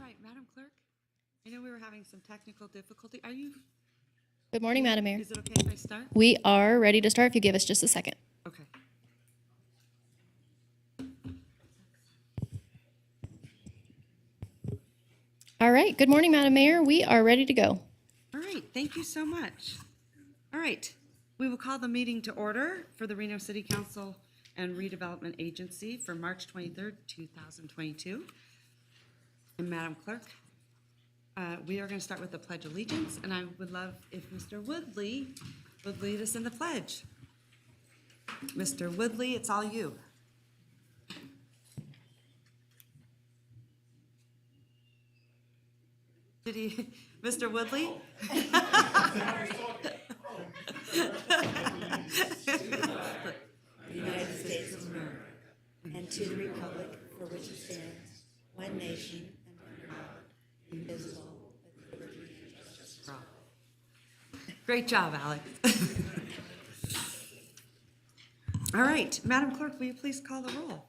right, Madam Clerk, I know we were having some technical difficulty. Are you, Good morning, Madam Mayor. is it okay if I start? We are ready to start if you give us just a second. Okay. All right, good morning, Madam Mayor. We are ready to go. All right, thank you so much. All right, we will call the meeting to order for the Reno City Council and Redevelopment Agency for March 23rd, 2022. And Madam Clerk, we are going to start with the Pledge of Allegiance, and I would love if Mr. Woodley would lead us in the pledge. Mr. Woodley, it's all you. Did he, Mr. Woodley? The United States of America, and to the republic for which it stands, one nation, under God, indivisible, with liberty and justice for all. Great job, Alex. All right, Madam Clerk, will you please call the roll?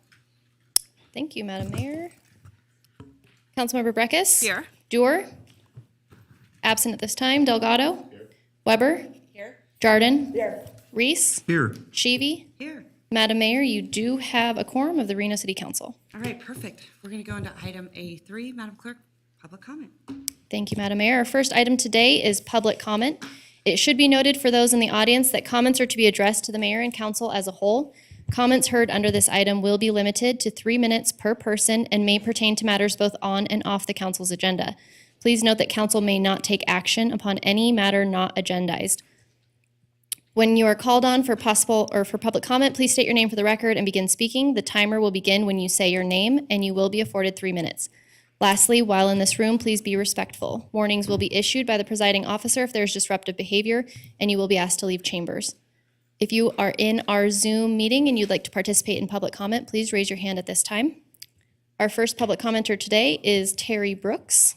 Thank you, Madam Mayor. Councilmember Breckus? Here. Dewar? Absent at this time. Delgado? Here. Weber? Here. Jardin? Here. Reese? Here. Sheevy? Here. Madam Mayor, you do have a quorum of the Reno City Council. All right, perfect. We're going to go into item A3, Madam Clerk, public comment. Thank you, Madam Mayor. Our first item today is public comment. It should be noted for those in the audience that comments are to be addressed to the mayor and council as a whole. Comments heard under this item will be limited to 3 minutes per person and may pertain to matters both on and off the council's agenda. Please note that council may not take action upon any matter not agendized. When you are called on for public comment, please state your name for the record and begin speaking. The timer will begin when you say your name, and you will be afforded 3 minutes. Lastly, while in this room, please be respectful. Warnings will be issued by the presiding officer if there is disruptive behavior, and you will be asked to leave chambers. If you are in our Zoom meeting and you'd like to participate in public comment, please raise your hand at this time. Our first public commenter today is Terry Brooks.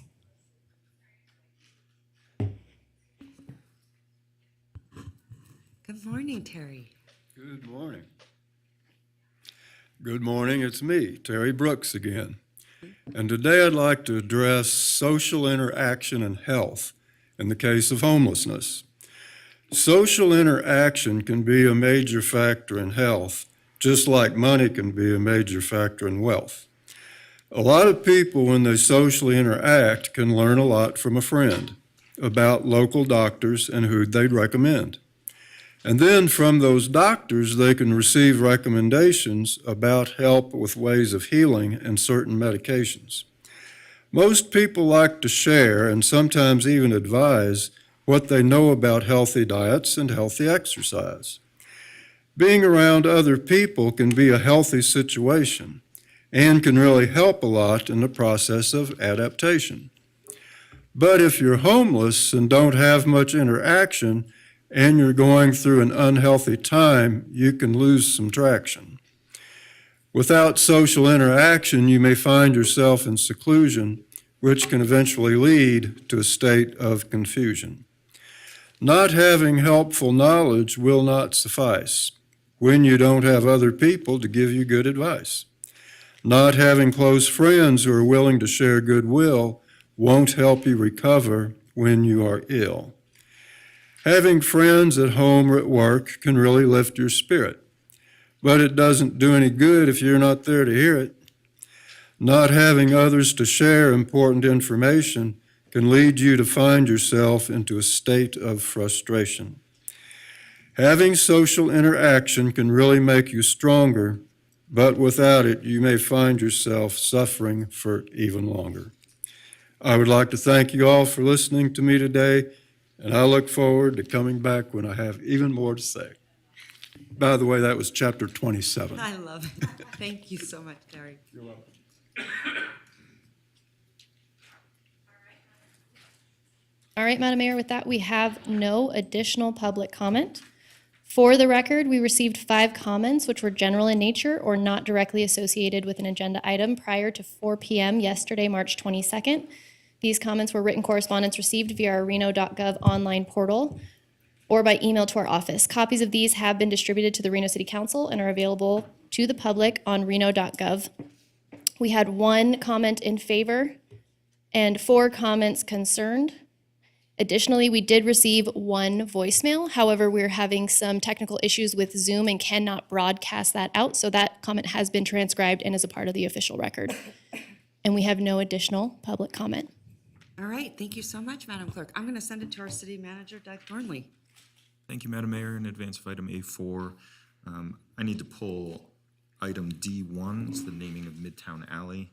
Good morning, Terry. Good morning. Good morning, it's me, Terry Brooks again. And today I'd like to address social interaction and health in the case of homelessness. Social interaction can be a major factor in health, just like money can be a major factor in wealth. A lot of people, when they socially interact, can learn a lot from a friend about local doctors and who they'd recommend. And then from those doctors, they can receive recommendations about help with ways of healing and certain medications. Most people like to share and sometimes even advise what they know about healthy diets and healthy exercise. Being around other people can be a healthy situation and can really help a lot in the process of adaptation. But if you're homeless and don't have much interaction, and you're going through an unhealthy time, you can lose some traction. Without social interaction, you may find yourself in seclusion, which can eventually lead to a state of confusion. Not having helpful knowledge will not suffice when you don't have other people to give you good advice. Not having close friends who are willing to share goodwill won't help you recover when you are ill. Having friends at home or at work can really lift your spirit, but it doesn't do any good if you're not there to hear it. Not having others to share important information can lead you to find yourself into a state of frustration. Having social interaction can really make you stronger, but without it, you may find yourself suffering for even longer. I would like to thank you all for listening to me today, and I look forward to coming back when I have even more to say. By the way, that was chapter 27. I love it. Thank you so much, Terry. You're welcome. All right, Madam Mayor, with that, we have no additional public comment. For the record, we received 5 comments which were general in nature or not directly associated with an agenda item prior to 4 p.m. yesterday, March 22nd. These comments were written correspondence received via our reno.gov online portal or by email to our office. Copies of these have been distributed to the Reno City Council and are available to the public on reno.gov. We had 1 comment in favor and 4 comments concerned. Additionally, we did receive 1 voicemail. However, we're having some technical issues with Zoom and cannot broadcast that out, so that comment has been transcribed and is a part of the official record. And we have no additional public comment. All right, thank you so much, Madam Clerk. I'm going to send it to our city manager, Doug Thornley. Thank you, Madam Mayor. In advance of item A4, I need to pull item D1, it's the naming of Midtown Alley.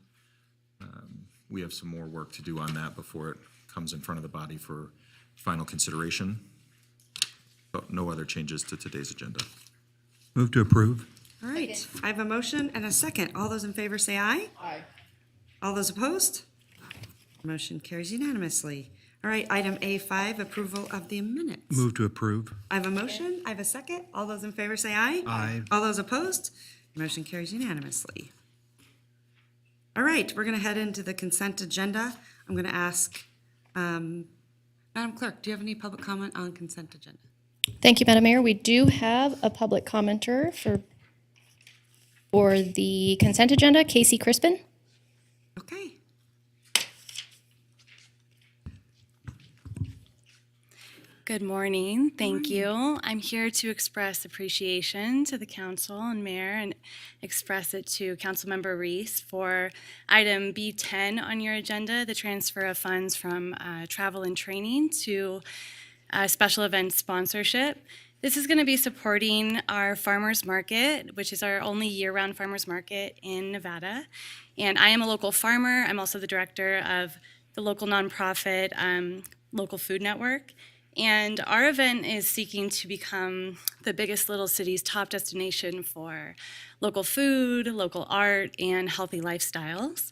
We have some more work to do on that before it comes in front of the body for final consideration. But no other changes to today's agenda. Move to approve. All right, I have a motion and a second. All those in favor say aye. Aye. All those opposed? Motion carries unanimously. All right, item A5, approval of the minutes. Move to approve. I have a motion, I have a second. All those in favor say aye. Aye. All those opposed? Motion carries unanimously. All right, we're going to head into the consent agenda. I'm going to ask, Madam Clerk, do you have any public comment on consent agenda? Thank you, Madam Mayor. We do have a public commenter for the consent agenda, Casey Crispin. Okay. Good morning. Thank you. I'm here to express appreciation to the council and mayor and express it to Councilmember Reese for item B10 on your agenda, the transfer of funds from travel and training to special event sponsorship. This is going to be supporting our farmers market, which is our only year-round farmers market in Nevada. And I am a local farmer. I'm also the director of the local nonprofit Local Food Network. And our event is seeking to become the biggest little city's top destination for local food, local art, and healthy lifestyles.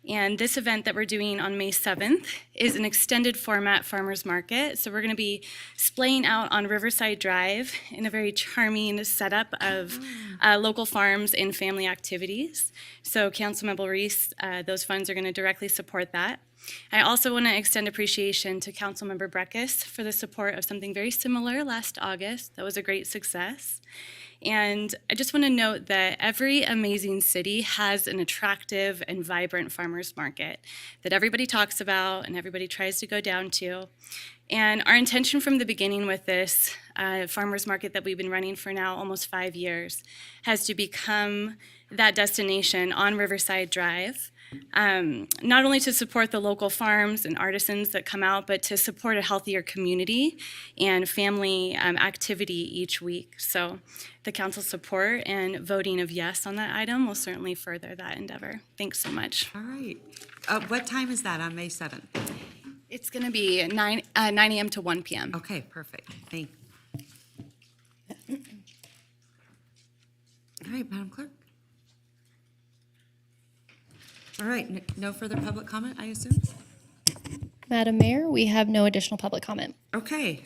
And this event that we're doing on May 7th is an extended format farmers market. So we're going to be splaying out on Riverside Drive in a very charming setup of local farms and family activities. So Councilmember Reese, those funds are going to directly support that. I also want to extend appreciation to Councilmember Breckus for the support of something very similar last August. That was a great success. And I just want to note that every amazing city has an attractive and vibrant farmers market that everybody talks about and everybody tries to go down to. And our intention from the beginning with this farmers market that we've been running for now almost 5 years has to become that destination on Riverside Drive. Not only to support the local farms and artisans that come out, but to support a healthier community and family activity each week. So the council's support and voting of yes on that item will certainly further that endeavor. Thanks so much. All right. What time is that on May 7th? It's going to be 9 a.m. to 1 p.m. Okay, perfect. Thank you. All right, Madam Clerk. All right, no further public comment, I assume? Madam Mayor, we have no additional public comment. Okay.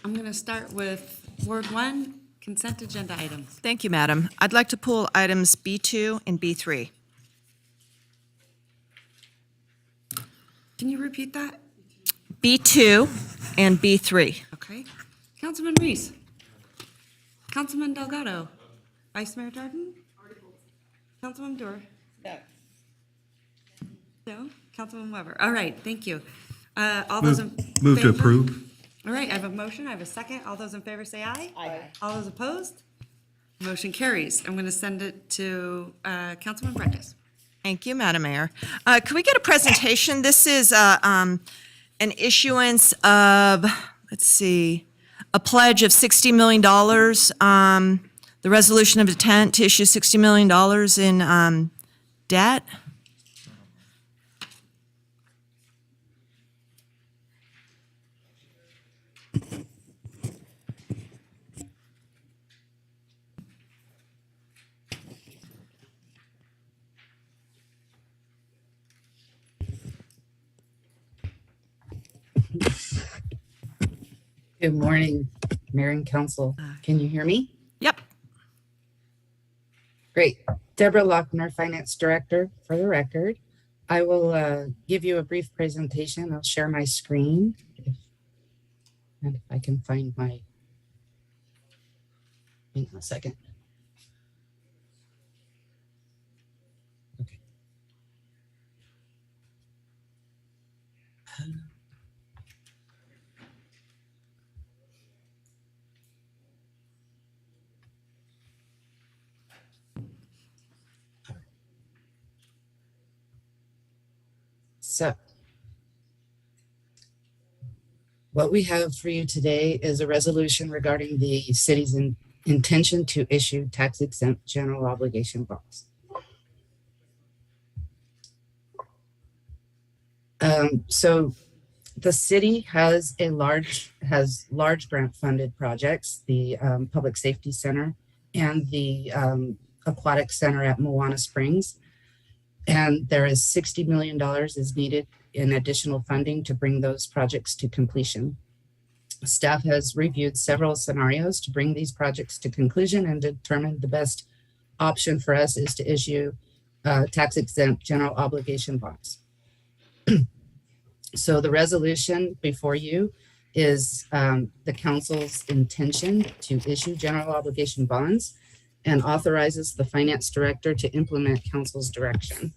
I'm going to start with Ward 1, consent agenda items. Thank you, Madam. I'd like to pull items B2 and B3. Can you repeat that? B2 and B3. Okay. Councilman Reese. Councilman Delgado. Vice Mayor Darden. Councilman Dorr. No. Councilman Weber. All right, thank you. All those in Move to favor? approve. All right, I have a motion, I have a second. All those in favor say aye. Aye. All those opposed? Motion carries. I'm going to send it to Councilman Breckus. Thank you, Madam Mayor. Could we get a presentation? This is an issuance of, let's see, a pledge of $60 million. The resolution of intent to issue $60 million in debt. Good morning, Mayor and Council. Can you hear me? Yep. Great. Deborah Lochner, Finance Director, for the record. I will give you a brief presentation. I'll share my screen. And if I can find my, hang on a second. Okay. So what we have for you today is a resolution regarding the city's intention to issue tax-exempt general obligation bonds. So the city has large grant funded projects, the Public Safety Center and the Aquatic Center at Moana Springs. And there is $60 million is needed in additional funding to bring those projects to completion. Staff has reviewed several scenarios to bring these projects to conclusion and determined the best option for us is to issue tax-exempt general obligation bonds. So the resolution before you is the council's intention to issue general obligation bonds and authorizes the finance director to implement council's direction.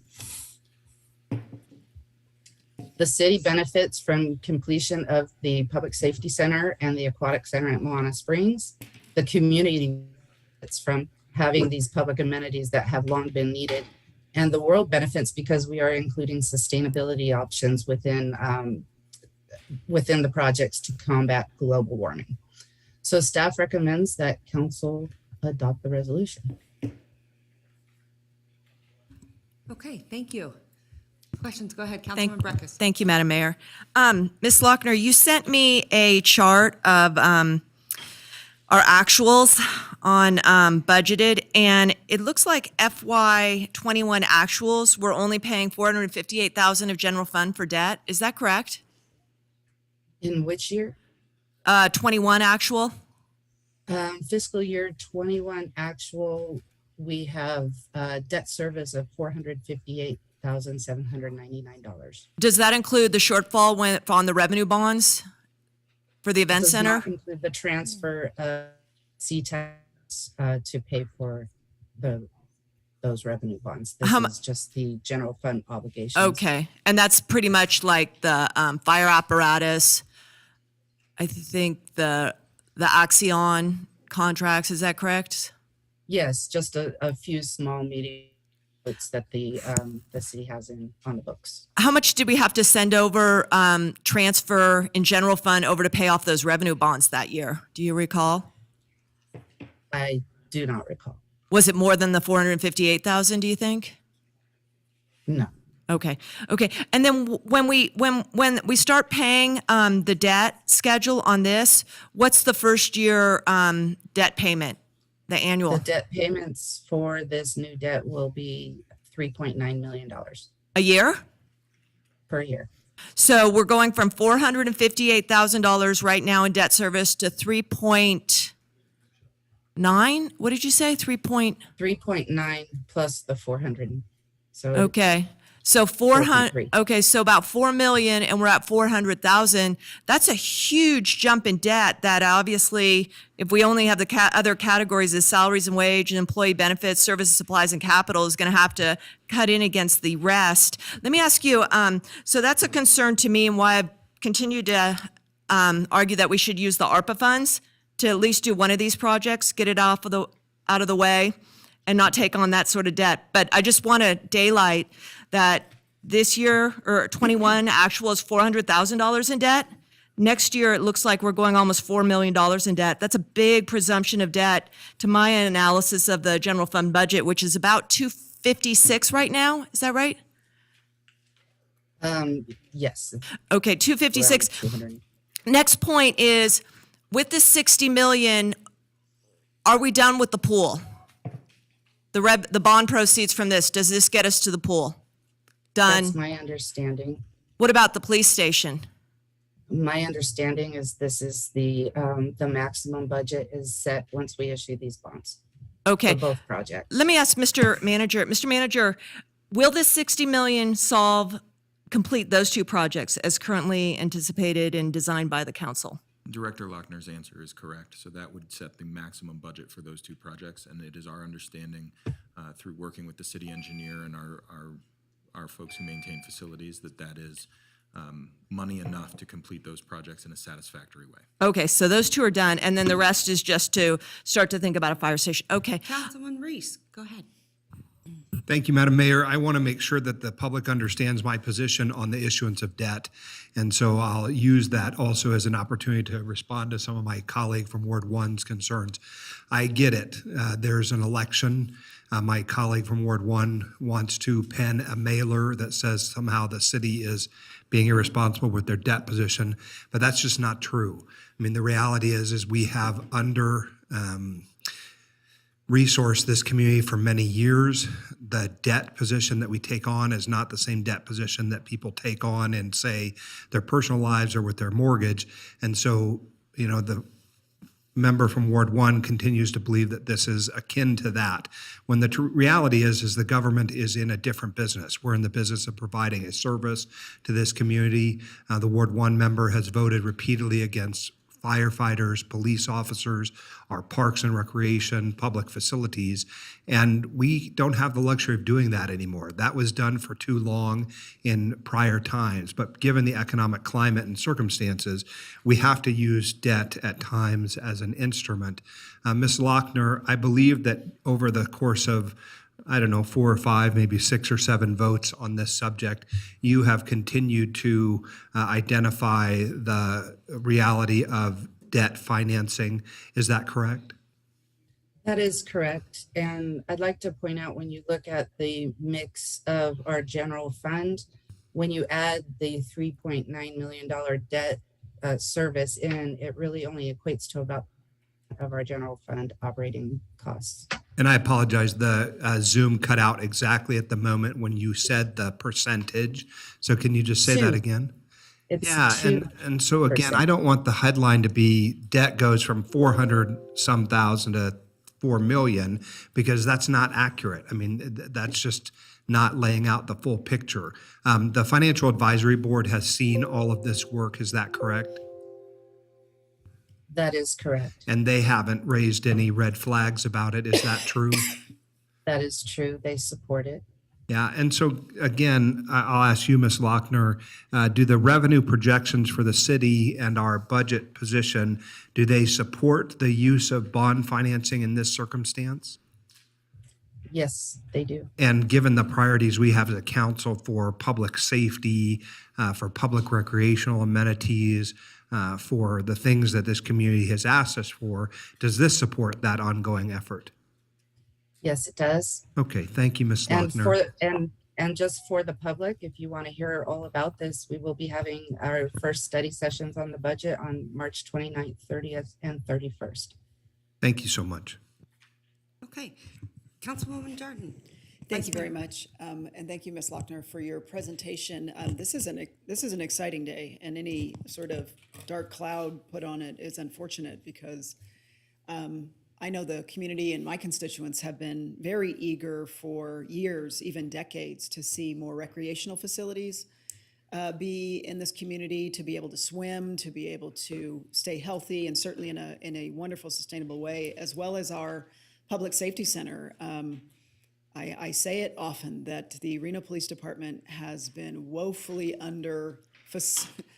The city benefits from completion of the Public Safety Center and the Aquatic Center at Moana Springs. The community benefits from having these public amenities that have long been needed. And the world benefits because we are including sustainability options within the projects to combat global warming. So staff recommends that council adopt the resolution. Okay, thank you. Questions, go ahead, Councilman Breckus. Thank you, Madam Mayor. Ms. Lochner, you sent me a chart of our actuals on budgeted, and it looks like FY21 actuals, we're only paying $458,000 of general fund for debt. Is that correct? In which year? 21 actual? Fiscal year 21 actual, we have debt service of $458,799. Does that include the shortfall on the revenue bonds for the event Does center? not include the transfer of C-tax to pay for those revenue bonds. This is just the general fund obligations. Okay, and that's pretty much like the fire apparatus. I think the Axion contracts, is that correct? Yes, just a few small meetings that the city has on the books. How much did we have to send over, transfer in general fund over to pay off those revenue bonds that year? Do you recall? I do not recall. Was it more than the 458,000, do you think? No. Okay. And then when we start paying the debt schedule on this, what's the first year debt payment, the annual? The debt payments for this new debt will be $3.9 million A year? per year. So we're going from $458,000 right now in debt service to 3.9. What did you say? 3.9 plus the 400. So Okay. So 400. 4.3. Okay, so about 4 million, and we're at 400,000. That's a huge jump in debt. That obviously, if we only have the other categories as salaries and wage and employee benefits, services, supplies, and capital, is going to have to cut in against the rest. Let me ask you. So that's a concern to me, and why I've continued to argue that we should use the ARPA funds to at least do one of these projects, get it out of the way, and not take on that sort of debt. But I just want to daylight that this year, or 21, actual is $400,000 in debt. Next year, it looks like we're going almost $4 million in debt. That's a big presumption of debt to my analysis of the general fund budget, which is about 256 right now. Is that right? yes. Okay, 256. 200. Next point is, with the 60 million, are we done with the pool? The bond proceeds from this, does this get us to the pool? Done. That's my understanding. What about the police station? My understanding is this is the maximum budget is set once we issue these bonds Okay. for both projects. Let me ask Mr. Manager. Mr. Manager, will this 60 million complete those two projects as currently anticipated and designed by the council? Director Lochner's answer is correct. So that would set the maximum budget for those two projects, and it is our understanding through working with the city engineer and our folks who maintain facilities that is money enough to complete those projects in a satisfactory way. Okay, so those two are done, and then the rest is just to start to think about a fire station. Okay. Councilman Reese, go ahead. Thank you, Madam Mayor. I want to make sure that the public understands my position on the issuance of debt. And so I'll use that also as an opportunity to respond to some of my colleague from Ward 1's concerns. I get it. There's an election. My colleague from Ward 1 wants to pen a mailer that says somehow the city is being irresponsible with their debt position, but that's just not true. I mean, the reality is we have resourced this community for many years. The debt position that we take on is not the same debt position that people take on in, say, their personal lives or with their mortgage. And so, the member from Ward 1 continues to believe that this is akin to that, when the reality is the government is in a different business. We're in the business of providing a service to this community. The Ward 1 member has voted repeatedly against firefighters, police officers, our parks and recreation, public facilities, and we don't have the luxury of doing that anymore. That was done for too long in prior times, but given the economic climate and circumstances, we have to use debt at times as an instrument. Ms. Lochner, I believe that over the course of 4 or 5, maybe 6 or 7 votes on this subject, you have continued to identify the reality of debt financing. Is that correct? That is correct. And I'd like to point out, when you look at the mix of our general fund, when you add the $3.9 million debt service in, it really only equates to about of our general fund operating costs. And I apologize, the Zoom cut out exactly at the moment when you said the percentage. So can you just say that again? It's Yeah, and so again, I don't want the headline to be debt goes from 400 some thousand to 4 million, because that's not accurate. I mean, that's just not laying out the full picture. The Financial Advisory Board has seen all of this work. Is that correct? That is correct. And they haven't raised any red flags about it. Is that true? That is true. They support it. Yeah, and so again, I'll ask you, Ms. Lochner, do the revenue projections for the city and our budget position, do they support the use of bond financing in this circumstance? Yes, they do. And given the priorities we have as a council for public safety, for public recreational amenities, for the things that this community has asked us for, does this support that ongoing effort? Yes, it does. Okay, thank you, Ms. And Lochner. and just for the public, if you want to hear all about this, we will be having our first study sessions on the budget on March 29th, 30th, and 31st. Thank you so much. Okay, Councilwoman Jordan. Thank you very much, and thank you, Ms. Lochner, for your presentation. This is an exciting day, and any sort of dark cloud put on it is unfortunate, because I know the community and my constituents have been very eager for years, even decades, to see more recreational facilities be in this community, to be able to swim, to be able to stay healthy, and certainly in a wonderful, sustainable way, as well as our public safety center. I say it often that the Reno Police Department has been woefully under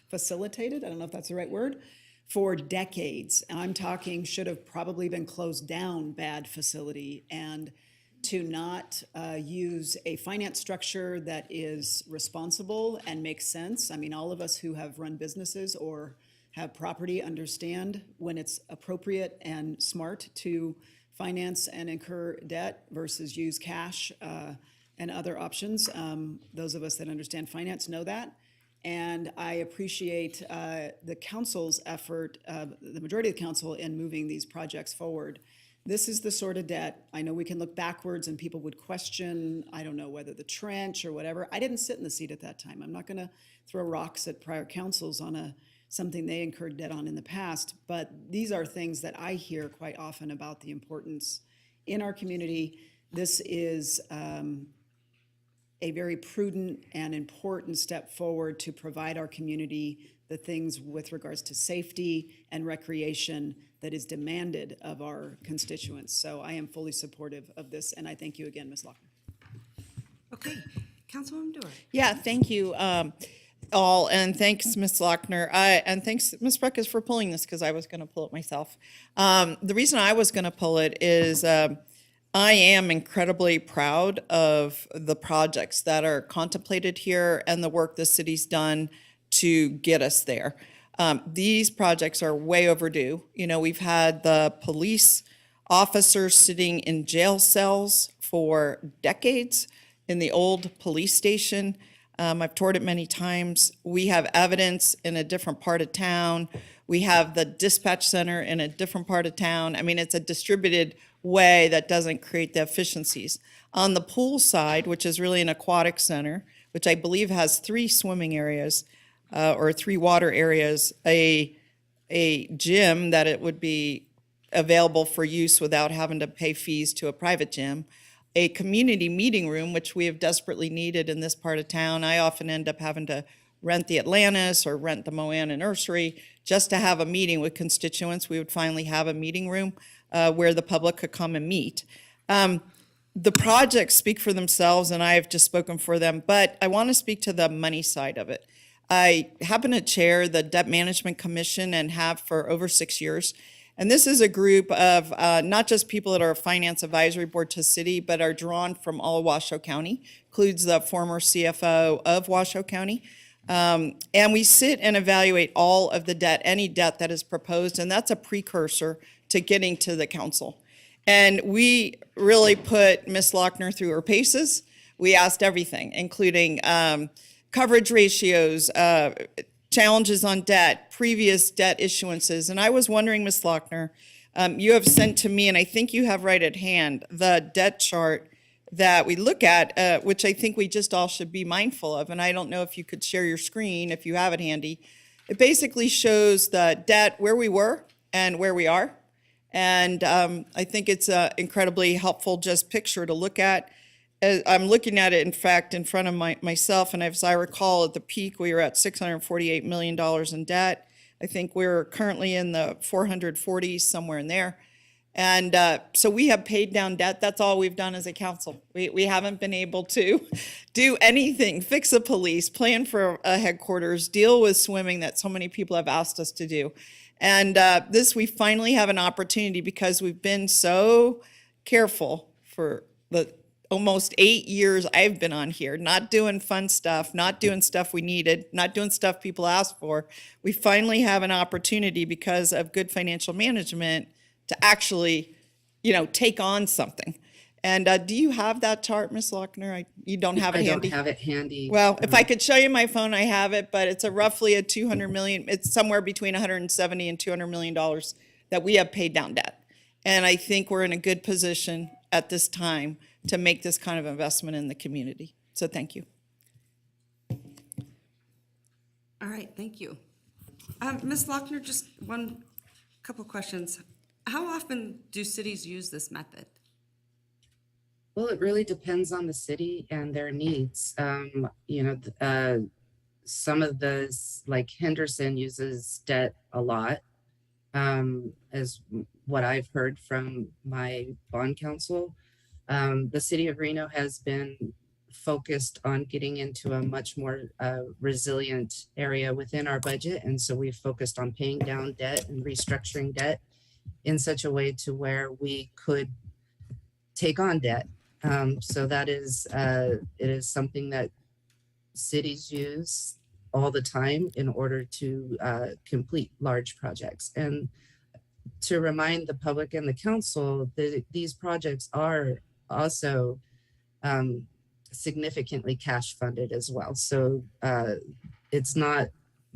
facilitated, I don't know if that's the right word, for decades. And I'm talking should have probably been closed down bad facility, and to not use a finance structure that is responsible and makes sense. I mean, all of us who have run businesses or have property understand when it's appropriate and smart to finance and incur debt versus use cash and other options. Those of us that understand finance know that. And I appreciate the council's effort, the majority of the council, in moving these projects forward. This is the sort of debt, I know we can look backwards and people would question, I don't know, whether the trench or whatever. I didn't sit in the seat at that time. I'm not gonna throw rocks at prior councils on something they incurred debt on in the past, but these are things that I hear quite often about the importance in our community. This is a very prudent and important step forward to provide our community the things with regards to safety and recreation that is demanded of our constituents. So I am fully supportive of this, and I thank you again, Ms. Lochner. Okay, Councilwoman Dewar. Yeah, thank you. all, and thanks, Ms. Lochner. And thanks, Ms. Breckes, for pulling this, because I was going to pull it myself. The reason I was going to pull it is I am incredibly proud of the projects that are contemplated here and the work the city's done to get us there. These projects are way overdue. You know, we've had the police officers sitting in jail cells for decades in the old police station. I've toured it many times. We have evidence in a different part of town. We have the dispatch center in a different part of town. I mean, it's a distributed way that doesn't create the efficiencies. On the pool side, which is really an aquatic center, which I believe has 3 swimming areas or 3 water areas, a gym that it would be available for use without having to pay fees to a private gym, a community meeting room, which we have desperately needed in this part of town. I often end up having to rent the Atlantis or rent the Moana Nursery just to have a meeting with constituents. We would finally have a meeting room where the public could come and meet. The projects speak for themselves, and I have just spoken for them, but I want to speak to the money side of it. I happen to chair the Debt Management Commission and have for over 6 years. And this is a group of not just people that are a finance advisory board to city, but are drawn from all Washoe County, includes the former CFO of Washoe County. And we sit and evaluate all of the debt, any debt that is proposed, and that's a precursor to getting to the council. And we really put Ms. Lochner through her paces. We asked everything, including coverage ratios, challenges on debt, previous debt issuances. And I was wondering, Ms. Lochner, you have sent to me, and I think you have right at hand, the debt chart that we look at, which I think we just all should be mindful of. And I don't know if you could share your screen, if you have it handy. It basically shows the debt, where we were and where we are. And I think it's an incredibly helpful just picture to look at. I'm looking at it, in fact, in front of myself, and as I recall, at the peak, we were at $648 million in debt. I think we're currently in the 440s, somewhere in there. And so we have paid down debt. That's all we've done as a council. We haven't been able to do anything, fix a police, plan for a headquarters, deal with swimming that so many people have asked us to do. And we finally have an opportunity, because we've been so careful for the almost 8 years I've been on here, not doing fun stuff, not doing stuff we needed, not doing stuff people asked for. We finally have an opportunity, because of good financial management, to actually, take on something. And do you have that chart, Ms. Lochner? You don't have it handy? I don't have it handy. Well, if I could show you my phone, I have it, but it's roughly a $200 million, it's somewhere between $170 and $200 million that we have paid down debt. And I think we're in a good position at this time to make this kind of investment in the community. So thank you. All right, thank you. Ms. Lochner, just one couple questions. How often do cities use this method? Well, it really depends on the city and their needs. Some of those, like Henderson, uses debt a lot, as what I've heard from my bond counsel. The city of Reno has been focused on getting into a much more resilient area within our budget. And so we've focused on paying down debt and restructuring debt in such a way to where we could take on debt. So that is, it is something that cities use all the time in order to complete large projects. And to remind the public and the council that these projects are also significantly cash funded as well. So it's not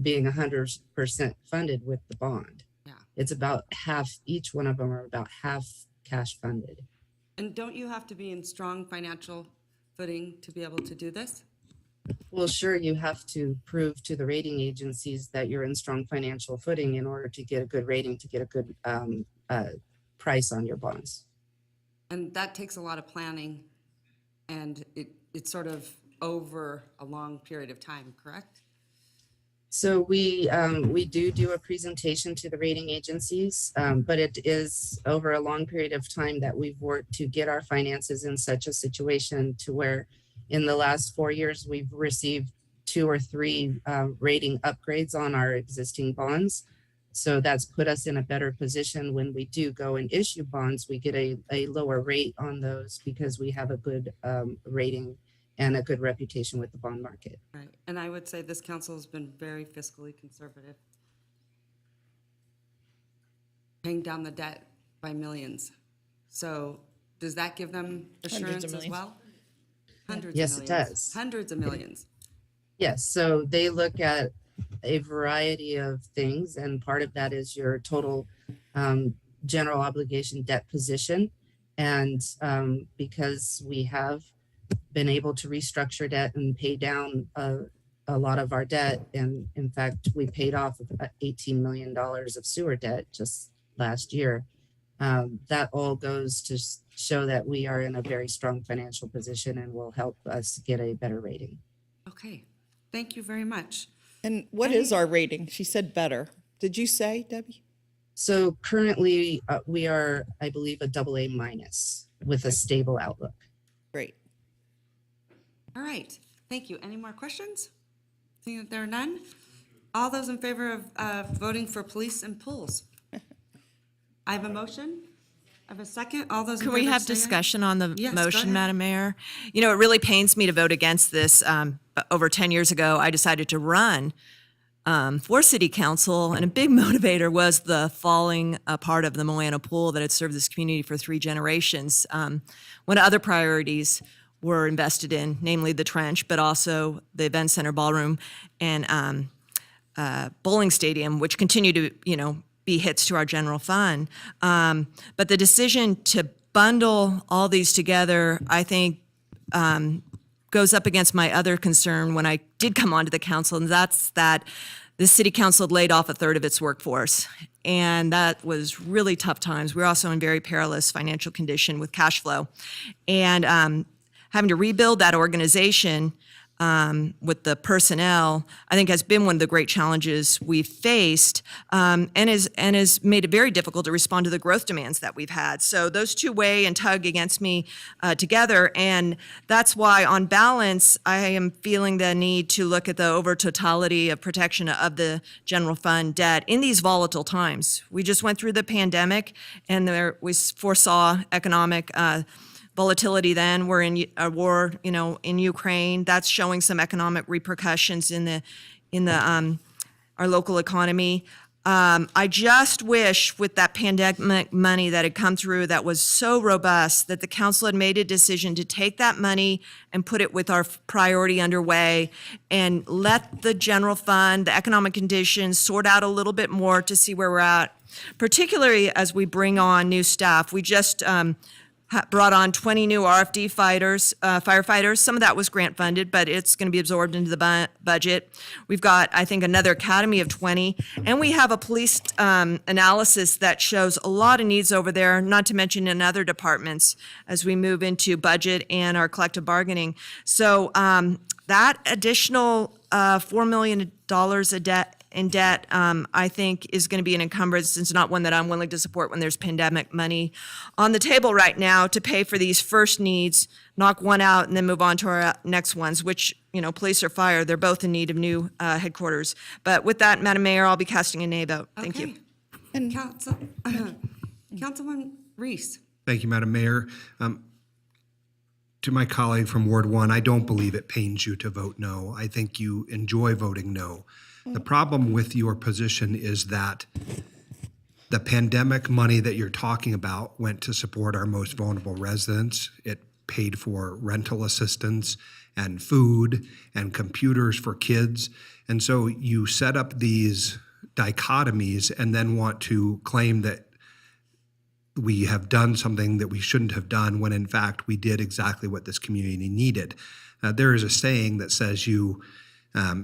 being 100% funded with the bond. Yeah. It's about half, each one of them are about half cash funded. And don't you have to be in strong financial footing to be able to do this? Well, sure, you have to prove to the rating agencies that you're in strong financial footing in order to get a good rating, to get a good price on your bonds. And that takes a lot of planning, and it's sort of over a long period of time, correct? So we do a presentation to the rating agencies, but it is over a long period of time that we've worked to get our finances in such a situation to where in the last 4 years, we've received 2 or 3 rating upgrades on our existing bonds. So that's put us in a better position when we do go and issue bonds. We get a lower rate on those because we have a good rating and a good reputation with the bond market. Right, and I would say this council has been very fiscally conservative, paying down the debt by millions. So does that give them assurance as millions. well? Hundreds Yes, of it millions. does. Hundreds of millions. Yes, so they look at a variety of things, and part of that is your total general obligation debt position. And because we have been able to restructure debt and pay down a lot of our debt, and in fact, we paid off $18 million of sewer debt just last year. That all goes to show that we are in a very strong financial position and will help us get a better rating. Okay, thank you very much. And what is our rating? She said better. Did you say, Debbie? So currently we are, I believe, a AA- with a stable outlook. Great. All right, thank you. Any more questions? Seeing that there are none, all those in favor of voting for police and pools? I have a motion. I have a second. All those in Can favor we have say aye. discussion on the Yes, go motion, ahead. Madam Mayor? You know, it really pains me to vote against this. But over 10 years ago, I decided to run for city council, and a big motivator was the falling apart of the Moana pool that had served this community for 3 generations. When other priorities were invested in, namely the trench, but also the event center, ballroom, and bowling stadium, which continue to, be hits to our general fund. But the decision to bundle all these together, I think, goes up against my other concern when I did come onto the council, and that's that the city council had laid off a third of its workforce. And that was really tough times. We're also in very perilous financial condition with cash flow. And having to rebuild that organization with the personnel, I think has been one of the great challenges we've faced, and has made it very difficult to respond to the growth demands that we've had. So those two weigh and tug against me together, and that's why, on balance, I am feeling the need to look at the over totality of protection of the general fund debt in these volatile times. We just went through the pandemic, and we foresaw economic volatility then. We're in a war, in Ukraine. That's showing some economic repercussions in our local economy. I just wish with that pandemic money that had come through that was so robust that the council had made a decision to take that money and put it with our priority underway and let the general fund, the economic conditions sort out a little bit more to see where we're at, particularly as we bring on new staff. We just brought on 20 new RFD firefighters. Some of that was grant funded, but it's going to be absorbed into the budget. We've got, I think, another academy of 20, and we have a police analysis that shows a lot of needs over there, not to mention in other departments as we move into budget and our collective bargaining. So that additional $4 million in debt, I think is going to be an encumbrance. It's not one that I'm willing to support when there's pandemic money on the table right now to pay for these first needs, knock one out, and then move on to our next ones, which, police or fire, they're both in need of new headquarters. But with that, Madam Mayor, I'll be casting a nay vote. Thank you. And Councilman Reese. Thank you, Madam Mayor. To my colleague from Ward 1, I don't believe it pains you to vote no. I think you enjoy voting no. The problem with your position is that the pandemic money that you're talking about went to support our most vulnerable residents. It paid for rental assistance and food and computers for kids. And so you set up these dichotomies and then want to claim that we have done something that we shouldn't have done when in fact we did exactly what this community needed. There is a saying that says you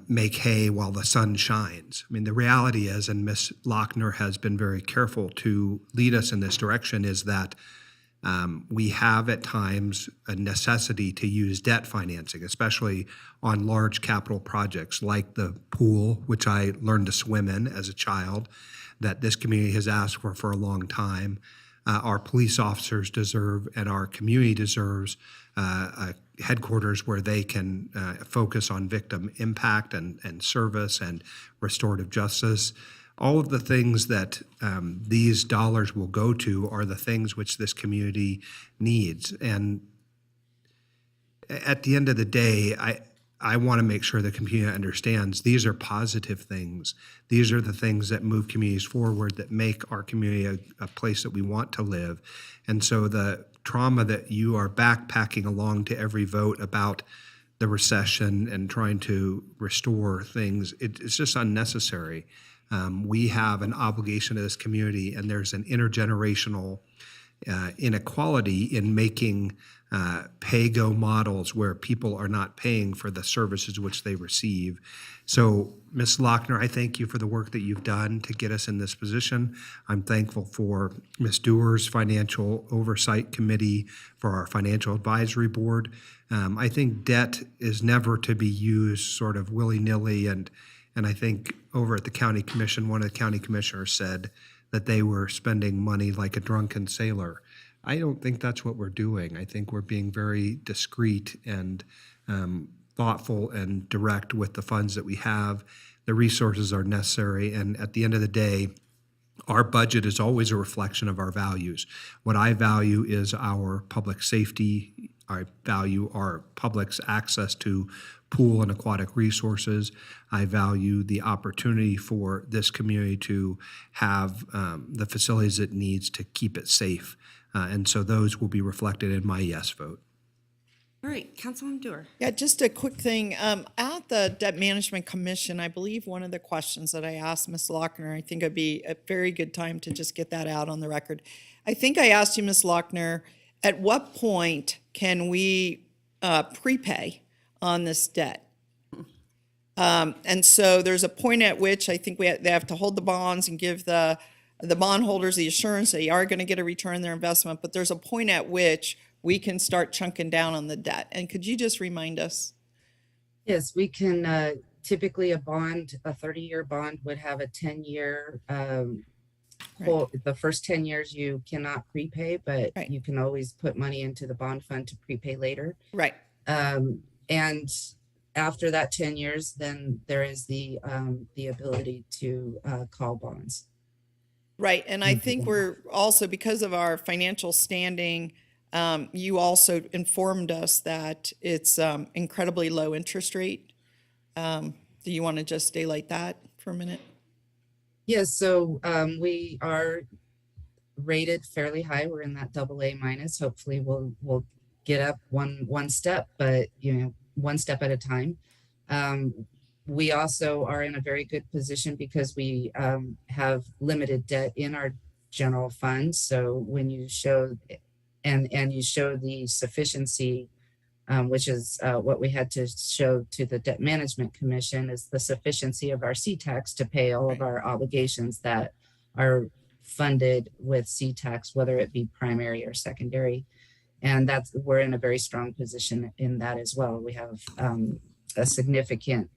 make hay while the sun shines. I mean, the reality is, and Ms. Lochner has been very careful to lead us in this direction, is that we have at times a necessity to use debt financing, especially on large capital projects like the pool, which I learned to swim in as a child, that this community has asked for a long time. Our police officers deserve, and our community deserves, a headquarters where they can focus on victim impact and service and restorative justice. All of the things that these dollars will go to are the things which this community needs. And at the end of the day, I want to make sure the community understands these are positive things. These are the things that move communities forward, that make our community a place that we want to live. And so the trauma that you are backpacking along to every vote about the recession and trying to restore things, it's just unnecessary. We have an obligation to this community, and there's an intergenerational inequality in making pay-go models where people are not paying for the services which they receive. So, Ms. Lochner, I thank you for the work that you've done to get us in this position. I'm thankful for Ms. Dewar's Financial Oversight Committee, for our Financial Advisory Board. I think debt is never to be used sort of willy-nilly, and I think over at the County Commission, one of the county commissioners said that they were spending money like a drunken sailor. I don't think that's what we're doing. I think we're being very discreet and thoughtful and direct with the funds that we have. The resources are necessary, and at the end of the day, our budget is always a reflection of our values. What I value is our public safety. I value our public's access to pool and aquatic resources. I value the opportunity for this community to have the facilities it needs to keep it safe. And so those will be reflected in my yes vote. All right, Councilwoman Dewar. Yeah, just a quick thing. At the Debt Management Commission, I believe one of the questions that I asked Ms. Lochner, I think it'd be a very good time to just get that out on the record. I think I asked you, Ms. Lochner, at what point can we prepay on this debt? And so there's a point at which I think they have to hold the bonds and give the bondholders the assurance they are going to get a return on their investment, but there's a point at which we can start chunking down on the debt. And could you just remind us? Yes, we can, typically a 30-year bond would have a 10-year, the first 10 years you cannot prepay, but Right. you can always put money into the bond fund to prepay later. Right. And after that 10 years, then there is the ability to call bonds. Right. And I think we're also, because of our financial standing, you also informed us that it's incredibly low interest rate. Do you want to just daylight that for a minute? Yes, so we are rated fairly high. We're in that AA minus. Hopefully we'll get up one step, but one step at a time. We also are in a very good position because we have limited debt in our general fund. So when you show and you show the sufficiency, which is what we had to show to the Debt Management Commission, is the sufficiency of our C-Tax to pay all of our obligations that are funded with C-Tax, whether it be primary or secondary. And we're in a very strong position in that as well. We have a significant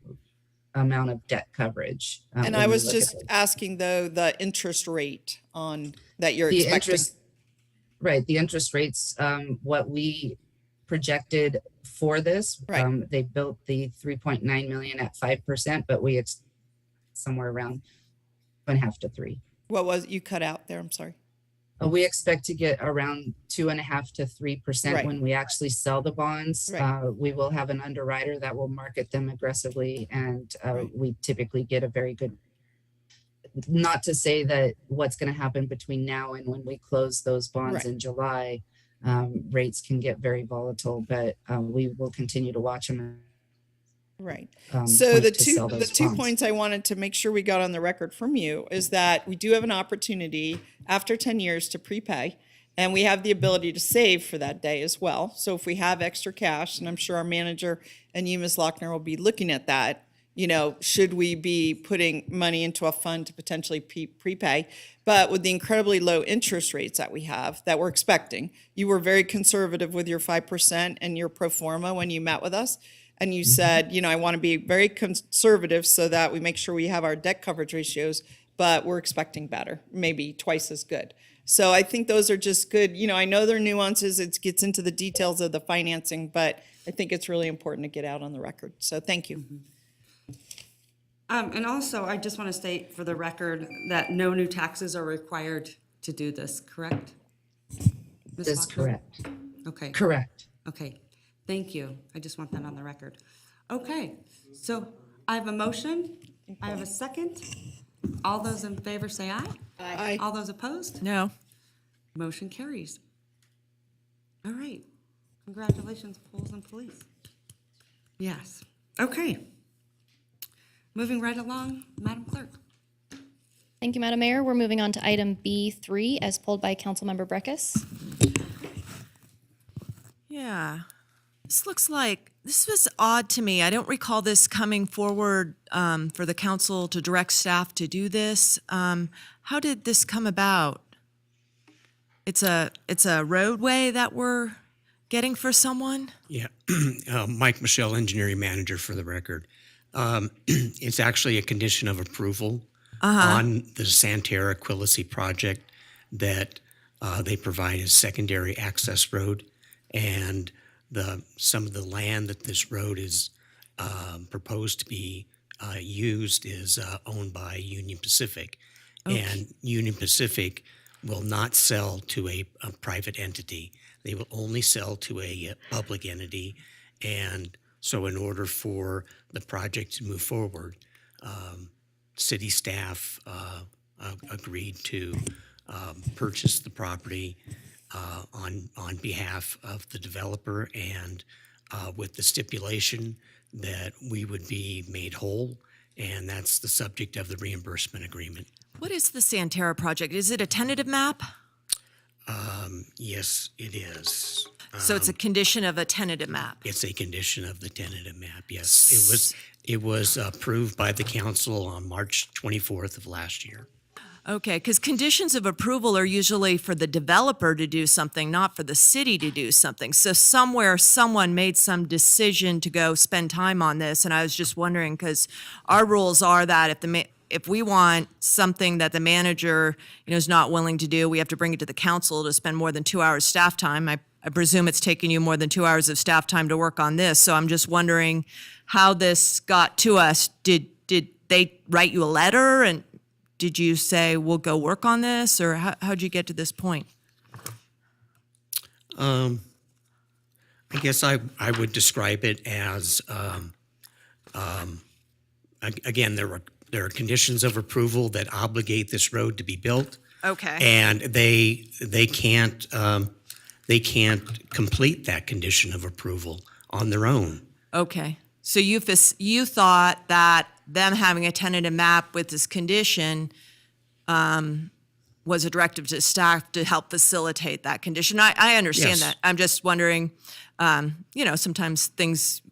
amount of debt coverage. And I was just asking, though, the interest rate on that you're expecting. The interest rates, what we projected for this, Right. They built the 3.9 million at 5%, but we somewhere around 2.5 to 3. What was you cut out there? I'm sorry. We expect to get around 2.5 to 3% Right. when we actually sell the bonds. Right. We will have an underwriter that will market them aggressively, and we typically get a very good. Not to say that what's going to happen between now and when we close those bonds Right. in July, rates can get very volatile, but we will continue to watch them. Right. So point the to sell two those bonds. points I wanted to make sure we got on the record from you is that we do have an opportunity after 10 years to prepay, and we have the ability to save for that day as well. So if we have extra cash, and I'm sure our manager and you, Ms. Lochner, will be looking at that, should we be putting money into a fund to potentially prepay? But with the incredibly low interest rates that we have, that we're expecting, you were very conservative with your 5% and your pro forma when you met with us. And you said, I want to be very conservative so that we make sure we have our debt coverage ratios, but we're expecting better, maybe twice as good. So I think those are just good. I know there are nuances. It gets into the details of the financing, but I think it's really important to get out on the record. So thank you. And also, I just want to state for the record that no new taxes are required to do this, correct? Ms. That's Faulkner? correct. Okay. Correct. Okay, thank you. I just want that on the record. Okay, so I have a motion. I have a second. All those in favor say aye. Aye. All those opposed? No. Motion carries. All right. Congratulations, Pools and Police. Yes. Okay. Moving right along, Madam Clerk. Thank you, Madam Mayor. We're moving on to item B3 as pulled by Councilmember Breckus. Yeah. This looks like, this was odd to me. I don't recall this coming forward for the council to direct staff to do this. How did this come about? It's a roadway that we're getting for someone? Yeah, Mike Michelle, engineering manager for the record. It's actually a condition of approval on the Santerre Quillisi project that they provide as secondary access road. And some of the land that this road is proposed to be used is owned by Union Pacific. Okay. And Union Pacific will not sell to a private entity. They will only sell to a public entity. And so in order for the project to move forward, city staff agreed to purchase the property on behalf of the developer and with the stipulation that we would be made whole, and that's the subject of the reimbursement agreement. What is the Santerre project? Is it a tentative map? Yes, it is. So it's a condition of a tentative map? It's a condition of the tentative map, yes. It was approved by the council on March 24th of last year. Okay, because conditions of approval are usually for the developer to do something, not for the city to do something. So somewhere, someone made some decision to go spend time on this, and I was just wondering, because our rules are that if we want something that the manager, is not willing to do, we have to bring it to the council to spend more than 2 hours staff time. I presume it's taken you more than 2 hours of staff time to work on this, so I'm just wondering how this got to us. Did they write you a letter, and did you say, we'll go work on this, or how'd you get to this point? I guess I would describe it as, again, there are conditions of approval that obligate this road to be built. Okay. And they can't complete that condition of approval on their own. Okay. So you thought that them having a tentative map with this condition was a directive to staff to help facilitate that condition. I understand Yes. that. I'm just wondering, sometimes things,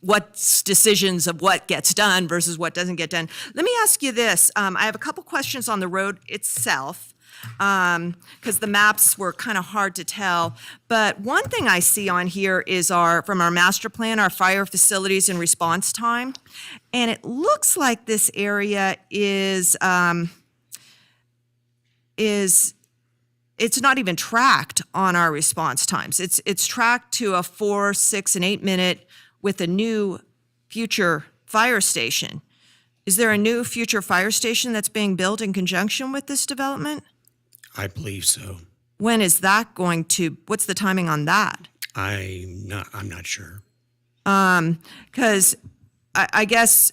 what's decisions of what gets done versus what doesn't get done. Let me ask you this. I have a couple questions on the road itself, because the maps were kind of hard to tell. But one thing I see on here is from our master plan, our fire facilities and response time. And it looks like this area is it's not even tracked on our response times. It's tracked to a 4, 6, and 8 minute with a new future fire station. Is there a new future fire station that's being built in conjunction with this development? I believe so. When is that what's the timing on that? I'm not sure. Because I guess,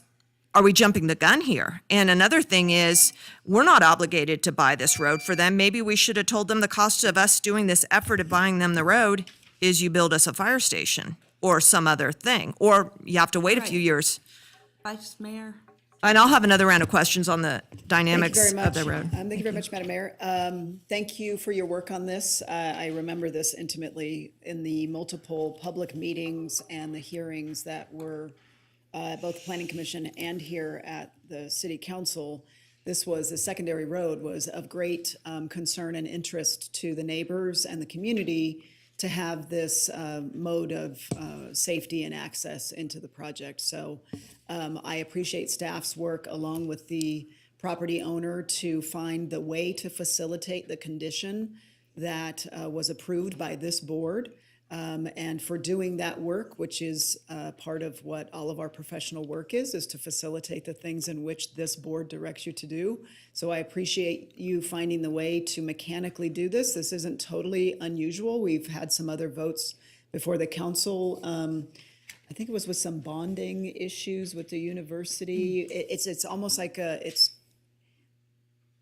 are we jumping the gun here? And another thing is, we're not obligated to buy this road for them. Maybe we should have told them the cost of us doing this effort of buying them the road is you build us a fire station or some other thing, or you have to wait a few years. Vice Mayor? And I'll have another round of questions on the dynamics Thank you very of the much. road. Thank you very much, Madam Mayor. Thank you for your work on this. I remember this intimately in the multiple public meetings and the hearings that were both the Planning Commission and here at the City Council. The secondary road was of great concern and interest to the neighbors and the community to have this mode of safety and access into the project. So I appreciate staff's work along with the property owner to find the way to facilitate the condition that was approved by this board. and for doing that work, which is part of what all of our professional work is to facilitate the things in which this board directs you to do. So I appreciate you finding the way to mechanically do this. This isn't totally unusual. We've had some other votes before the council. I think it was with some bonding issues with the university. It's almost like it's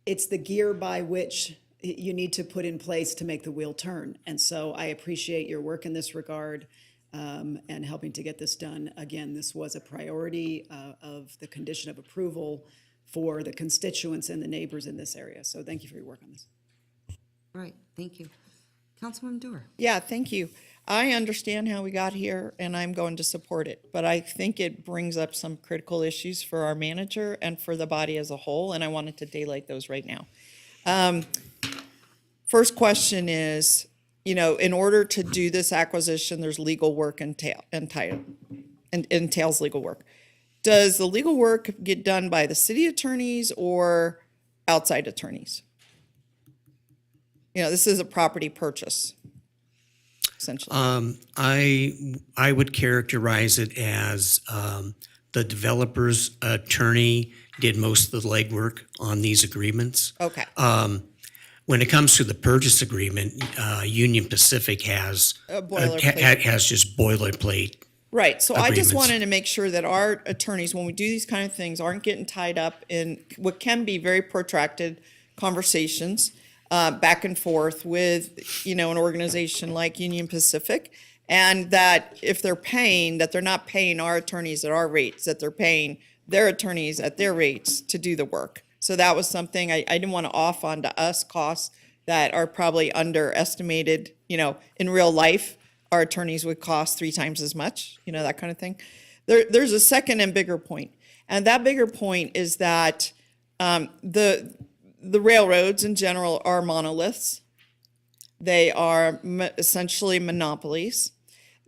the gear by which you need to put in place to make the wheel turn. And so I appreciate your work in this regard and helping to get this done. Again, this was a priority of the condition of approval for the constituents and the neighbors in this area. So thank you for your work on this. All right, thank you. Councilwoman Dewar. Yeah, thank you. I understand how we got here, and I'm going to support it. But I think it brings up some critical issues for our manager and for the body as a whole, and I wanted to daylight those right now. First question is, in order to do this acquisition, there's legal work entails legal work. Does the legal work get done by the city attorneys or outside attorneys? This is a property purchase, essentially. I would characterize it as the developer's attorney did most of the legwork on these agreements. Okay. When it comes to the purchase agreement, Union Pacific has has just boilerplate. Right. So I just agreements. wanted to make sure that our attorneys, when we do these kind of things, aren't getting tied up in what can be very protracted conversations back and forth with, an organization like Union Pacific, and that if they're paying, that they're not paying our attorneys at our rates, that they're paying their attorneys at their rates to do the work. So that was something I didn't want to off onto us costs that are probably underestimated. In real life, our attorneys would cost 3 times as much, that kind of thing. There's a second and bigger point. And that bigger point is that the railroads in general are monoliths. They are essentially monopolies.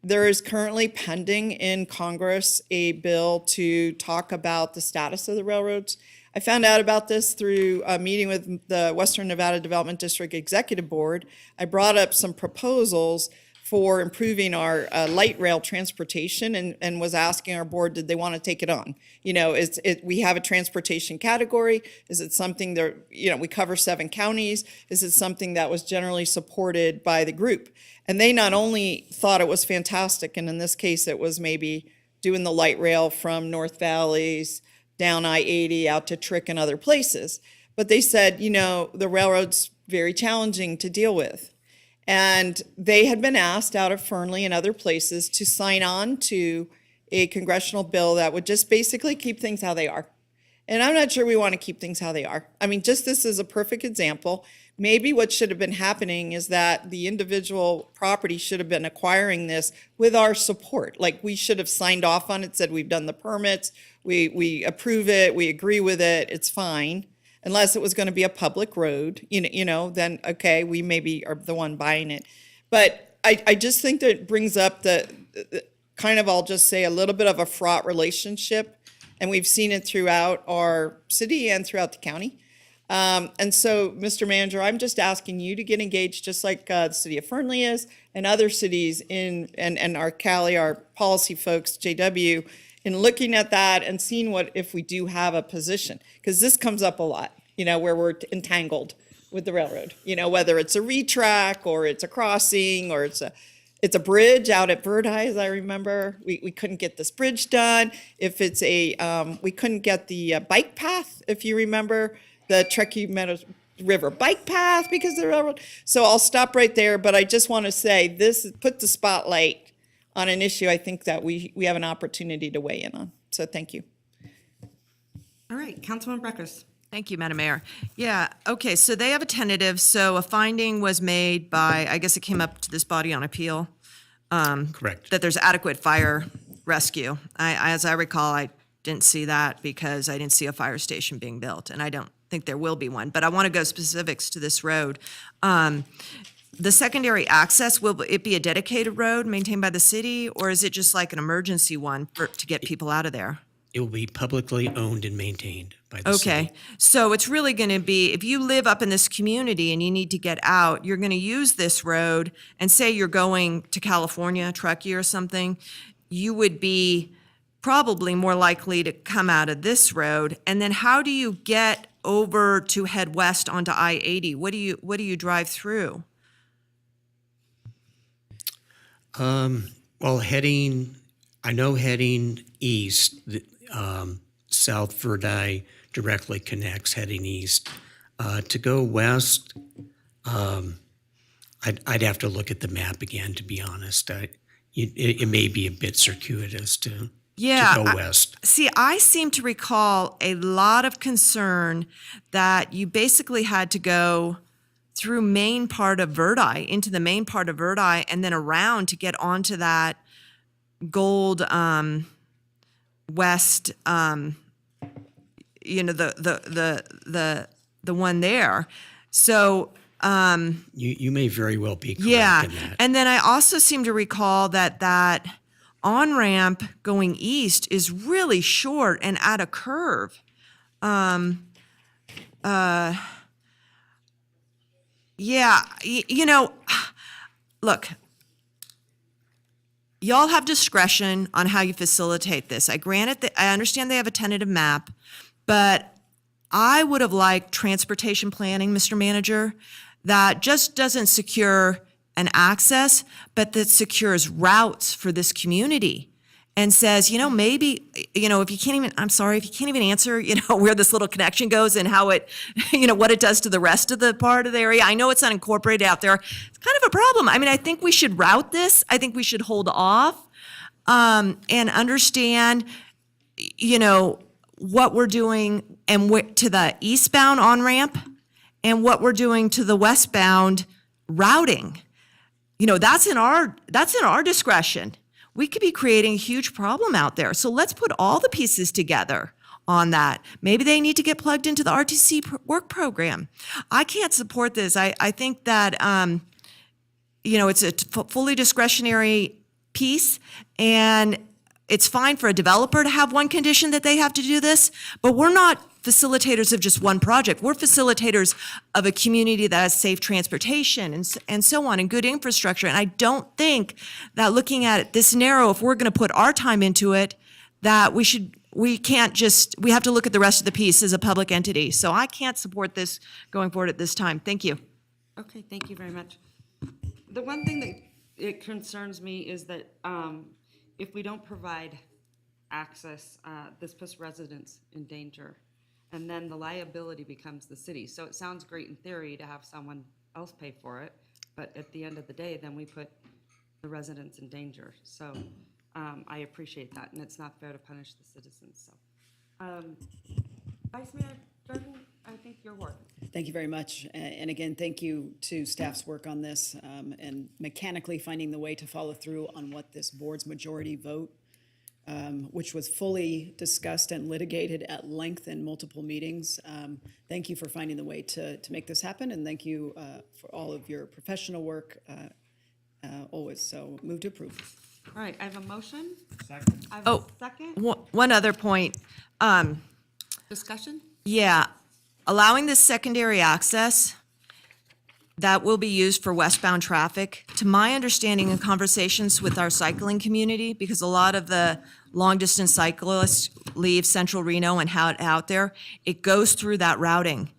There is currently pending in Congress a bill to talk about the status of the railroads. I found out about this through a meeting with the Western Nevada Development District Executive Board. I brought up some proposals for improving our light rail transportation and was asking our board, did they want to take it on? We have a transportation category. Is it something that, we cover 7 counties. Is it something that was generally supported by the group? And they not only thought it was fantastic, and in this case, it was maybe doing the light rail from North Valleys down I-80 out to Trick and other places. But they said, the railroad's very challenging to deal with. And they had been asked out of Fernley and other places to sign on to a congressional bill that would just basically keep things how they are. And I'm not sure we want to keep things how they are. I mean, just this is a perfect example. Maybe what should have been happening is that the individual property should have been acquiring this with our support. Like, we should have signed off on it, said we've done the permits, we approve it, we agree with it, it's fine. Unless it was going to be a public road, then okay, we maybe are the one buying it. But I just think that it brings up the kind of, I'll just say, a little bit of a fraught relationship. And we've seen it throughout our city and throughout the county. And so, Mr. Manager, I'm just asking you to get engaged, just like the city of Fernley is, and other cities and our Cali, our policy folks, JW, in looking at that and seeing what if we do have a position. Because this comes up a lot, where we're entangled with the railroad. Whether it's a retrack or it's a crossing or it's a bridge out at Verdi, I remember. We couldn't get this bridge done. If it's we couldn't get the bike path, if you remember, the Truckee Meadows River bike path because of the railroad. So I'll stop right there, but I just want to say this put the spotlight on an issue I think that we have an opportunity to weigh in on. So thank you. All right, Councilman Breckers. Thank you, Madam Mayor. Yeah, okay, so they have a tentative, so a finding was made by, I guess it came up to this body on appeal. Correct. That there's adequate fire rescue. As I recall, I didn't see that because I didn't see a fire station being built, and I don't think there will be one, but I want to go specifics to this road. The secondary access, will it be a dedicated road maintained by the city, or is it just like an emergency one to get people out of there? it will be publicly owned and maintained by the city. Okay, so it's really going to be, if you live up in this community and you need to get out, you're going to use this road, and say you're going to California, Truckee or something, you would be probably more likely to come out of this road. And then how do you get over to head west onto I-80? What do you drive through? Well, heading east, South Verdi directly connects heading east. To go west, I'd have to look at the map again, to be honest. It may be a bit circuitous to go west. I seem to recall a lot of concern that you basically had to go through main part of Verdi, into the main part of Verdi, and then around to get onto that gold west, the one there. So You may very well be correct yeah, in that. and then I also seem to recall that on-ramp going east is really short and at a curve. Look, y'all have discretion on how you facilitate this. I understand they have a tentative map, but I would have liked transportation planning, Mr. Manager, that just doesn't secure an access, but that secures routes for this community and says, maybe, if you can't even, I'm sorry, if you can't even answer, where this little connection goes and how it, what it does to the rest of the part of the area. I know it's not incorporated out there. It's kind of a problem. I mean, I think we should route this. I think we should hold off and understand, what we're doing and to the eastbound on-ramp and what we're doing to the westbound routing. That's in our discretion. We could be creating a huge problem out there. So let's put all the pieces together on that. Maybe they need to get plugged into the RTC work program. I can't support this. I think that, it's a fully discretionary piece, and it's fine for a developer to have one condition that they have to do this, but we're not facilitators of just one project. We're facilitators of a community that has safe transportation and so on, and good infrastructure. And I don't think that looking at it this narrow, if we're going to put our time into it, that we have to look at the rest of the piece as a public entity. So I can't support this going forward at this time. Thank you. Okay, thank you very much. The one thing that it concerns me is that if we don't provide access, this puts residents in danger. And then the liability becomes the city. So it sounds great in theory to have someone else pay for it, but at the end of the day, then we put the residents in danger. So I appreciate that, and it's not fair to punish the citizens. So, Vice Mayor Jordan, I think your work. Thank you very much. And again, thank you to staff's work on this and mechanically finding the way to follow through on what this board's majority vote, which was fully discussed and litigated at length in multiple meetings. Thank you for finding the way to make this happen, and thank you for all of your professional work always. So move to approve. All right, I have a motion. Second. I have a second. One other point. Discussion? Yeah, allowing this secondary access that will be used for westbound traffic, to my understanding in conversations with our cycling community, because a lot of the long-distance cyclists leave central Reno and head out there, it goes through that routing.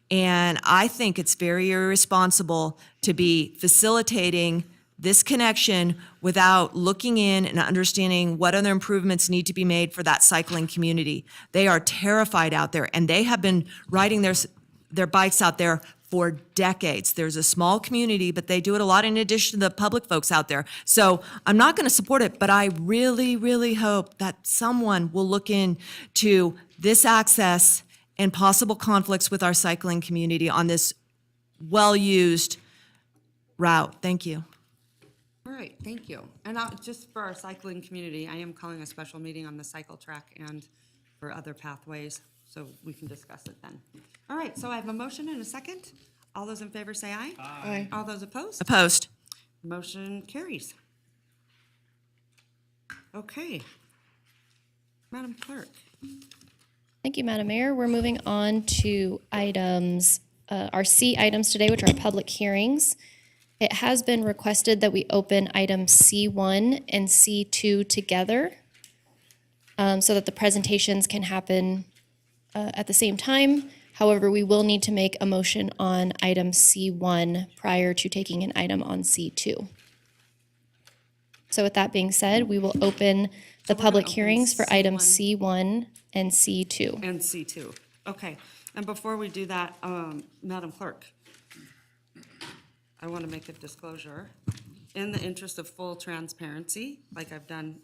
And I think it's very irresponsible to be facilitating this connection without looking in and understanding what other improvements need to be made for that cycling community. They are terrified out there, and they have been riding their bikes out there for decades. There's a small community, but they do it a lot in addition to the public folks out there. So I'm not going to support it, but I really, really hope that someone will look into this access and possible conflicts with our cycling community on this well-used route. Thank you. All right, thank you. And just for our cycling community, I am calling a special meeting on the cycle track and for other pathways, so we can discuss it then. All right, so I have a motion and a second. All those in favor say aye. Aye. All those opposed? Opposed. Motion carries. Okay. Madam Clerk. Thank you, Madam Mayor. We're moving on to items, our C items today, which are public hearings. It has been requested that we open items C1 and C2 together so that the presentations can happen at the same time. However, we will need to make a motion on item C1 prior to taking an item on C2. So with that being said, we will open the we're gonna public open hearings for items C1. C1 and C2. And C2. Okay. And before we do that, Madam Clerk, I want to make a disclosure. In the interest of full transparency, like I've done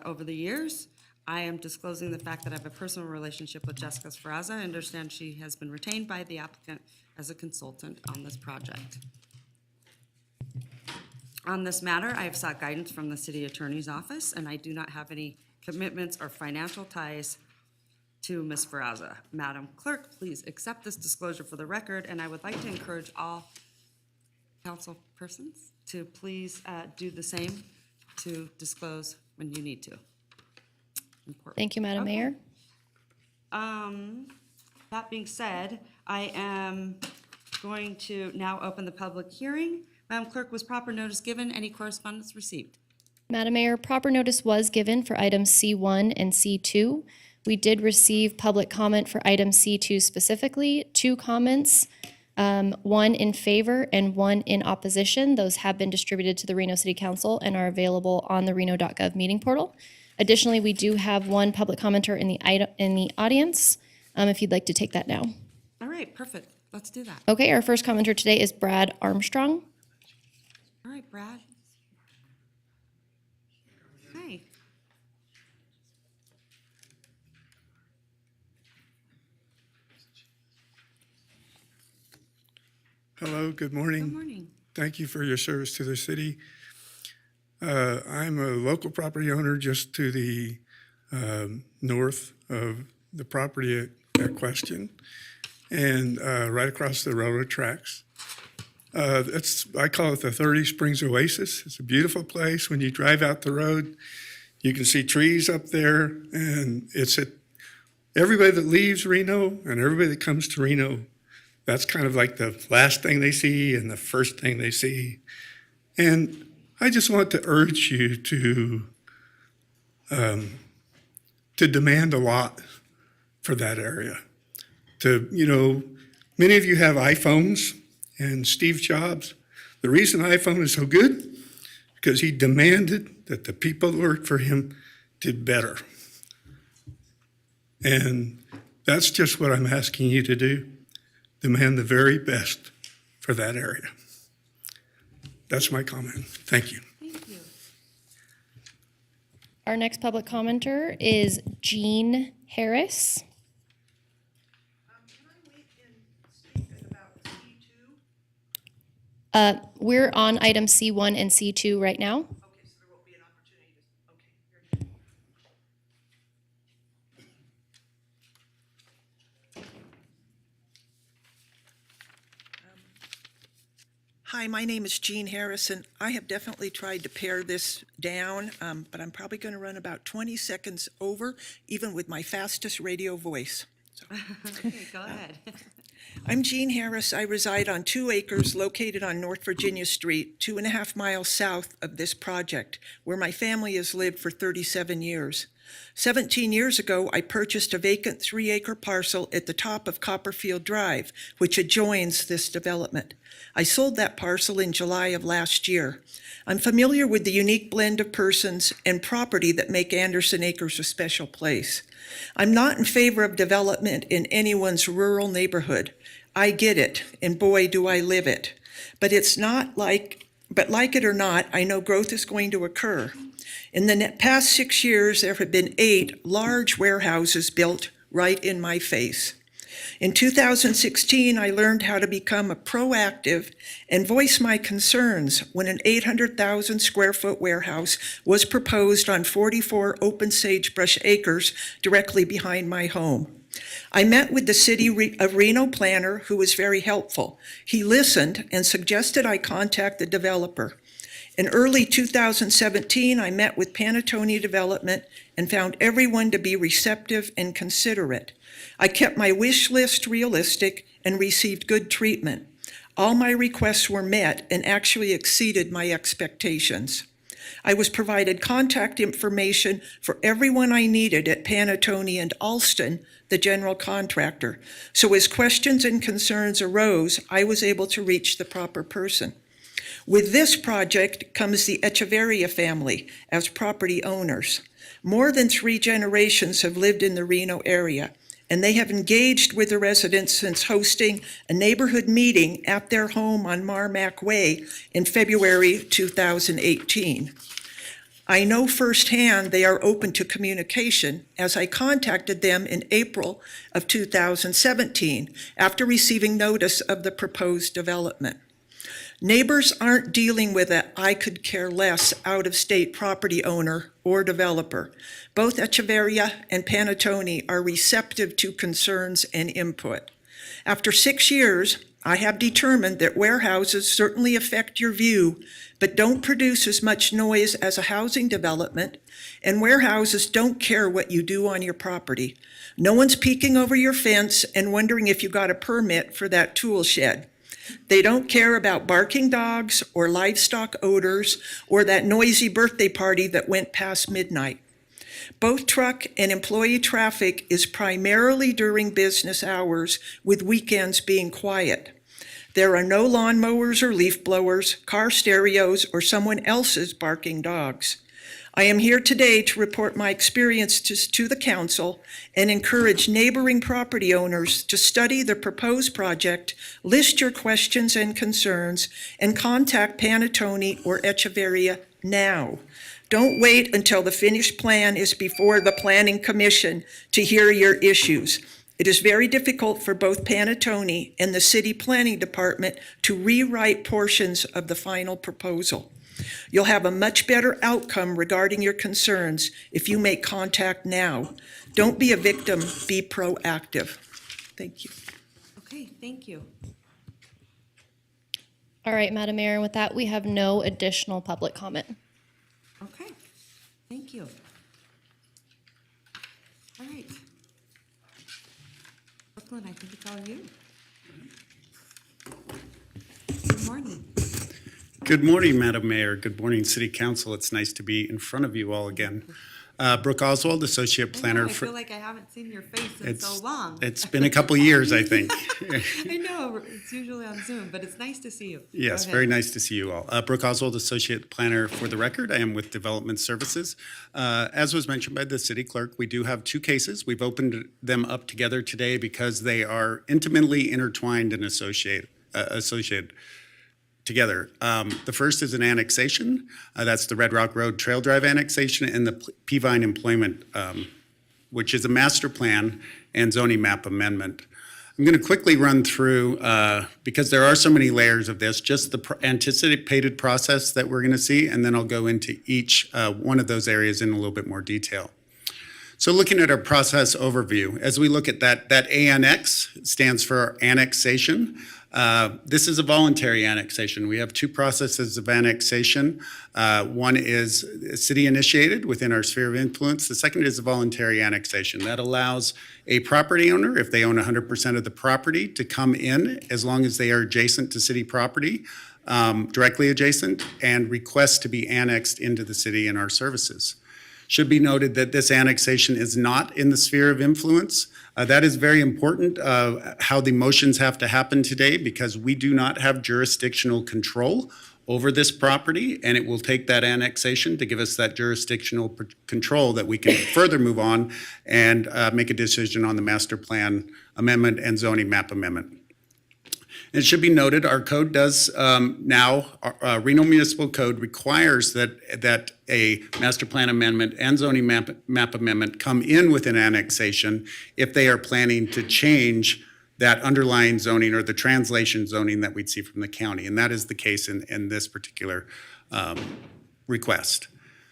over the years, I am disclosing the fact that I have a personal relationship with Jessica Sferraza. I understand she has been retained by the applicant as a consultant on this project. On this matter, I have sought guidance from the city attorney's office, and I do not have any commitments or financial ties to Ms. Sferraza. Madam Clerk, please accept this disclosure for the record, and I would like to encourage all council persons to please do the same to disclose when you need to. Important. Thank you, Madam Mayor. That being said, I am going to now open the public hearing. Madam Clerk, was proper notice given? Any correspondence received? Madam Mayor, proper notice was given for items C1 and C2. We did receive public comment for item C2 specifically, 2 comments, 1 in favor and 1 in opposition. Those have been distributed to the Reno City Council and are available on the reno.gov meeting portal. Additionally, we do have 1 public commenter in the audience, if you'd like to take that now. All right, perfect. Let's do that. Okay, our first commenter today is Brad Armstrong. All right, Brad. Hi. Hello, good morning. Good morning. Thank you for your service to the city. I'm a local property owner just to the north of the property at question and right across the railroad tracks. I call it the 30 Springs Oasis. It's a beautiful place. When you drive out the road, you can see trees up there, and everybody that leaves Reno and everybody that comes to Reno, that's kind of like the last thing they see and the first thing they see. And I just want to urge you to demand a lot for that area. Many of you have iPhones, and Steve Jobs, the reason iPhone is so good, because he demanded that the people that worked for him did better. And that's just what I'm asking you to do. Demand the very best for that area. That's my comment. Thank you. Thank you. Our next public commenter is Jean Harris. We're on item C1 and C2 right now. Okay, so there won't be an opportunity to, okay, very good. Hi, my name is Jean Harrison. I have definitely tried to pare this down, but I'm probably going to run about 20 seconds over, even with my fastest radio voice. So. Okay, go ahead. I'm Jean Harris. I reside on 2 acres located on North Virginia Street, 2.5 miles south of this project, where my family has lived for 37 years. 17 years ago, I purchased a vacant 3-acre parcel at the top of Copperfield Drive, which adjoins this development. I sold that parcel in July of last year. I'm familiar with the unique blend of persons and property that make Anderson Acres a special place. I'm not in favor of development in anyone's rural neighborhood. I get it, and boy, do I live it. But like it or not, I know growth is going to occur. In the past 6 years, there have been 8 large warehouses built right in my face. In 2016, I learned how to become a proactive and voice my concerns when an 800,000 square foot warehouse was proposed on 44 open sagebrush acres directly behind my home. I met with the city of Reno planner, who was very helpful. He listened and suggested I contact the developer. In early 2017, I met with Panattoni Development and found everyone to be receptive and considerate. I kept my wish list realistic and received good treatment. All my requests were met and actually exceeded my expectations. I was provided contact information for everyone I needed at Panattoni and Alston, the general contractor. So as questions and concerns arose, I was able to reach the proper person. With this project comes the Echeverria family as property owners. More than 3 generations have lived in the Reno area, and they have engaged with the residents since hosting a neighborhood meeting at their home on Marmac Way in February 2018. I know firsthand they are open to communication, as I contacted them in April of 2017 after receiving notice of the proposed development. Neighbors aren't dealing with a I could care less out-of-state property owner or developer. Both Echeverria and Panattoni are receptive to concerns and input. After 6 years, I have determined that warehouses certainly affect your view, but don't produce as much noise as a housing development, and warehouses don't care what you do on your property. No one's peeking over your fence and wondering if you got a permit for that tool shed. They don't care about barking dogs or livestock odors or that noisy birthday party that went past midnight. Both truck and employee traffic is primarily during business hours, with weekends being quiet. There are no lawnmowers or leaf blowers, car stereos, or someone else's barking dogs. I am here today to report my experiences to the council and encourage neighboring property owners to study the proposed project, list your questions and concerns, and contact Panattoni or Echeverria now. Don't wait until the finished plan is before the Planning Commission to hear your issues. It is very difficult for both Panattoni and the City Planning Department to rewrite portions of the final proposal. You'll have a much better outcome regarding your concerns if you make contact now. Don't be a victim, be proactive. Thank you. Okay, thank you. All right, Madam Mayor, and with that, we have no additional public comment. Okay, thank you. All right. Brooklyn, I think it's all you. Good morning. Good morning, Madam Mayor. Good morning, City Council. It's nice to be in front of you all again. Brooke Oswald, Associate Planner. I feel like I haven't seen your face in so long. It's been a couple years, I think. I know, it's usually on Zoom, but it's nice to see you. Yes, very nice to see you all. Brooke Oswald, Associate Planner for the record. I am with Development Services. As was mentioned by the City Clerk, we do have 2 cases. We've opened them up together today because they are intimately intertwined and associated together. The first is an annexation. That's the Red Rock Road Trail Drive annexation, and the Peavine Employment, which is a master plan and zoning map amendment. I'm going to quickly run through, because there are so many layers of this, just the anticipated process that we're going to see, and then I'll go into each one of those areas in a little bit more detail. So looking at our process overview, as we look at that ANX stands for annexation. This is a voluntary annexation. We have 2 processes of annexation. One is city initiated within our sphere of influence. The second is a voluntary annexation. That allows a property owner, if they own 100% of the property, to come in as long as they are adjacent to city property, directly adjacent, and request to be annexed into the city and our services. Should be noted that this annexation is not in the sphere of influence. That is very important, how the motions have to happen today, because we do not have jurisdictional control over this property, and it will take that annexation to give us that jurisdictional control that we can further move on and make a decision on the master plan amendment and zoning map amendment. It should be noted, our code does now, Reno Municipal Code requires that a master plan amendment and zoning map amendment come in with an annexation if they are planning to change that underlying zoning or the translation zoning that we'd see from the county. And that is the case in this particular request.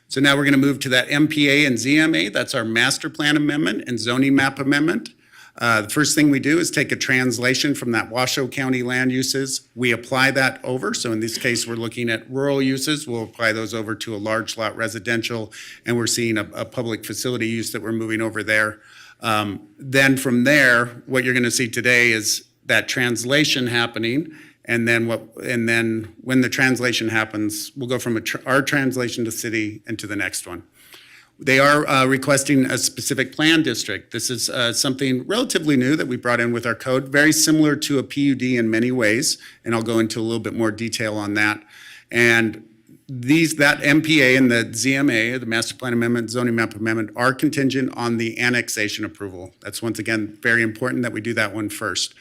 So now we're going to move to that Mpa and Zma. That's our master plan amendment and zoning map amendment. The first thing we do is take a translation from that Washoe County land uses. We apply that over. So in this case, we're looking at rural uses. We'll apply those over to a large lot residential, and we're seeing a public facility use that we're moving over there. Then from there, what you're going to see today is that translation happening. And then when the translation happens, we'll go from our translation to city and to the next one. They are requesting a specific plan district. This is something relatively new that we brought in with our code, very similar to a PUD in many ways, and I'll go into a little bit more detail on that. And that MPA and the ZMA, the Master Plan Amendment, Zoning Map Amendment, are contingent on the annexation approval. That's once again very important that we do that one first.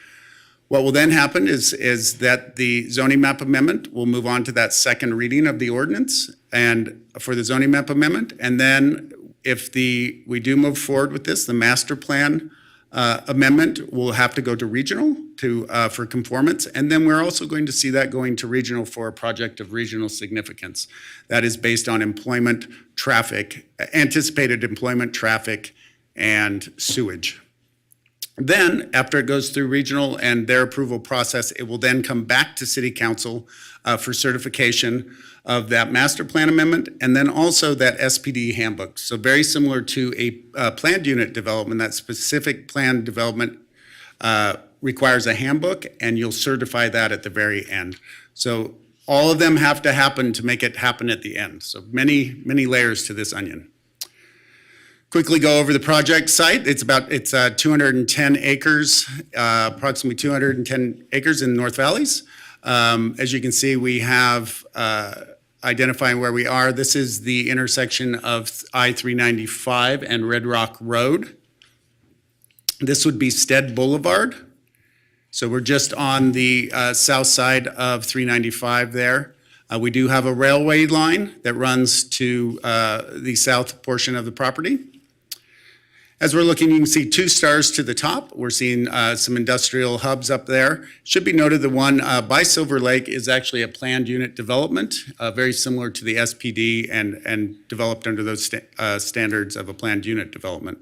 What will then happen is that the zoning map amendment will move on to that second reading of the ordinance and for the zoning map amendment. And then if we do move forward with this, the master plan amendment will have to go to regional for conformance. And then we're also going to see that going to regional for a project of regional significance. That is based on employment, traffic, anticipated employment, traffic, and sewage. Then, after it goes through regional and their approval process, it will then come back to City Council for certification of that master plan amendment and then also that SPD handbook. So very similar to a planned unit development, that specific plan development requires a handbook, and you'll certify that at the very end. So all of them have to happen to make it happen at the end. So many, many layers to this onion. Quickly go over the project site. It's 210 acres, approximately 210 acres in North Valleys. As you can see, we have identifying where we are. This is the intersection of I-395 and Red Rock Road. This would be Stead Boulevard. So we're just on the south side of 395 there. We do have a railway line that runs to the south portion of the property. As we're looking, you can see 2 stars to the top. We're seeing some industrial hubs up there. Should be noted the one by Silver Lake is actually a planned unit development, very similar to the SPD and developed under those standards of a planned unit development.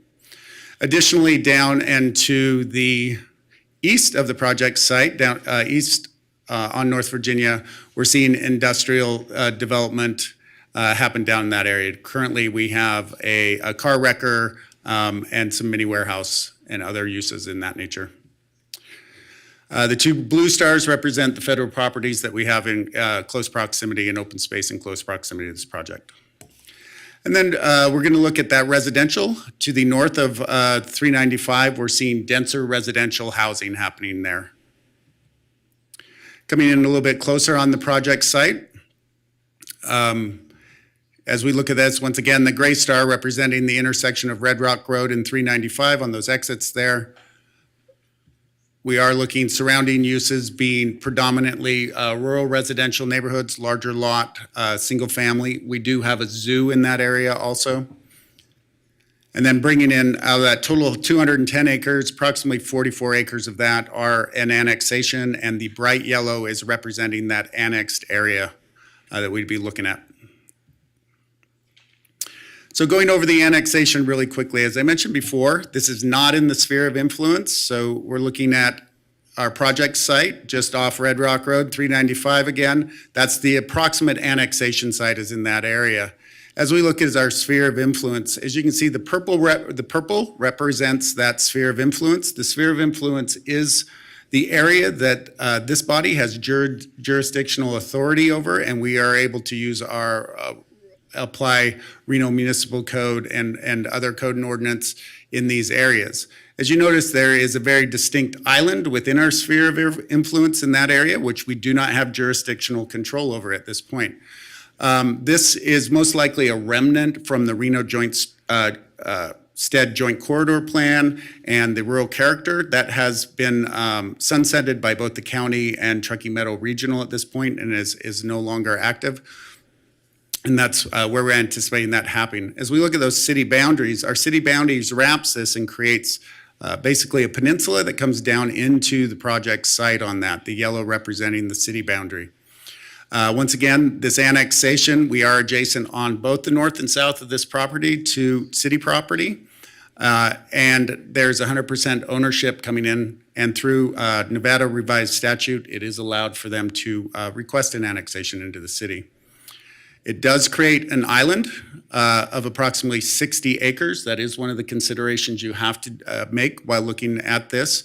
Additionally, down and to the east of the project site, down east on North Virginia, we're seeing industrial development happen down in that area. Currently, we have a car wrecker, and some mini warehouse and other uses in that nature. The 2 blue stars represent the federal properties that we have in close proximity and open space in close proximity to this project. And then we're going to look at that residential. To the north of 395, we're seeing denser residential housing happening there. Coming in a little bit closer on the project site, as we look at this, once again, the gray star representing the intersection of Red Rock Road and 395 on those exits there. We are looking surrounding uses being predominantly rural residential neighborhoods, larger lot, single family. We do have a zoo in that area also. And then bringing in out of that total of 210 acres, approximately 44 acres of that are an annexation, and the bright yellow is representing that annexed area that we'd be looking at. So going over the annexation really quickly, as I mentioned before, this is not in the sphere of influence. So we're looking at our project site just off Red Rock Road, 395 again. That's the approximate annexation site is in that area. As we look at our sphere of influence, as you can see, the purple represents that sphere of influence. The sphere of influence is the area that this body has jurisdictional authority over, and we are able to use our apply Reno Municipal Code and other code and ordinance in these areas. As you notice, there is a very distinct island within our sphere of influence in that area, which we do not have jurisdictional control over at this point. This is most likely a remnant from the Reno Stead Joint Corridor Plan and the rural character that has been sunsetted by both the county and Truckee Meadow Regional at this point and is no longer active. And that's where we're anticipating that happening. As we look at those city boundaries, our city boundaries wraps this and creates basically a peninsula that comes down into the project site on that, the yellow representing the city boundary. Once again, this annexation, we are adjacent on both the north and south of this property to city property. And there's 100% ownership coming in, and through Nevada revised statute, it is allowed for them to request an annexation into the city. It does create an island of approximately 60 acres. That is one of the considerations you have to make while looking at this.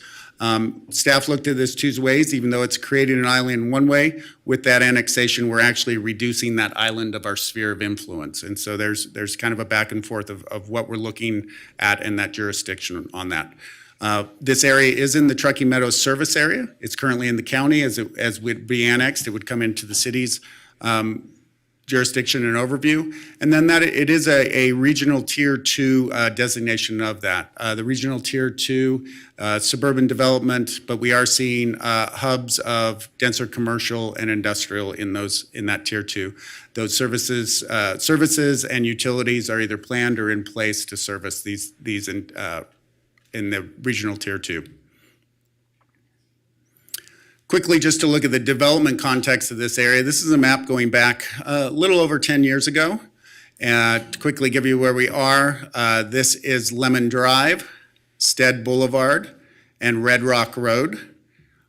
Staff looked at this two ways. Even though it's creating an island one way, with that annexation, we're actually reducing that island of our sphere of influence. And so there's kind of a back and forth of what we're looking at in that jurisdiction on that. This area is in the Truckee Meadows service area. It's currently in the county. As would be annexed, it would come into the city's jurisdiction and overview. And then that it is a regional tier 2 designation of that. The regional tier 2 suburban development, but we are seeing hubs of denser commercial and industrial in that tier 2. Those services and utilities are either planned or in place to service these in the regional tier 2. Quickly, just to look at the development context of this area, this is a map going back a little over 10 years ago. And to quickly give you where we are, this is Lemon Drive, Stead Boulevard, and Red Rock Road.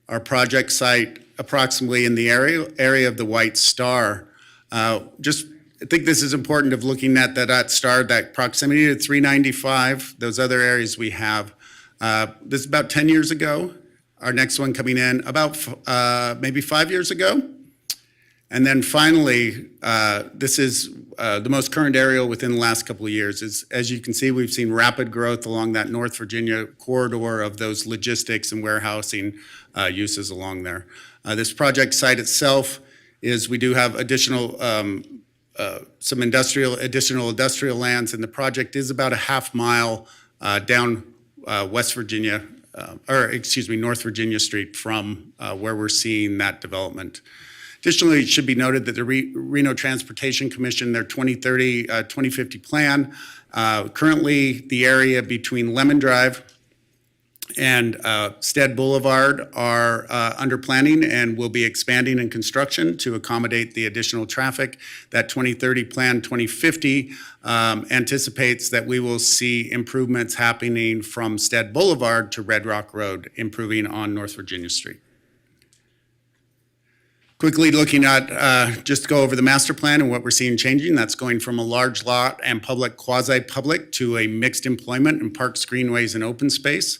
Our project site approximately in the area of the White Star. I think this is important of looking at that star, that proximity to 395, those other areas we have. This is about 10 years ago. Our next one coming in about maybe 5 years ago. And then finally, this is the most current aerial within the last couple of years. As you can see, we've seen rapid growth along that North Virginia corridor of those logistics and warehousing uses along there. This project site itself is, we do have additional, some additional industrial lands, and the project is about a half mile down North Virginia Street from where we're seeing that development. Additionally, it should be noted that the Reno Transportation Commission, their 2050 plan, currently the area between Lemon Drive and Stead Boulevard are under planning and will be expanding in construction to accommodate the additional traffic. That 2030 plan, 2050, anticipates that we will see improvements happening from Stead Boulevard to Red Rock Road, improving on North Virginia Street. Quickly looking at, just to go over the master plan and what we're seeing changing, that's going from a large lot and public, quasi-public, to a mixed employment and parks, greenways, and open space.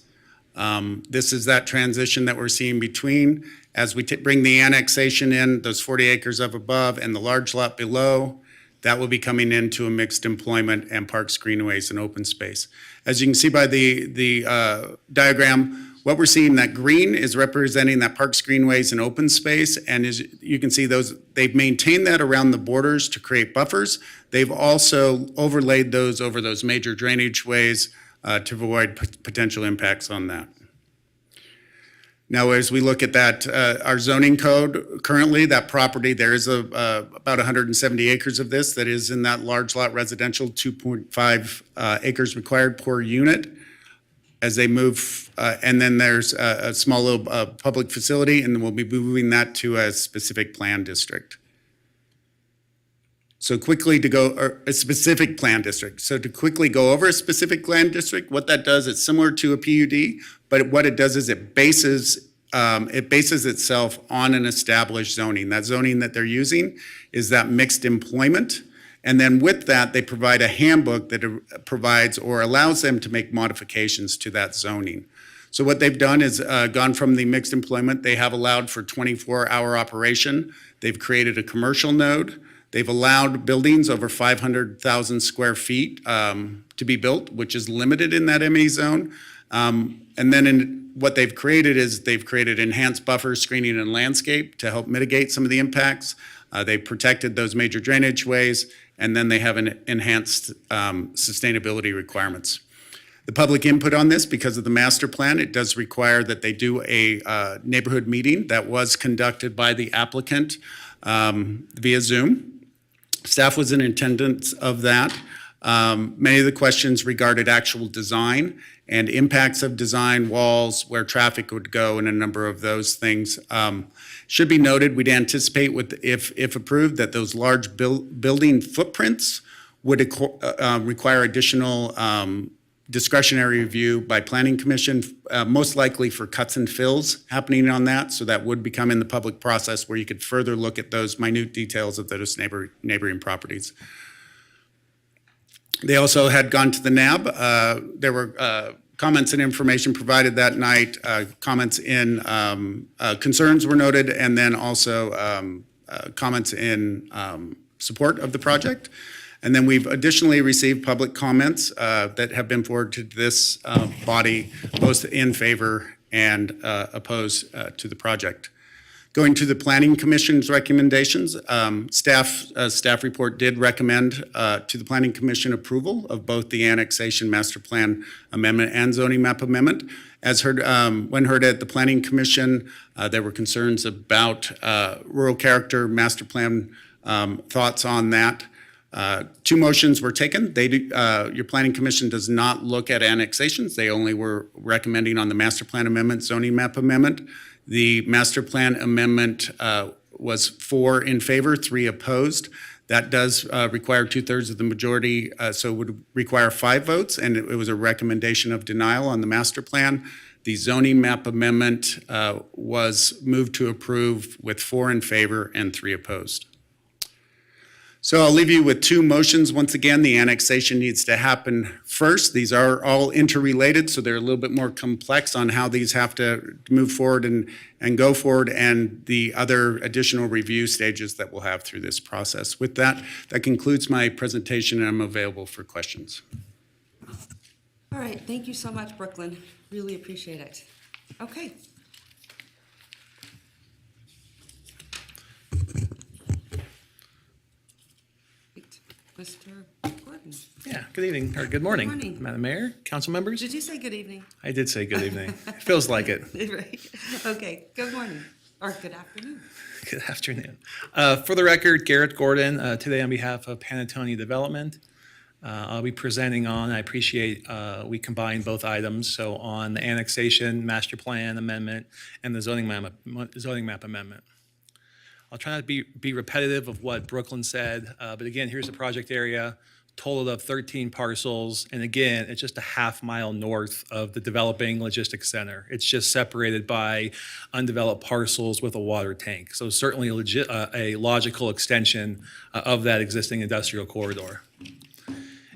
This is that transition that we're seeing between, as we bring the annexation in, those 40 acres up above and the large lot below, that will be coming into a mixed employment and parks, greenways, and open space. As you can see by the diagram, what we're seeing, that green is representing that parks, greenways, and open space. And as you can see, they've maintained that around the borders to create buffers. They've also overlaid those over those major drainage ways to avoid potential impacts on that. Now, as we look at that, our zoning code, currently that property, there is about 170 acres of this that is in that large lot residential, 2.5 acres required per unit. As they move, and then there's a small little public facility, and then we'll be moving that to a specific plan district. So quickly to go, or a specific plan district. So to quickly go over a specific plan district, what that does, it's similar to a PUD, but what it does is it bases itself on an established zoning. That zoning that they're using is that mixed employment. And then with that, they provide a handbook that provides or allows them to make modifications to that zoning. So what they've done is gone from the mixed employment. They have allowed for 24-hour operation. They've created a commercial node. They've allowed buildings over 500,000 square feet to be built, which is limited in that ME zone. And then what they've created is they've created enhanced buffer screening and landscape to help mitigate some of the impacts. They've protected those major drainage ways, and then they have an enhanced sustainability requirements. The public input on this, because of the master plan, it does require that they do a neighborhood meeting that was conducted by the applicant via Zoom. Staff was in attendance of that. Many of the questions regarded actual design and impacts of design, walls, where traffic would go, and a number of those things. Should be noted, we'd anticipate, if approved, that those large building footprints would require additional discretionary review by Planning Commission, most likely for cuts and fills happening on that. So that would become in the public process where you could further look at those minute details of those neighboring properties. They also had gone to the NAB. There were comments and information provided that night. Comments in concerns were noted, and then also comments in support of the project. And then we've additionally received public comments that have been forwarded to this body, both in favor and opposed to the project. Going to the Planning Commission's recommendations, staff report did recommend to the Planning Commission approval of both the Annexation Master Plan Amendment and Zoning Map Amendment. As heard, when heard at the Planning Commission, there were concerns about rural character master plan thoughts on that. Two motions were taken. Your Planning Commission does not look at annexations. They only were recommending on the Master Plan Amendment, Zoning Map Amendment. The Master Plan Amendment was 4 in favor, 3 opposed. That does require 2/3 of the majority, so it would require 5 votes, and it was a recommendation of denial on the Master Plan. The Zoning Map Amendment was moved to approve with 4 in favor and 3 opposed. So I'll leave you with 2 motions. Once again, the annexation needs to happen first. These are all interrelated, so they're a little bit more complex on how these have to move forward and go forward, and the other additional review stages that we'll have through this process. With that, that concludes my presentation, and I'm available for questions. All right, thank you so much, Brooklyn. Really appreciate it. Okay. Mr. Gordon. Yeah, good evening, or good morning, Good morning. Madam Mayor, council members. Did you say good evening? I did say good evening. It feels like it. Right. Okay, good morning, or good afternoon. Good afternoon. For the record, Garrett Gordon, today on behalf of Panettone Development. I'll be presenting on, I appreciate we combined both items, so on the annexation, master plan amendment, and the zoning map amendment. I'll try not to be repetitive of what Brooklyn said, but again, here's the project area, total of 13 parcels, and again, it's just a half-mile north of the developing logistics center. It's just separated by undeveloped parcels with a water tank, so certainly a logical extension of that existing industrial corridor.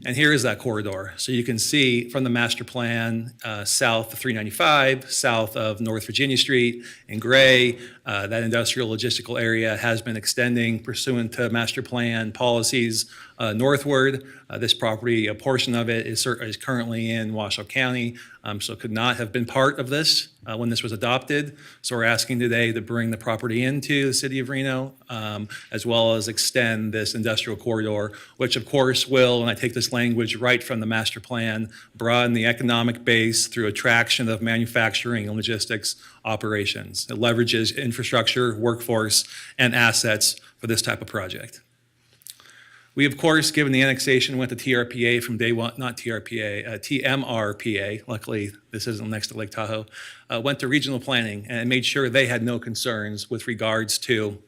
And here is that corridor. So you can see from the master plan, south of 395, south of North Virginia Street in gray, that industrial logistical area has been extending pursuant to master plan policies northward. This property, a portion of it is currently in Washoe County, so could not have been part of this when this was adopted. So we're asking today to bring the property into the city of Reno, as well as extend this industrial corridor, which of course will, and I take this language right from the master plan, broaden the economic base through attraction of manufacturing and logistics operations. It leverages infrastructure, workforce, and assets for this type of project. We, of course, given the annexation, went to TRPA from day one, not TRPA, TMRPA, luckily this isn't next to Lake Tahoe, went to regional planning and made sure they had no concerns with regards to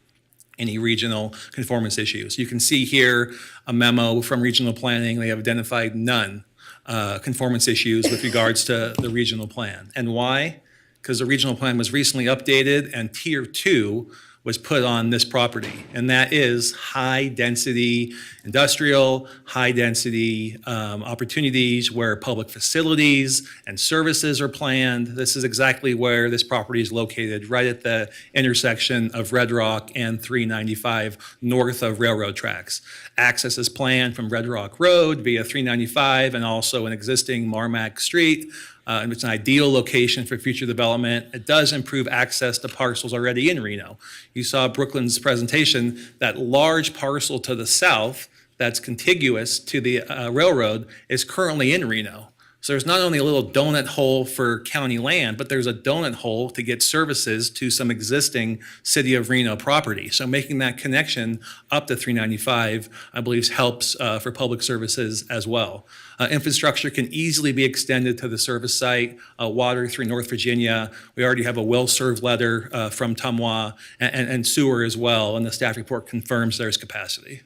any regional conformance issues. You can see here a memo from regional planning. They have identified none conformance issues with regards to the regional plan. And why? Because the regional plan was recently updated and Tier 2 was put on this property, and that is high-density industrial, high-density opportunities where public facilities and services are planned. This is exactly where this property is located, right at the intersection of Red Rock and 395 north of railroad tracks. Access is planned from Red Rock Road via 395 and also an existing Marmac Street. And it's an ideal location for future development. It does improve access to parcels already in Reno. You saw Brooklyn's presentation, that large parcel to the south that's contiguous to the railroad is currently in Reno. So there's not only a little donut hole for county land, but there's a donut hole to get services to some existing City of Reno property. So making that connection up to 395, I believe, helps for public services as well. Infrastructure can easily be extended to the service site, water through North Virginia. We already have a well-served letter from Tumwa and sewer as well, and the staff report confirms there's capacity.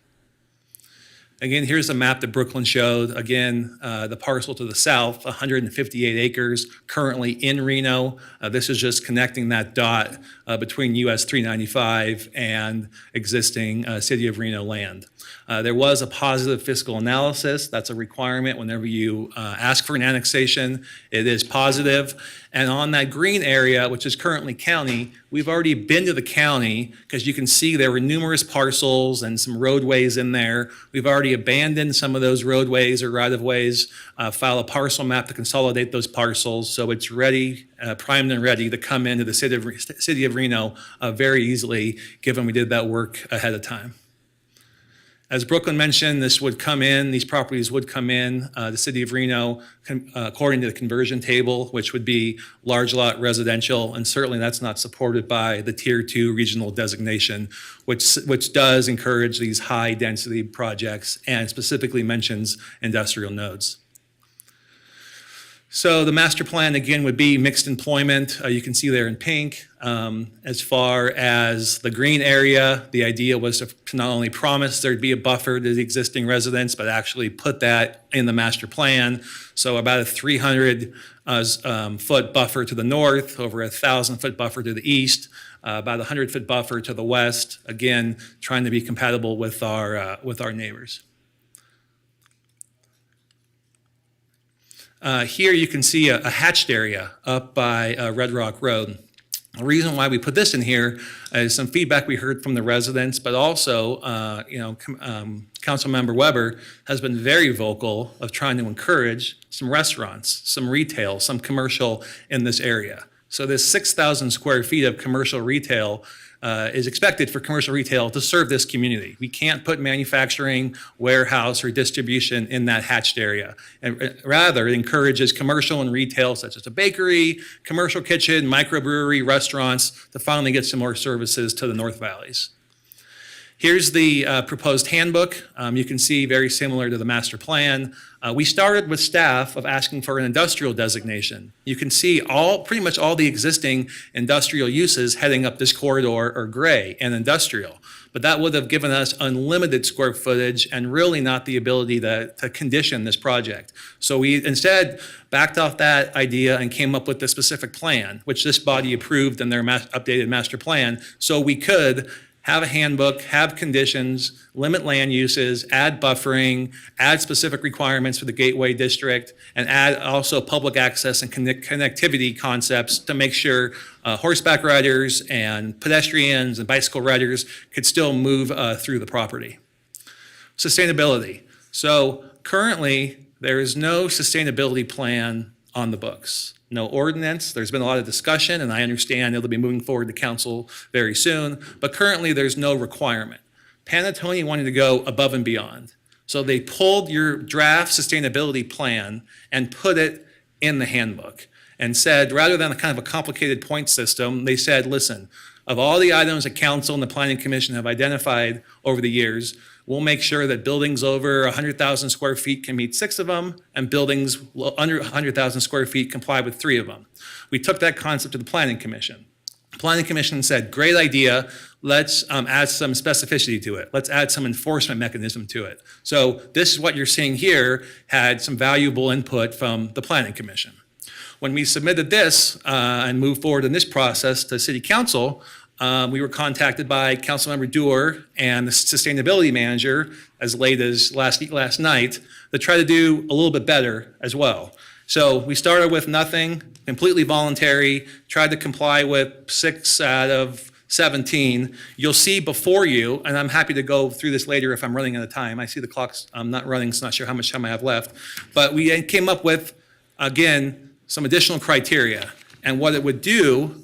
Again, here's a map that Brooklyn showed. Again, the parcel to the south, 158 acres, currently in Reno. This is just connecting that dot between US 395 and existing City of Reno land. There was a positive fiscal analysis. That's a requirement whenever you ask for an annexation. It is positive. And on that green area, which is currently county, we've already been to the county because you can see there were numerous parcels and some roadways in there. We've already abandoned some of those roadways or right-of-ways, filed a parcel map to consolidate those parcels. So it's ready, primed and ready to come into the city of Reno very easily, given we did that work ahead of time. As Brooklyn mentioned, this would come in, these properties would come in, the city of Reno, according to the conversion table, which would be large lot residential, and certainly that's not supported by the Tier 2 regional designation, which does encourage these high density projects and specifically mentions industrial nodes. So the master plan, again, would be mixed employment. You can see there in pink. As far as the green area, the idea was to not only promise there'd be a buffer to the existing residents, but actually put that in the master plan. So about a 300-foot buffer to the north, over a 1,000-foot buffer to the east, about a 100-foot buffer to the west, again, trying to be compatible with our neighbors. Here you can see a hatched area up by Red Rock Road. The reason why we put this in here is some feedback we heard from the residents, but also, Councilmember Weber has been very vocal of trying to encourage some restaurants, some retail, some commercial in this area. So this 6,000 square feet of commercial retail is expected for commercial retail to serve this community. We can't put manufacturing, warehouse, or distribution in that hatched area. And rather, it encourages commercial and retail, such as a bakery, commercial kitchen, microbrewery, restaurants, to finally get some more services to the North Valleys. Here's the proposed handbook. You can see very similar to the master plan. We started with staff of asking for an industrial designation. You can see pretty much all the existing industrial uses heading up this corridor are gray and industrial. But that would have given us unlimited square footage and really not the ability to condition this project. So we instead backed off that idea and came up with the specific plan, which this body approved in their updated master plan, so we could have a handbook, have conditions, limit land uses, add buffering, add specific requirements for the Gateway District, and add also public access and connectivity concepts to make sure horseback riders and pedestrians and bicycle riders could still move through the property. Sustainability. So currently, there is no sustainability plan on the books. No ordinance. There's been a lot of discussion, and I understand it'll be moving forward to council very soon, but currently there's no requirement. Panettone wanted to go above and beyond. So they pulled your draft sustainability plan and put it in the handbook and said, rather than a kind of a complicated point system, they said, listen, of all the items that council and the planning commission have identified over the years, we'll make sure that buildings over 100,000 square feet can meet 6 of them, and buildings under 100,000 square feet comply with 3 of them. We took that concept to the Planning Commission. The Planning Commission said, great idea, let's add some specificity to it. Let's add some enforcement mechanism to it. So this is what you're seeing here, had some valuable input from the Planning Commission. When we submitted this and moved forward in this process to City Council, we were contacted by Councilmember Doer and the sustainability manager as late as last night to try to do a little bit better as well. So we started with nothing, completely voluntary, tried to comply with 6 out of 17. You'll see before you, and I'm happy to go through this later if I'm running out of time. I see the clock's not running, so I'm not sure how much time I have left. But we came up with, again, some additional criteria. And what it would do,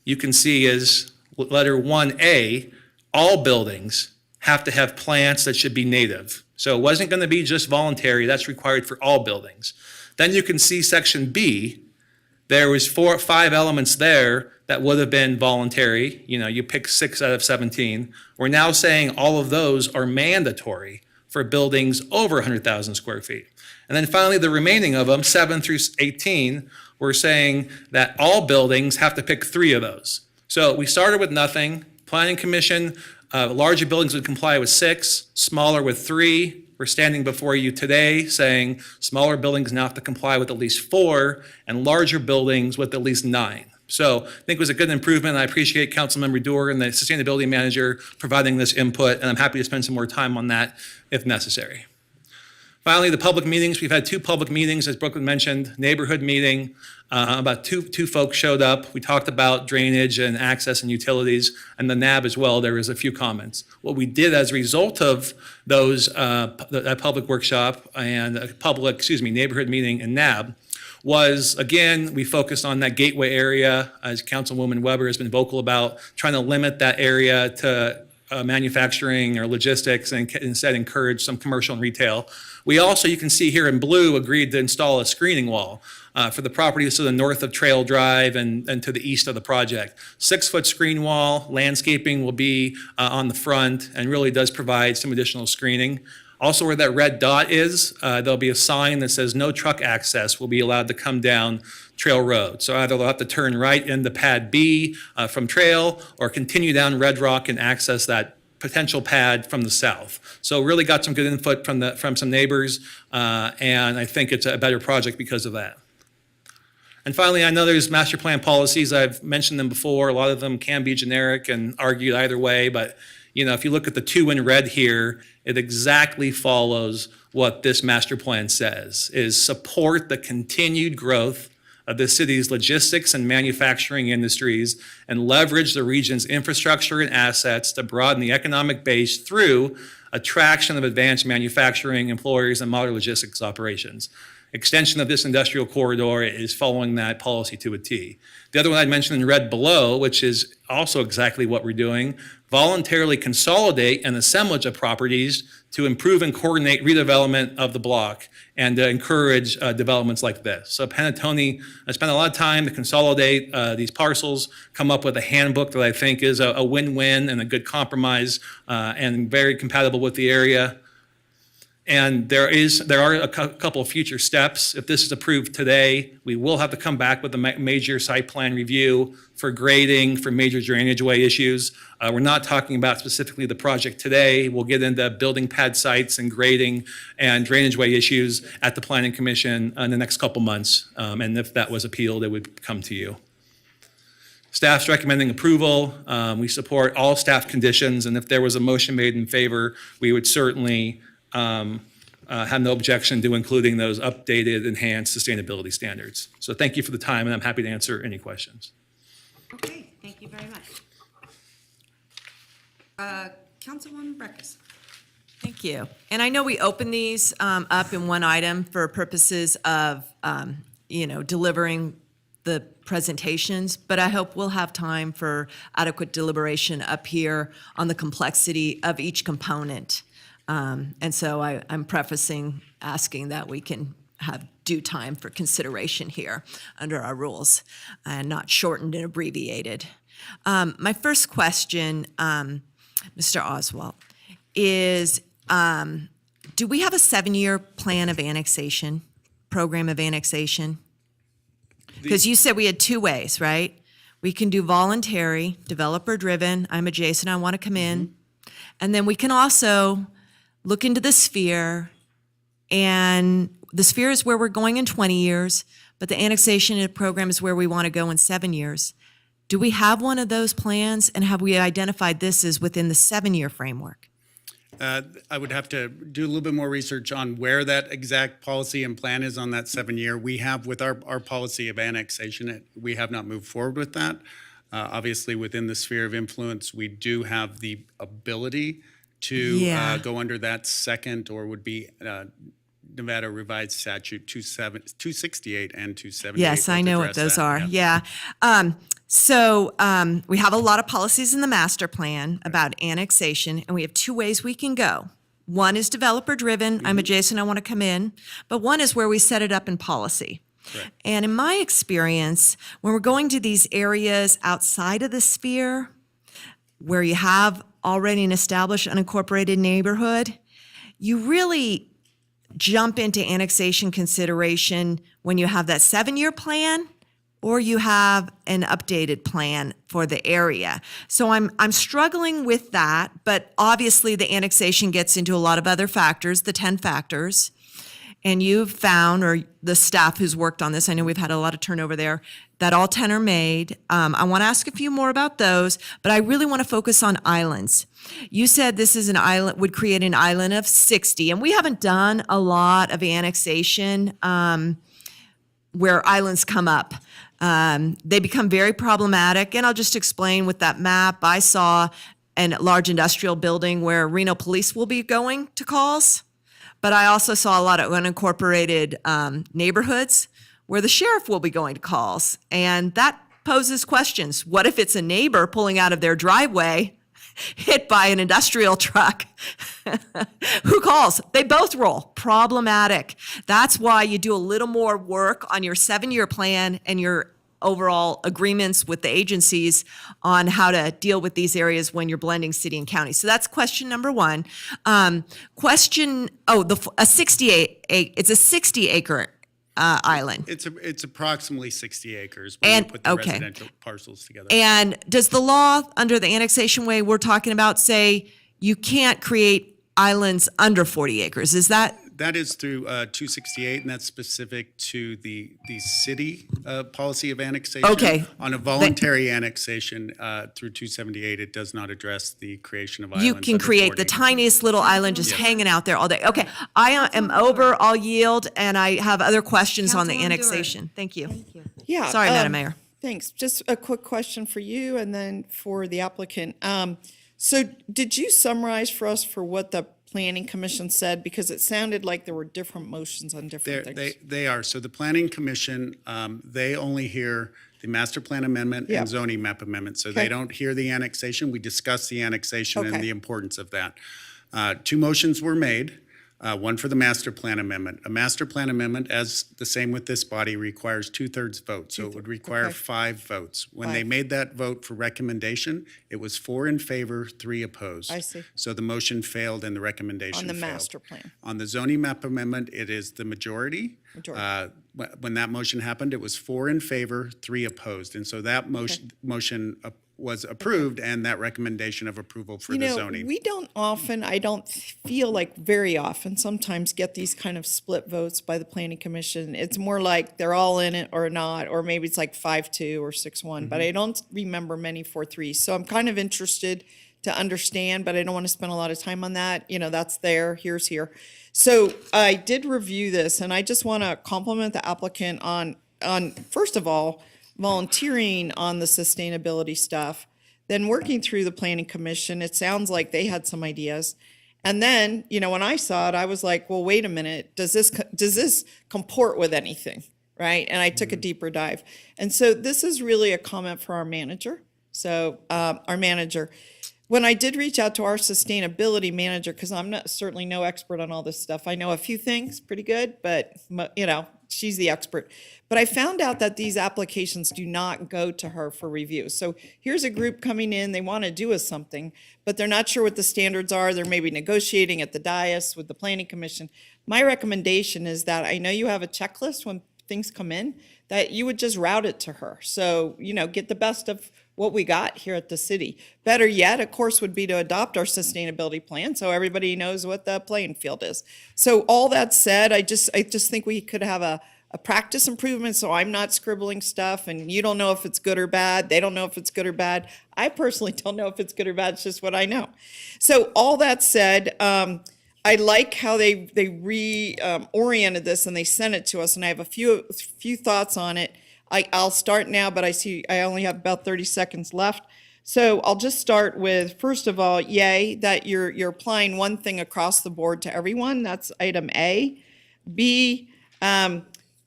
you can see, is letter 1A, all buildings have to have plants that should be native. So it wasn't going to be just voluntary, that's required for all buildings. Then you can see section B, there was 4 or 5 elements there that would have been voluntary. You know, you pick 6 out of 17. We're now saying all of those are mandatory for buildings over 100,000 square feet. And then finally, the remaining of them, 7 through 18, we're saying that all buildings have to pick 3 of those. So we started with nothing. Planning Commission, larger buildings would comply with 6, smaller with 3, We're standing before you today saying smaller buildings now have to comply with at least 4 and larger buildings with at least 9. So I think it was a good improvement. I appreciate Councilmember Doer and the Sustainability Manager providing this input, and I'm happy to spend some more time on that if necessary. Finally, the public meetings. We've had 2 public meetings, as Brooklyn mentioned, neighborhood meeting. About two folks showed up. We talked about drainage and access and utilities, and the NAB as well. There was a few comments. What we did as a result of those, that public workshop and a public, neighborhood meeting and NAB, was, again, we focused on that gateway area, as Councilwoman Weber has been vocal about, trying to limit that area to manufacturing or logistics and instead encourage some commercial and retail. We also, you can see here in blue, agreed to install a screening wall for the properties to the north of Trail Drive and to the east of the project. 6-foot screen wall, landscaping will be on the front and really does provide some additional screening. Also, where that red dot is, there'll be a sign that says no truck access will be allowed to come down Trail Road. So either they'll have to turn right into Pad B from Trail or continue down Red Rock and access that potential pad from the south. So really got some good input from some neighbors, and I think it's a better project because of that. And finally, I know there's master plan policies. I've mentioned them before. A lot of them can be generic and argued either way, but if you look at the 2 in red here, it exactly follows what this master plan says, is support the continued growth of the city's logistics and manufacturing industries and leverage the region's infrastructure and assets to broaden the economic base through attraction of advanced manufacturing employers and modern logistics operations. Extension of this industrial corridor is following that policy to a T. The other one I mentioned in red below, which is also exactly what we're doing, voluntarily consolidate an assemblage of properties to improve and coordinate redevelopment of the block and to encourage developments like this. So Panettone spent a lot of time to consolidate these parcels, come up with a handbook that I think is a win-win and a good compromise and very compatible with the area. And there are a couple of future steps. If this is approved today, we will have to come back with a major site plan review for grading, for major drainage way issues. We're not talking about specifically the project today. We'll get into building pad sites and grading and drainage way issues at the Planning Commission in the next couple months. And if that was appealed, it would come to you. Staff's recommending approval. We support all staff conditions, and if there was a motion made in favor, we would certainly have no objection to including those updated, enhanced sustainability standards. So thank you for the time, and I'm happy to answer any questions. Okay, thank you very much. Councilwoman Breckus. Thank you. And I know we opened these up in one item for purposes of, delivering the presentations, but I hope we'll have time for adequate deliberation up here on the complexity of each component. And so I'm prefacing asking that we can have due time for consideration here under our rules and not shortened and abbreviated. My first question, Mr. Oswald, is do we have a 7-year plan of annexation, program of annexation? Because you said we had 2 ways, right? We can do voluntary, developer-driven, I'm adjacent, I want to come in. And then we can also look into the sphere, and the sphere is where we're going in 20 years, but the annexation program is where we want to go in 7 years. Do we have one of those plans, and have we identified this as within the 7-year framework? I would have to do a little bit more research on where that exact policy and plan is on that 7-year. We have, with our policy of annexation, we have not moved forward with that. Obviously, within the sphere of influence, we do have the ability to go under that second, or would be Nevada Revised Statute 268 and 278. Yes, I know what those are. Yeah. So we have a lot of policies in the master plan about annexation, and we have 2 ways we can go. One is developer-driven, I'm adjacent, I want to come in, but one is where we set it up in policy. Right. And in my experience, when we're going to these areas outside of the sphere, where you have already an established unincorporated neighborhood, you really jump into annexation consideration when you have that 7-year plan or you have an updated plan for the area. So I'm struggling with that, but obviously the annexation gets into a lot of other factors, the 10 factors. And you've found, or the staff who's worked on this, I know we've had a lot of turnover there, that all 10 are made. I want to ask a few more about those, but I really want to focus on islands. You said this is an island, would create an island of 60, and we haven't done a lot of annexation where islands come up. They become very problematic, and I'll just explain with that map. I saw a large industrial building where Reno police will be going to calls, but I also saw a lot of unincorporated neighborhoods where the sheriff will be going to calls, and that poses questions. What if it's a neighbor pulling out of their driveway hit by an industrial truck? Who calls? They both roll. Problematic. That's why you do a little more work on your 7-year plan and your overall agreements with the agencies on how to deal with these areas when you're blending city and county. So that's question number one. A 60-acre island. It's approximately 60 acres when you put the residential parcels together. And does the law under the annexation way we're talking about say you can't create islands under 40 acres? Is that? That is through 268, and that's specific to the city policy of annexation. Okay. On a voluntary annexation through 278, it does not address the creation of islands. You can under create 40. the tiniest little island just hanging out there all day. Okay, I am over, I'll yield, and I have other questions on the Councilwoman annexation. Thank you. Yeah. Sorry, Madam Mayor. Thanks. Just a quick question for you and then for the applicant. So did you summarize for us for what the Planning Commission said? Because it sounded like there were different motions on different things. They are. So the Planning Commission, they only hear the master plan amendment and zoning map amendment. So they don't hear the annexation. We discuss the annexation and the importance of that. 2 motions were made. One for the master plan amendment. A master plan amendment, as the same with this body, requires 2/3 vote. So it would require 5 votes. When they made that vote for recommendation, it was 4 in favor, 3 opposed. I see. So the motion failed and the recommendation On the failed. master plan. On the zoning map amendment, it is the majority. When that motion happened, it was 4 in favor, 3 opposed. And so that motion was approved, and that recommendation of approval for the zoning. We don't often, I don't feel like very often, sometimes get these kind of split votes by the Planning Commission. It's more like they're all in it or not, or maybe it's like 5-2 or 6-1, but I don't remember many 4-3. So I'm kind of interested to understand, but I don't want to spend a lot of time on that. That's there, here's here. So I did review this, and I just want to compliment the applicant on first of all, volunteering on the sustainability stuff, then working through the Planning Commission. It sounds like they had some ideas. And then, when I saw it, I was like, well, wait a minute, does this comport with anything, right? And I took a deeper dive. And so this is really a comment for our manager. So our manager, when I did reach out to our sustainability manager, because I'm certainly no expert on all this stuff. I know a few things pretty good, but she's the expert. But I found out that these applications do not go to her for review. So here's a group coming in, they want to do something, but they're not sure what the standards are. They're maybe negotiating at the dais with the Planning Commission. My recommendation is that I know you have a checklist when things come in, that you would just route it to her. So, get the best of what we got here at the city. Better yet, of course, would be to adopt our sustainability plan so everybody knows what the playing field is. So all that said, I just think we could have a practice improvement so I'm not scribbling stuff and you don't know if it's good or bad. They don't know if it's good or bad. I personally don't know if it's good or bad. It's just what I know. So all that said, I like how they reoriented this and they sent it to us, and I have a few thoughts on it. I'll start now, but I see I only have about 30 seconds left. So I'll just start with, first of all, yay, that you're applying one thing across the board to everyone. That's item A. B,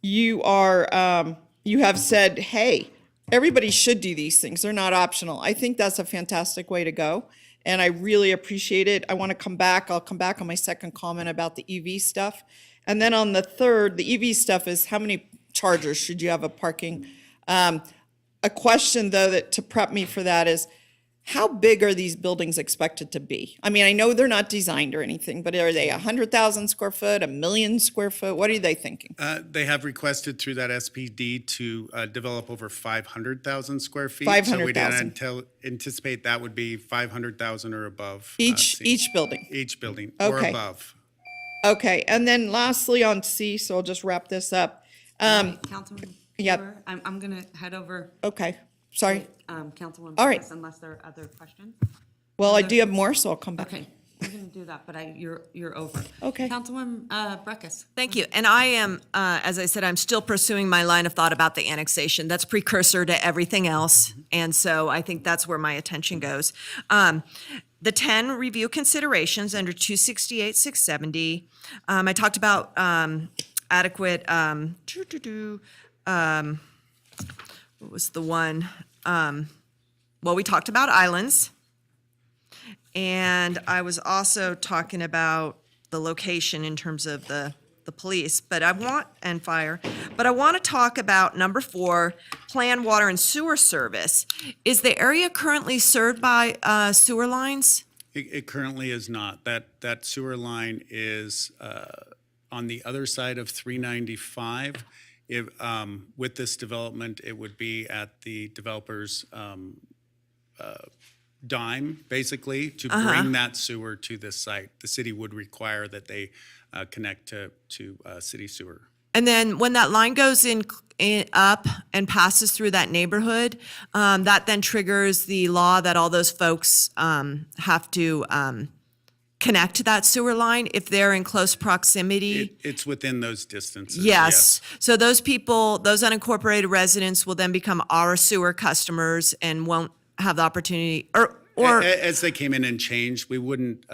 you have said, hey, everybody should do these things. They're not optional. I think that's a fantastic way to go, and I really appreciate it. I want to come back. I'll come back on my second comment about the EV stuff. And then on the third, the EV stuff is how many chargers should you have a parking? A question, though, that to prep me for that is, how big are these buildings expected to be? I mean, I know they're not designed or anything, but are they 100,000 square foot, 1,000,000 square foot? What are they thinking? They have requested through that SPD to develop over 500,000 square feet. 500,000. So we didn't anticipate that would be 500,000 or above. Each building? Each building or Okay. above. Okay, and then lastly on C, so I'll just wrap this up. Councilman Yep. Brewer, I'm going to head over. Okay, sorry. Councilwoman All right. Burgess, unless there are other questions. Well, I do have more, so I'll come back. Okay, we're going to do that, but you're over. Okay. Councilwoman Breckus. Thank you. And I am, as I said, I'm still pursuing my line of thought about the annexation. That's precursor to everything else. And so I think that's where my attention goes. The 10 review considerations under 268-670. I talked about adequate, what was the one? Well, we talked about islands. And I was also talking about the location in terms of the police, and fire. But I want to talk about number 4, planned water and sewer service. Is the area currently served by sewer lines? It currently is not. That sewer line is on the other side of 395. With this development, it would be at the developer's dime, basically, to bring that sewer to this site. The city would require that they connect to city sewer. And then when that line goes in up and passes through that neighborhood, that then triggers the law that all those folks have to connect to that sewer line if they're in close proximity. It's within those distances. Yes. So those people, those unincorporated residents will then become our sewer customers and won't have the opportunity, or as they came in and changed, we wouldn't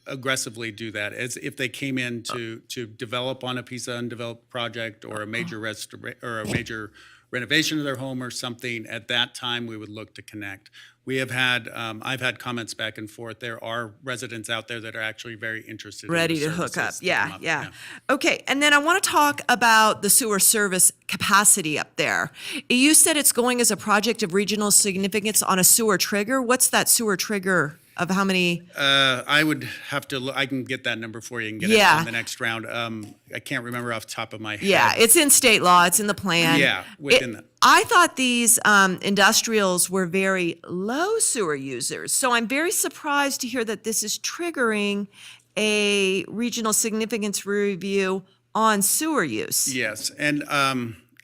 aggressively do that. As if they came in to develop on a piece of undeveloped project or a major major renovation of their home or something, at that time we would look to connect. We have had, I've had comments back and forth. There are residents out there that are actually very interested. ready in the to hook up. services that come Yeah. Okay, and then I want to talk about the sewer service capacity up there. You said it's going as a project of regional significance on a sewer trigger. What's that sewer trigger of how many? I would have to, I can get that number for you and get it in the next round. I can't remember off the top of my head. Yeah, it's in state law, it's in the plan. Yeah, within that. I thought these industrials were very low sewer users, so I'm very surprised to hear that this is triggering a regional significance review on sewer use. Yes, and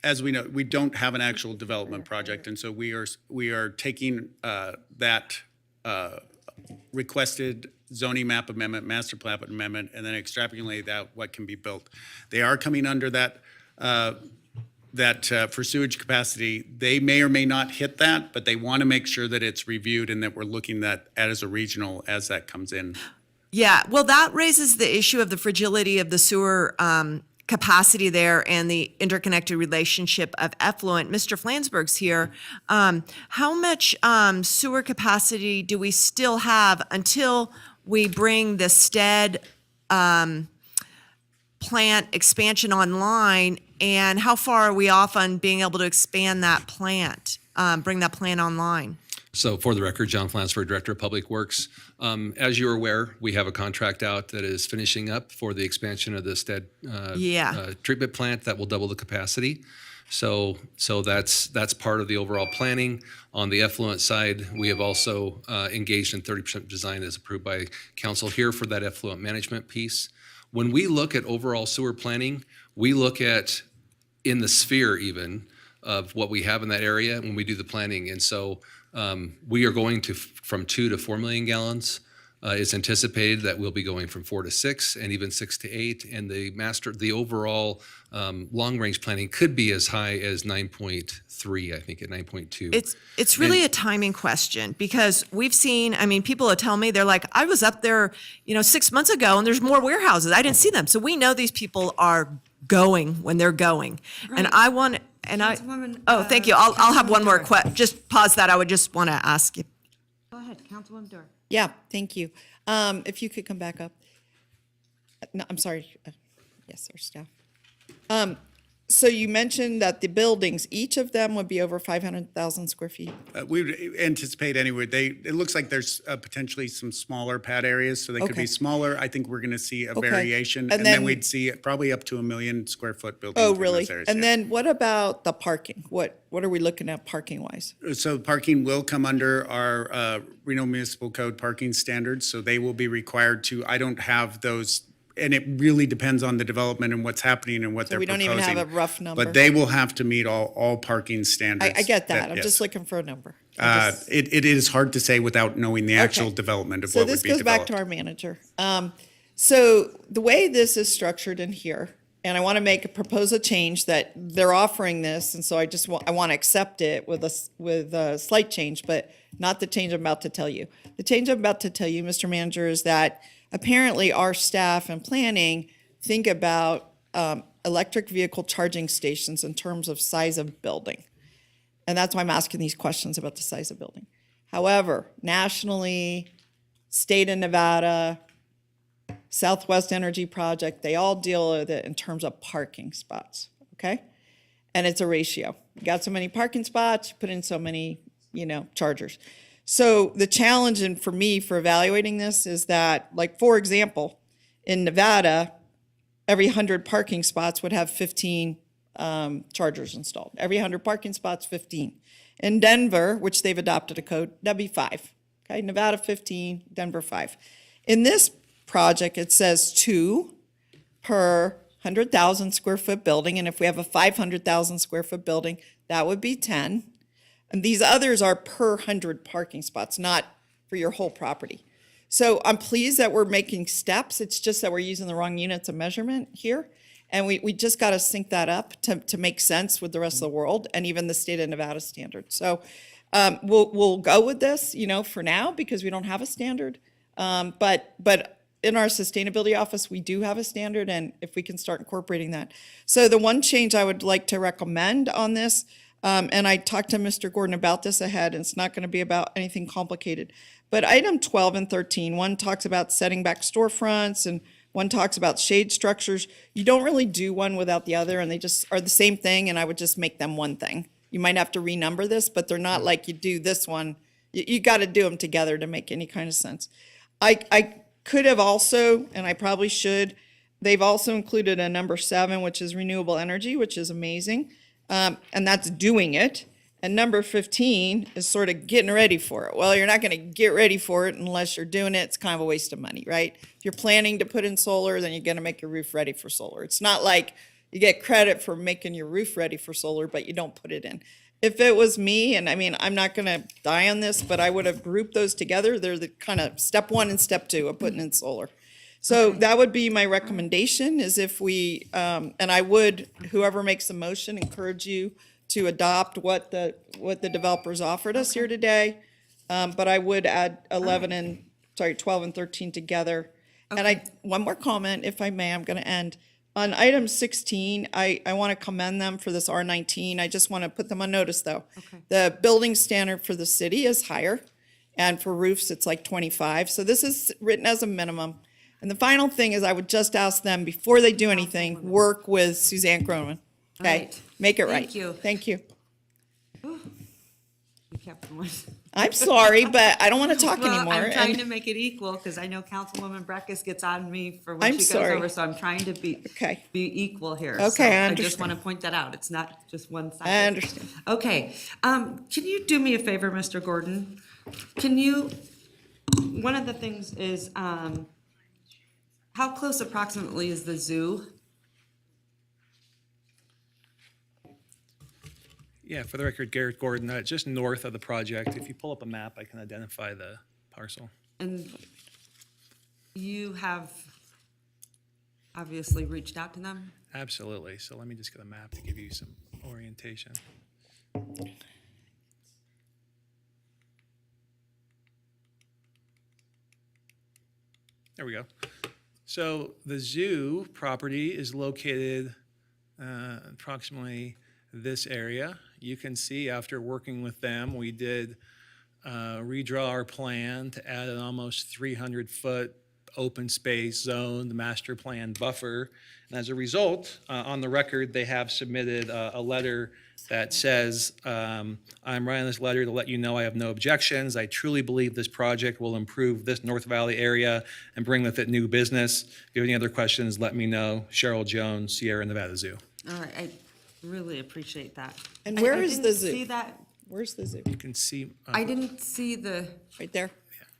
as we know, we don't have an actual development project, and so we are taking that requested zoning map amendment, master plan amendment, and then extrapolating that what can be built. They are coming under that for sewage capacity. They may or may not hit that, but they want to make sure that it's reviewed and that we're looking at as a regional as that comes in. Yeah, well, that raises the issue of the fragility of the sewer capacity there and the interconnected relationship of effluent. Mr. Flansburgh's here. How much sewer capacity do we still have until we bring the Stead plant expansion online? And how far are we off on being able to expand that plant, bring that plant online? So for the record, John Flansburgh, Director of Public Works. As you're aware, we have a contract out that is finishing up for the expansion of the Stead treatment plant that will double the capacity. So that's part of the overall planning. On the effluent side, we have also engaged in 30% design as approved by council here for that effluent management piece. When we look at overall sewer planning, we look at in the sphere even of what we have in that area when we do the planning. And so we are going to from 2 to 4 million gallons. It's anticipated that we'll be going from 4 to 6 and even 6 to 8. And the overall long-range planning could be as high as 9.3, I think, at 9.2. It's really a timing question because we've seen, I mean, people will tell me, they're like, I was up there, 6 months ago and there's more warehouses. I didn't see them. So we know these people are going when they're going. Right. And I want, thank you. I'll have one more question. Just pause that. I would just want to ask you. Go ahead, Councilwoman Dorr. Yeah, thank you. If you could come back up. No, I'm sorry. Yes, our staff. So you mentioned that the buildings, each of them would be over 500,000 square feet. We would anticipate anyway, it looks like there's potentially some smaller pad areas, so they could Okay. be smaller. I think we're going to see a Okay. variation. And And then then- we'd see probably up to 1 million square foot buildings. Oh, in really? those areas, And yeah. then what about the parking? What are we looking at parking wise? So parking will come under our Reno Municipal Code parking standards, so they will be required to, I don't have those, and it really depends on the development and what's happening and what So they're we don't proposing. even have a rough number. But they will have to meet all parking standards. I get that. I'm yes. just looking for a number. It is hard to say without knowing the actual Okay. development of So what would this be goes back developed. to our manager. So the way this is structured in here, and I want to propose a change that they're offering this, and so I want to accept it with a slight change, but not the change I'm about to tell you. The change I'm about to tell you, Mr. Manager, is that apparently our staff and planning think about electric vehicle charging stations in terms of size of building. And that's why I'm asking these questions about the size of building. However, nationally, state of Nevada, Southwest Energy Project, they all deal with it in terms of parking spots, okay? And it's a ratio. You got so many parking spots, you put in so many, chargers. So the challenge for me for evaluating this is that, like, for example, in Nevada, every 100 parking spots would have 15 chargers installed. Every 100 parking spots, 15. In Denver, which they've adopted a code, that'd be 5. Okay, Nevada 15, Denver 5. In this project, it says 2 per 100,000 square foot building, and if we have a 500,000 square foot building, that would be 10. And these others are per 100 parking spots, not for your whole property. So I'm pleased that we're making steps. It's just that we're using the wrong units of measurement here. And we just got to sync that up to make sense with the rest of the world and even the state of Nevada standard. So we'll go with this, for now because we don't have a standard. But in our sustainability office, we do have a standard, and if we can start incorporating that. So the one change I would like to recommend on this, and I talked to Mr. Gordon about this ahead, and it's not going to be about anything complicated. But item 12 and 13, one talks about setting back storefronts and one talks about shade structures. You don't really do one without the other, and they just are the same thing, and I would just make them one thing. You might have to renumber this, but they're not like you do this one. You got to do them together to make any kind of sense. I could have also, and I probably should, they've also included a number 7, which is renewable energy, which is amazing, and that's doing it. And number 15 is sort of getting ready for it. Well, you're not going to get ready for it unless you're doing it. It's kind of a waste of money, right? If you're planning to put in solar, then you're going to make your roof ready for solar. It's not like you get credit for making your roof ready for solar, but you don't put it in. If it was me, and I mean, I'm not going to die on this, but I would have grouped those together. They're the kind of step 1 and step 2 of putting in solar. So that would be my recommendation is if we, and I would, whoever makes the motion, encourage you to adopt what the developers offered us here today. But I would add 12 and 13 together. And one more comment, if I may, I'm going to end. On item 16, I want to commend them for this R19. I just want to put them on notice, though. The building standard for the city is higher, and for roofs, it's like 25. So this is written as a minimum. And the final thing is I would just ask them, before they do anything, work with Suzanne Cronin. Okay? Right. Make it right. Thank you. Thank you. We kept going. I'm sorry, but I don't want to talk Well, anymore. I'm trying and- to make it equal because I know Councilwoman Breckus gets on me for I'm when she goes sorry. over, so I'm trying to be equal here. Okay, So I I just understand. want to point that out. It's not just one side. I understand. Okay, can you do me a favor, Mr. Gordon? One of the things is, how close approximately is the zoo? Yeah, for the record, Garrett Gordon, just north of the project. If you pull up a map, I can identify the parcel. And you have obviously reached out to them? Absolutely. So let me just get a map to give you some orientation. There we go. So the zoo property is located approximately this area. You can see after working with them, we did redraw our plan to add an almost 300-foot open space zone, the master plan buffer. And as a result, on the record, they have submitted a letter that says, I'm writing this letter to let you know I have no objections. I truly believe this project will improve this North Valley area and bring with it new business. If you have any other questions, let me know. Cheryl Jones, Sierra Nevada Zoo. All right, I really appreciate that. And where I is didn't the zoo? see that. Where's the zoo? You can see. I didn't see the, Right there.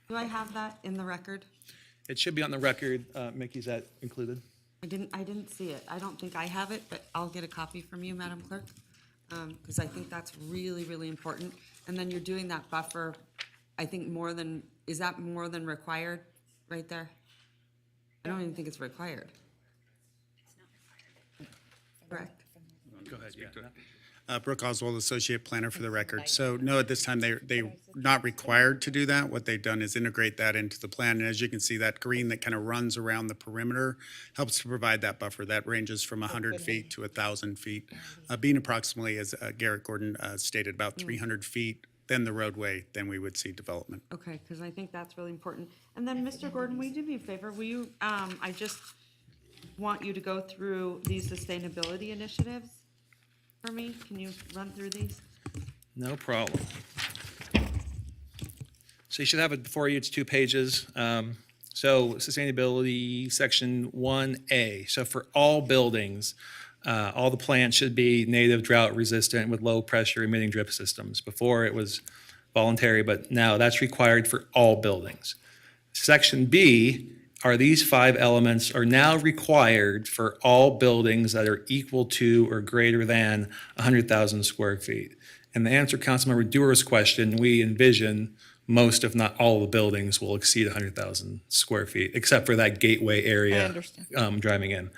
do I have that in the record? It should be on the record. Mickey, is that included? I didn't see it. I don't think I have it, but I'll get a copy from you, Madam Clerk, because I think that's really, really important. And then you're doing that buffer, I think is that more than required right there? I don't even think it's required. It's not required. Correct. Go ahead, yeah. Brooke Oswald, Associate Planner for the record. So no, at this time, they're not required to do that. What they've done is integrate that into the plan. And as you can see, that green that kind of runs around the perimeter helps to provide that buffer. That ranges from 100 feet to 1,000 feet, being approximately, as Garrett Gordon stated, about 300 feet. Then the roadway, then we would see development. Okay, because I think that's really important. And then, Mr. Gordon, will you do me a favor? Will you, I just want you to go through these sustainability initiatives for me. Can you run through these? No problem. So you should have it before you. It's 2 pages. So sustainability section 1A. So for all buildings, all the plants should be native, drought resistant with low pressure emitting drip systems. Before it was voluntary, but now that's required for all buildings. Section B are these 5 elements are now required for all buildings that are equal to or greater than 100,000 square feet. And to answer Councilmember Dewar's question, we envision most, if not all, the buildings will exceed 100,000 square feet, except for that gateway area driving in,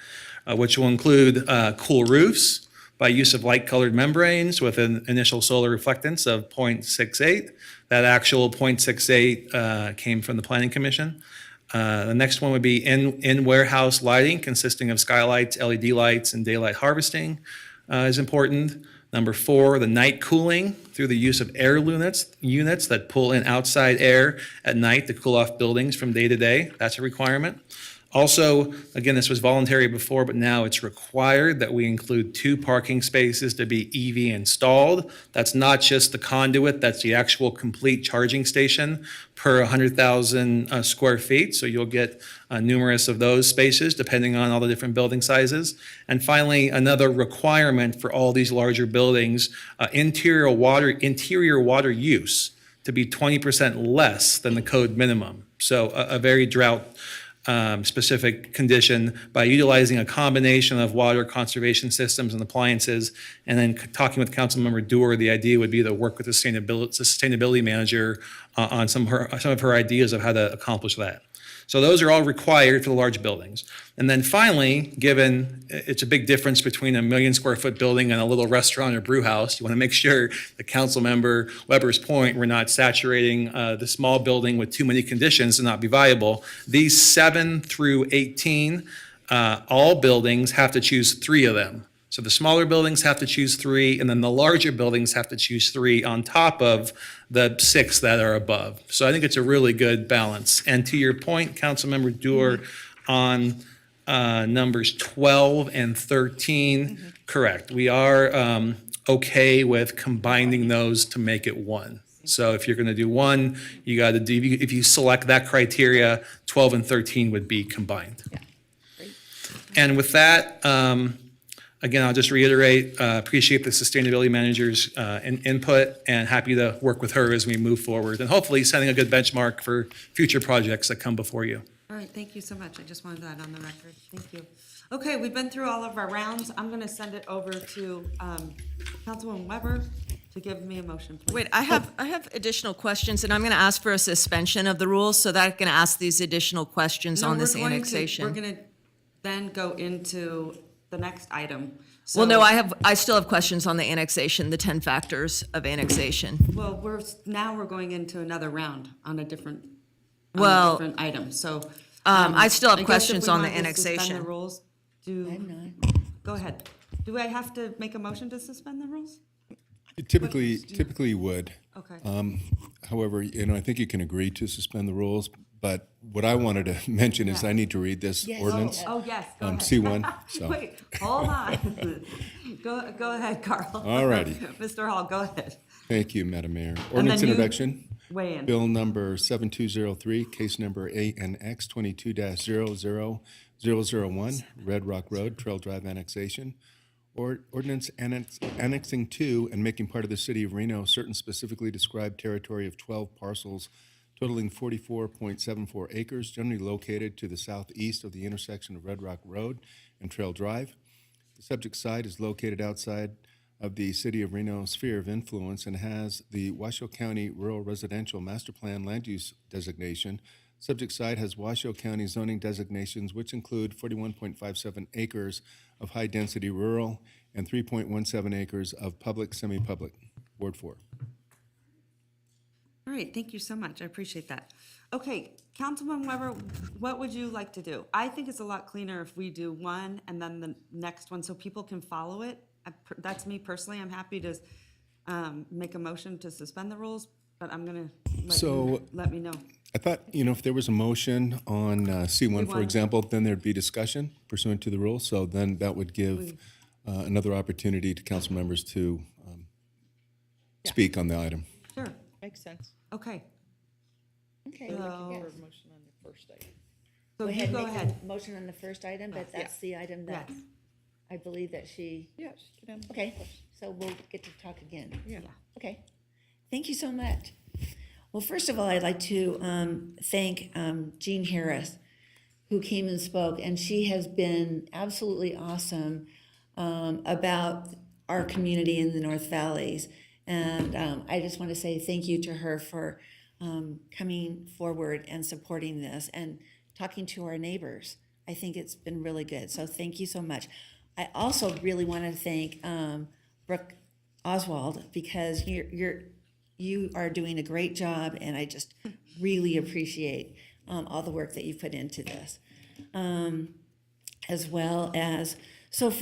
which will include cool roofs by use of light-colored membranes with an initial solar reflectance of 0.68. That actual 0.68 came from the Planning Commission. The next one would be in warehouse lighting consisting of skylights, LED lights, and daylight harvesting is important. Number 4, the night cooling through the use of air units that pull in outside air at night to cool off buildings from day to day. That's a requirement. Also, again, this was voluntary before, but now it's required that we include 2 parking spaces to be EV installed. That's not just the conduit, that's the actual complete charging station per 100,000 square feet. So you'll get numerous of those spaces depending on all the different building sizes. And finally, another requirement for all these larger buildings, interior water use to be 20% less than the code minimum. So a very drought specific condition by utilizing a combination of water conservation systems and appliances. And then talking with Councilmember Dewar, the idea would be to work with the sustainability manager on some of her ideas of how to accomplish that. So those are all required for the large buildings. And then finally, given it's a big difference between a 1 million square foot building and a little restaurant or brew house, you want to make sure the Councilmember Weber's point, we're not saturating the small building with too many conditions to not be viable. These 7 through 18, all buildings have to choose 3 of them. So the smaller buildings have to choose 3, and then the larger buildings have to choose 3 on top of the 6 that are above. So I think it's a really good balance. And to your point, Councilmember Dewar, on numbers 12 and 13, correct. We are okay with combining those to make it 1. So if you're going to do 1, you got to do, if you select that criteria, 12 and 13 would be combined. Yeah. Great. And with that, again, I'll just reiterate, appreciate the sustainability manager's input and happy to work with her as we move forward and hopefully setting a good benchmark for future projects that come before you. All right, thank you so much. I just wanted that on the record. Thank you. Okay, we've been through all of our rounds. I'm going to send it over to Councilwoman Weber to give me a motion, please. Wait, I have additional questions, and I'm going to ask for a suspension of the rules so that I can ask these additional questions on this annexation. We're going to then go into the next item. So, Well, no, I still have questions on the annexation, the 10 factors of annexation. Well, we're going into another round on a different item. So I still have I guess if questions we on the want to suspend annexation. the rules, go ahead. Do I have to make a motion to suspend the rules? You typically would. Okay. However, I think you can agree to suspend the rules, but what I wanted to mention is I need to read this ordinance. Oh, yes, go ahead. C1, so. Wait, hold on. Go ahead, Carl. All righty. Mr. Hall, go ahead. Thank you, Madam Mayor. then Ordinance you introduction. weigh in. Bill number 7203, case number ANX 22-00001, Red Rock Road, Trail Drive Annexation. Ordinance annexing to and making part of the city of Reno certain specifically described territory of 12 parcels totaling 44.74 acres, generally located to the southeast of the intersection of Red Rock Road and Trail Drive. The subject site is located outside of the City of Reno sphere of influence and has the Washoe County Rural Residential Master Plan land use designation. Subject site has Washoe County zoning designations, which include 41.57 acres of high-density rural and 3.17 acres of public, semi-public. Ward 4. All right, thank you so much. I appreciate that. Okay, Councilman Weber, what would you like to do? I think it's a lot cleaner if we do one and then the next one so people can follow it. That's me personally. I'm happy to make a motion to suspend the rules, but I'm going to let me know. I thought, if there was a motion on C1, for example, then there'd be discussion pursuant to the rules. So then that would give another opportunity to council members to speak on the item. Sure. Makes sense. Okay. Okay. So- Motion on the first item. So you go ahead. Motion on the first item, but that's the item that Yes. I believe that she. Yes. Okay, so we'll get to talk again. Yeah. Okay. Thank you so much. Well, first of all, I'd like to thank Jean Harris, who came and spoke, and she has been absolutely awesome about our community in the North Valleys. And I just want to say thank you to her for coming forward and supporting this and talking to our neighbors. I think it's been really good. So thank you so much. I also really want to thank Brooke Oswald, because you are doing a great job, and I just really appreciate all the work that you've put into this. As well as, so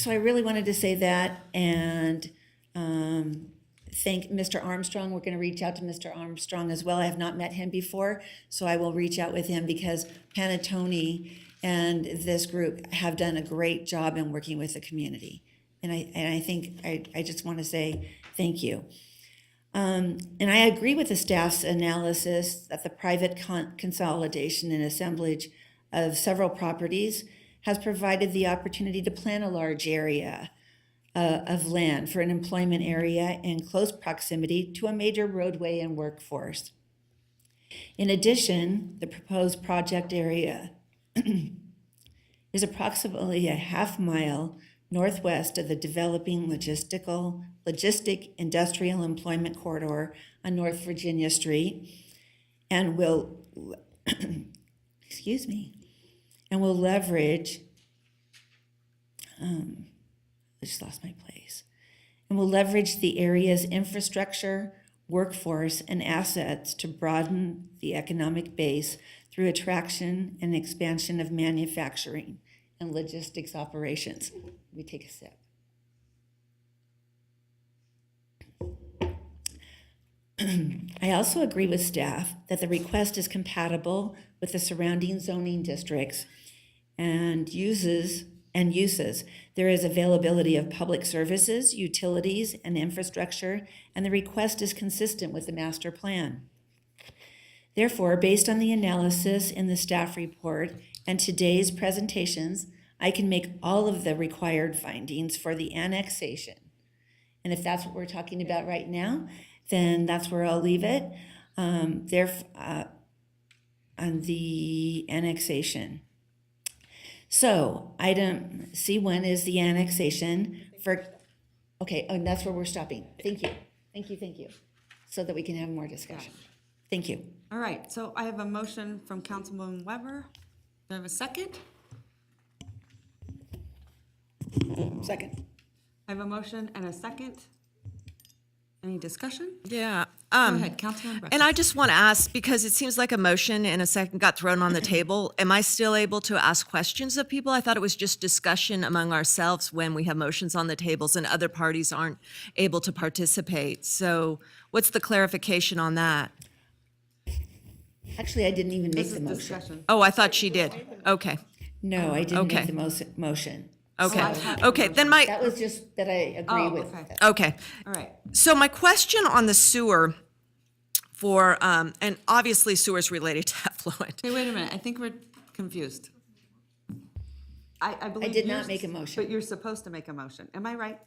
I really wanted to say that, and thank Mr. Armstrong. We're going to reach out to Mr. Armstrong as well. I have not met him before, so I will reach out with him, because Panettone and this group have done a great job in working with the community. And I think I just want to say thank you. And I agree with the staff's analysis that the private consolidation and assemblage of several properties has provided the opportunity to plan a large area of land for an employment area in close proximity to a major roadway and workforce. In addition, the proposed project area is approximately a half-mile northwest of the developing logistic industrial employment corridor on North Virginia Street, and will leverage the area's infrastructure, workforce, and assets to broaden the economic base through attraction and expansion of manufacturing and logistics operations. Let me take a sip. I also agree with staff that the request is compatible with the surrounding zoning districts and uses. There is availability of public services, utilities, and infrastructure, and the request is consistent with the master plan. Therefore, based on the analysis in the staff report and today's presentations, I can make all of the required findings for the annexation. And if that's what we're talking about right now, then that's where I'll leave it. On the annexation. So item C1 is the annexation for, okay, and that's where we're stopping. Thank you. So that we can have more discussion. Thank you. All right, so I have a motion from Councilwoman Weber. Do I have a second? Second. I have a motion and a second. Any discussion? Yeah. Go ahead, Councilman Breckis. And I just want to ask, because it seems like a motion and a second got thrown on the table, am I still able to ask questions of people? I thought it was just discussion among ourselves when we have motions on the tables and other parties aren't able to participate. So what's the clarification on that? Actually, I didn't even make This the is motion. discussion. Oh, I thought she did. Okay, No, I didn't Okay. make the motion. okay, thought- okay, then my, That was just that I agree Oh, with. okay. okay. All right. So my question on the sewer for, and obviously sewer's related to effluent. Hey, wait a minute, I think we're confused. I believe did you're not make a motion. But you're supposed to make a motion. Am I right?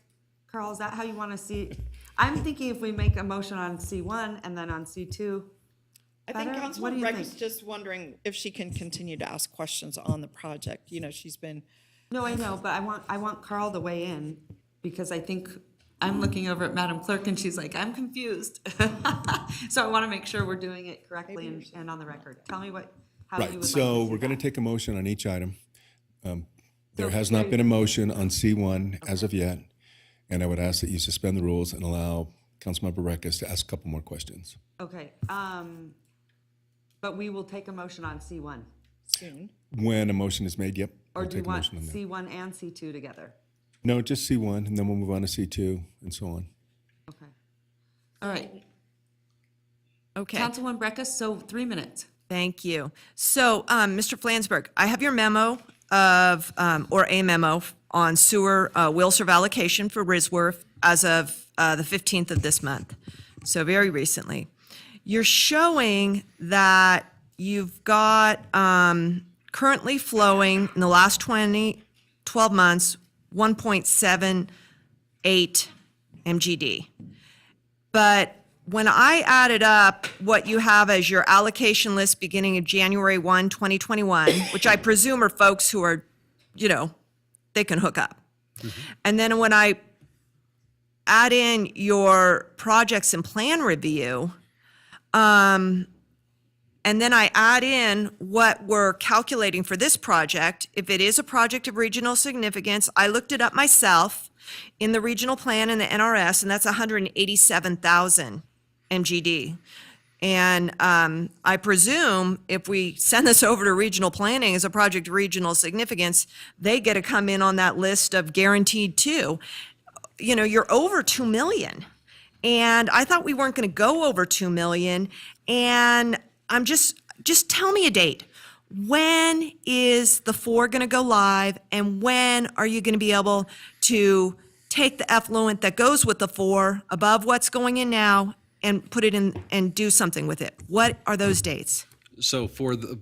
Carl, is that how you want to see? I'm thinking if we make a motion on C1 and then on C2. I think better? What do Councilwoman you Breck think? is just wondering if she can continue to ask questions on the project. You know, she's been, No, I know, but I want Carl to weigh in because I think I'm looking over at Madam Clerk and she's like, I'm confused. So I want to make sure we're doing it correctly and on the record. Tell me how you would Right, like to so see we're going to that. take a motion on each item. There So has there not you been a go. motion on C1 as of yet, and I would ask that you suspend the rules and allow Councilmember Reckes to ask a couple more questions. Okay, but we will take a motion on C1. soon. When a motion is made, yep. Or we'll do you take a want motion on that. C1 and C2 together? No, just C1, and then we'll move on to C2, and so on. Okay. All right. Okay. Councilwoman Breckus, so 3 minutes. Thank you. So, Mr. Flansburgh, I have your memo of, or a memo on sewer will serve allocation for Risworth as of the 15th of this month, so very recently. You're showing that you've got currently flowing in the last 12 months, 1.78 MGD. But when I added up what you have as your allocation list beginning of January 1, 2021, which I presume are folks who are, they can hook up. And then when I add in your projects and plan review, and then I add in what we're calculating for this project, if it is a project of regional significance, I looked it up myself in the regional plan and the NRS, and that's 187,000 MGD. And I presume if we send this over to regional planning as a project of regional significance, they get to come in on that list of guaranteed too. You're over 2 million. And I thought we weren't going to go over 2 million. And I'm just tell me a date. When is the 4 going to go live? And when are you going to be able to take the effluent that goes with the 4 above what's going in now and put it in and do something with it? What are those dates? So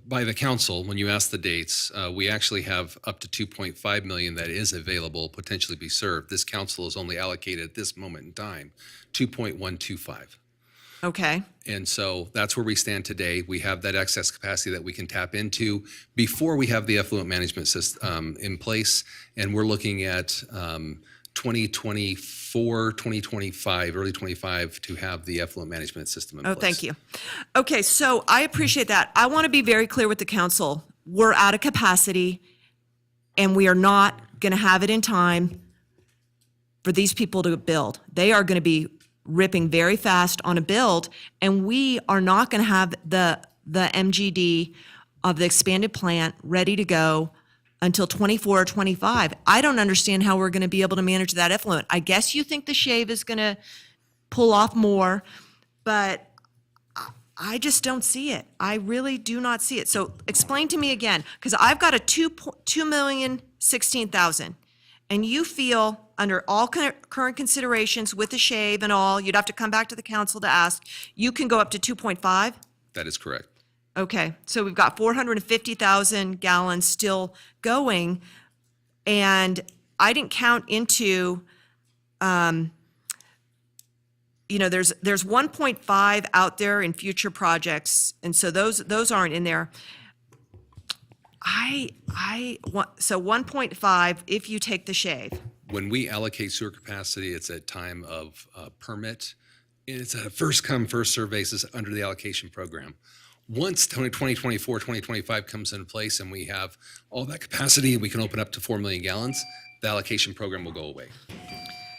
by the council, when you ask the dates, we actually have up to 2.5 million that is available, potentially be served. This council is only allocated at this moment in time, 2.125. Okay. And so that's where we stand today. We have that excess capacity that we can tap into before we have the effluent management system in place. And we're looking at 2024, 2025, early 25 to have the effluent management system in place. Oh, thank you. Okay, so I appreciate that. I want to be very clear with the council. We're out of capacity, and we are not going to have it in time for these people to build. They are going to be ripping very fast on a build, and we are not going to have the MGD of the expanded plant ready to go until 24 or 25. I don't understand how we're going to be able to manage that effluent. I guess you think the shave is going to pull off more, but I just don't see it. I really do not see it. So explain to me again, because I've got a 2,016,000, and you feel under all current considerations with the shave and all, you'd have to come back to the council to ask, you can go up to 2.5? That is correct. Okay, so we've got 450,000 gallons still going, and I didn't count into, there's 1.5 out there in future projects, and so those aren't in there. So 1.5 if you take the shave. When we allocate sewer capacity, it's at time of permit. And it's a first come, first served basis under the allocation program. Once 2024, 2025 comes into place and we have all that capacity, we can open up to 4 million gallons, the allocation program will go away.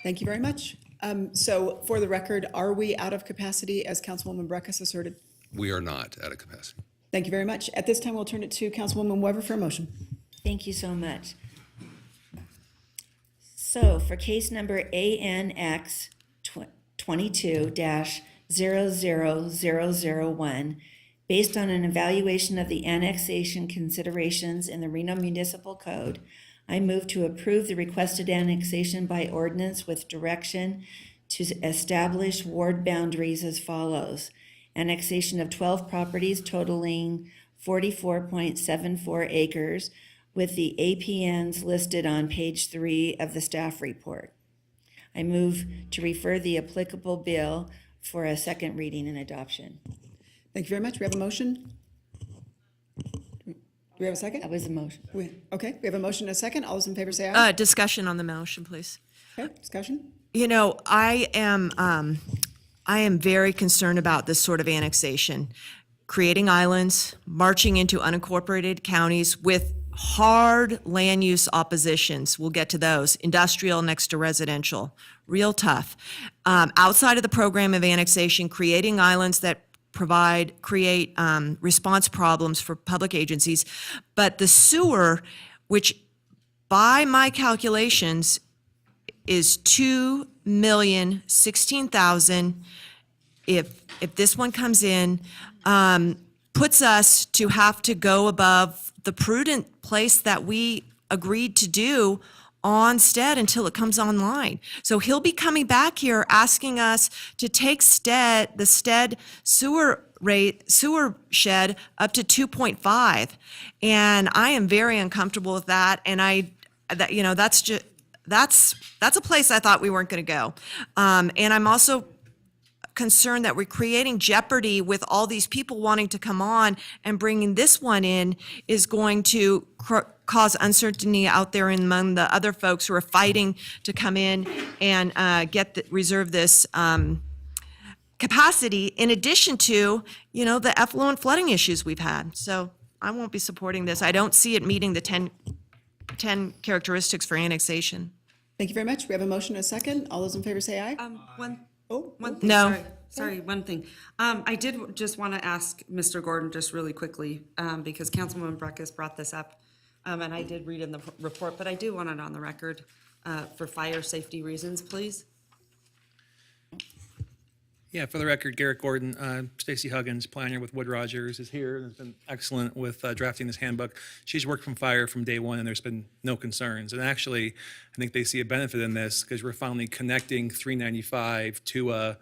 Thank you very much. So for the record, are we out of capacity as Councilwoman Breckus asserted? We are not at a capacity. Thank you very much. At this time, we'll turn it to Councilwoman Weber for a motion. Thank you so much. So for case number ANX 22-00001, based on an evaluation of the annexation considerations in the Reno Municipal Code, I move to approve the requested annexation by ordinance with direction to establish ward boundaries as follows. Annexation of 12 properties totaling 44.74 acres with the APNs listed on page 3 of the staff report. I move to refer the applicable bill for a second reading and adoption. Thank you very much. We have a motion. Do we have a second? That was the motion. Okay, we have a motion and a second. All those in favor say aye. Discussion on the motion, please. Okay, discussion? You know, I am very concerned about this sort of annexation, creating islands, marching into unincorporated counties with hard land use oppositions. We'll get to those. Industrial next to residential, real tough. Outside of the program of annexation, creating islands that create response problems for public agencies. But the sewer, which by my calculations is $2,016,000. If this one comes in, puts us to have to go above the prudent place that we agreed to do on STED until it comes online. So he'll be coming back here asking us to take the STED sewer shed up to 2.5. And I am very uncomfortable with that. And that's a place I thought we weren't going to go. And I'm also concerned that we're creating jeopardy with all these people wanting to come on, and bringing this one in is going to cause uncertainty out there among the other folks who are fighting to come in and reserve this capacity, in addition to, the effluent flooding issues we've had. So I won't be supporting this. I don't see it meeting the 10 characteristics for annexation. Thank you very much. We have a motion and a second. All those in favor say aye. One thing, No. sorry, one thing. I did just want to ask Mr. Gordon just really quickly, because Councilwoman Breckus brought this up, and I did read in the report, but I do want it on the record for fire safety reasons, please. Yeah, for the record, Garrett Gordon, Stacy Huggins, planner with Wood Rogers, is here and has been excellent with drafting this handbook. She's worked from fire from day one, and there's been no concerns. And actually, I think they see a benefit in this because we're finally connecting 395 to a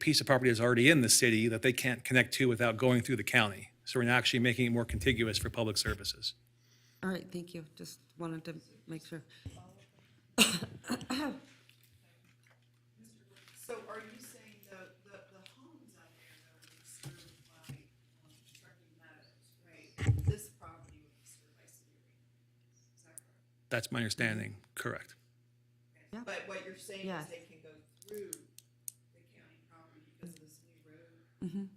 piece of property that's already in the city that they can't connect to without going through the county. So we're actually making it more contiguous for public services. All right, thank you. Just wanted to make sure. So are you saying the homes out there that are being served by Truckee Meadows, right? This property would be served by City of Reno. Is that correct? That's my understanding, correct. Yeah. But what you're saying Yeah. is they can go through the county property because of this new road?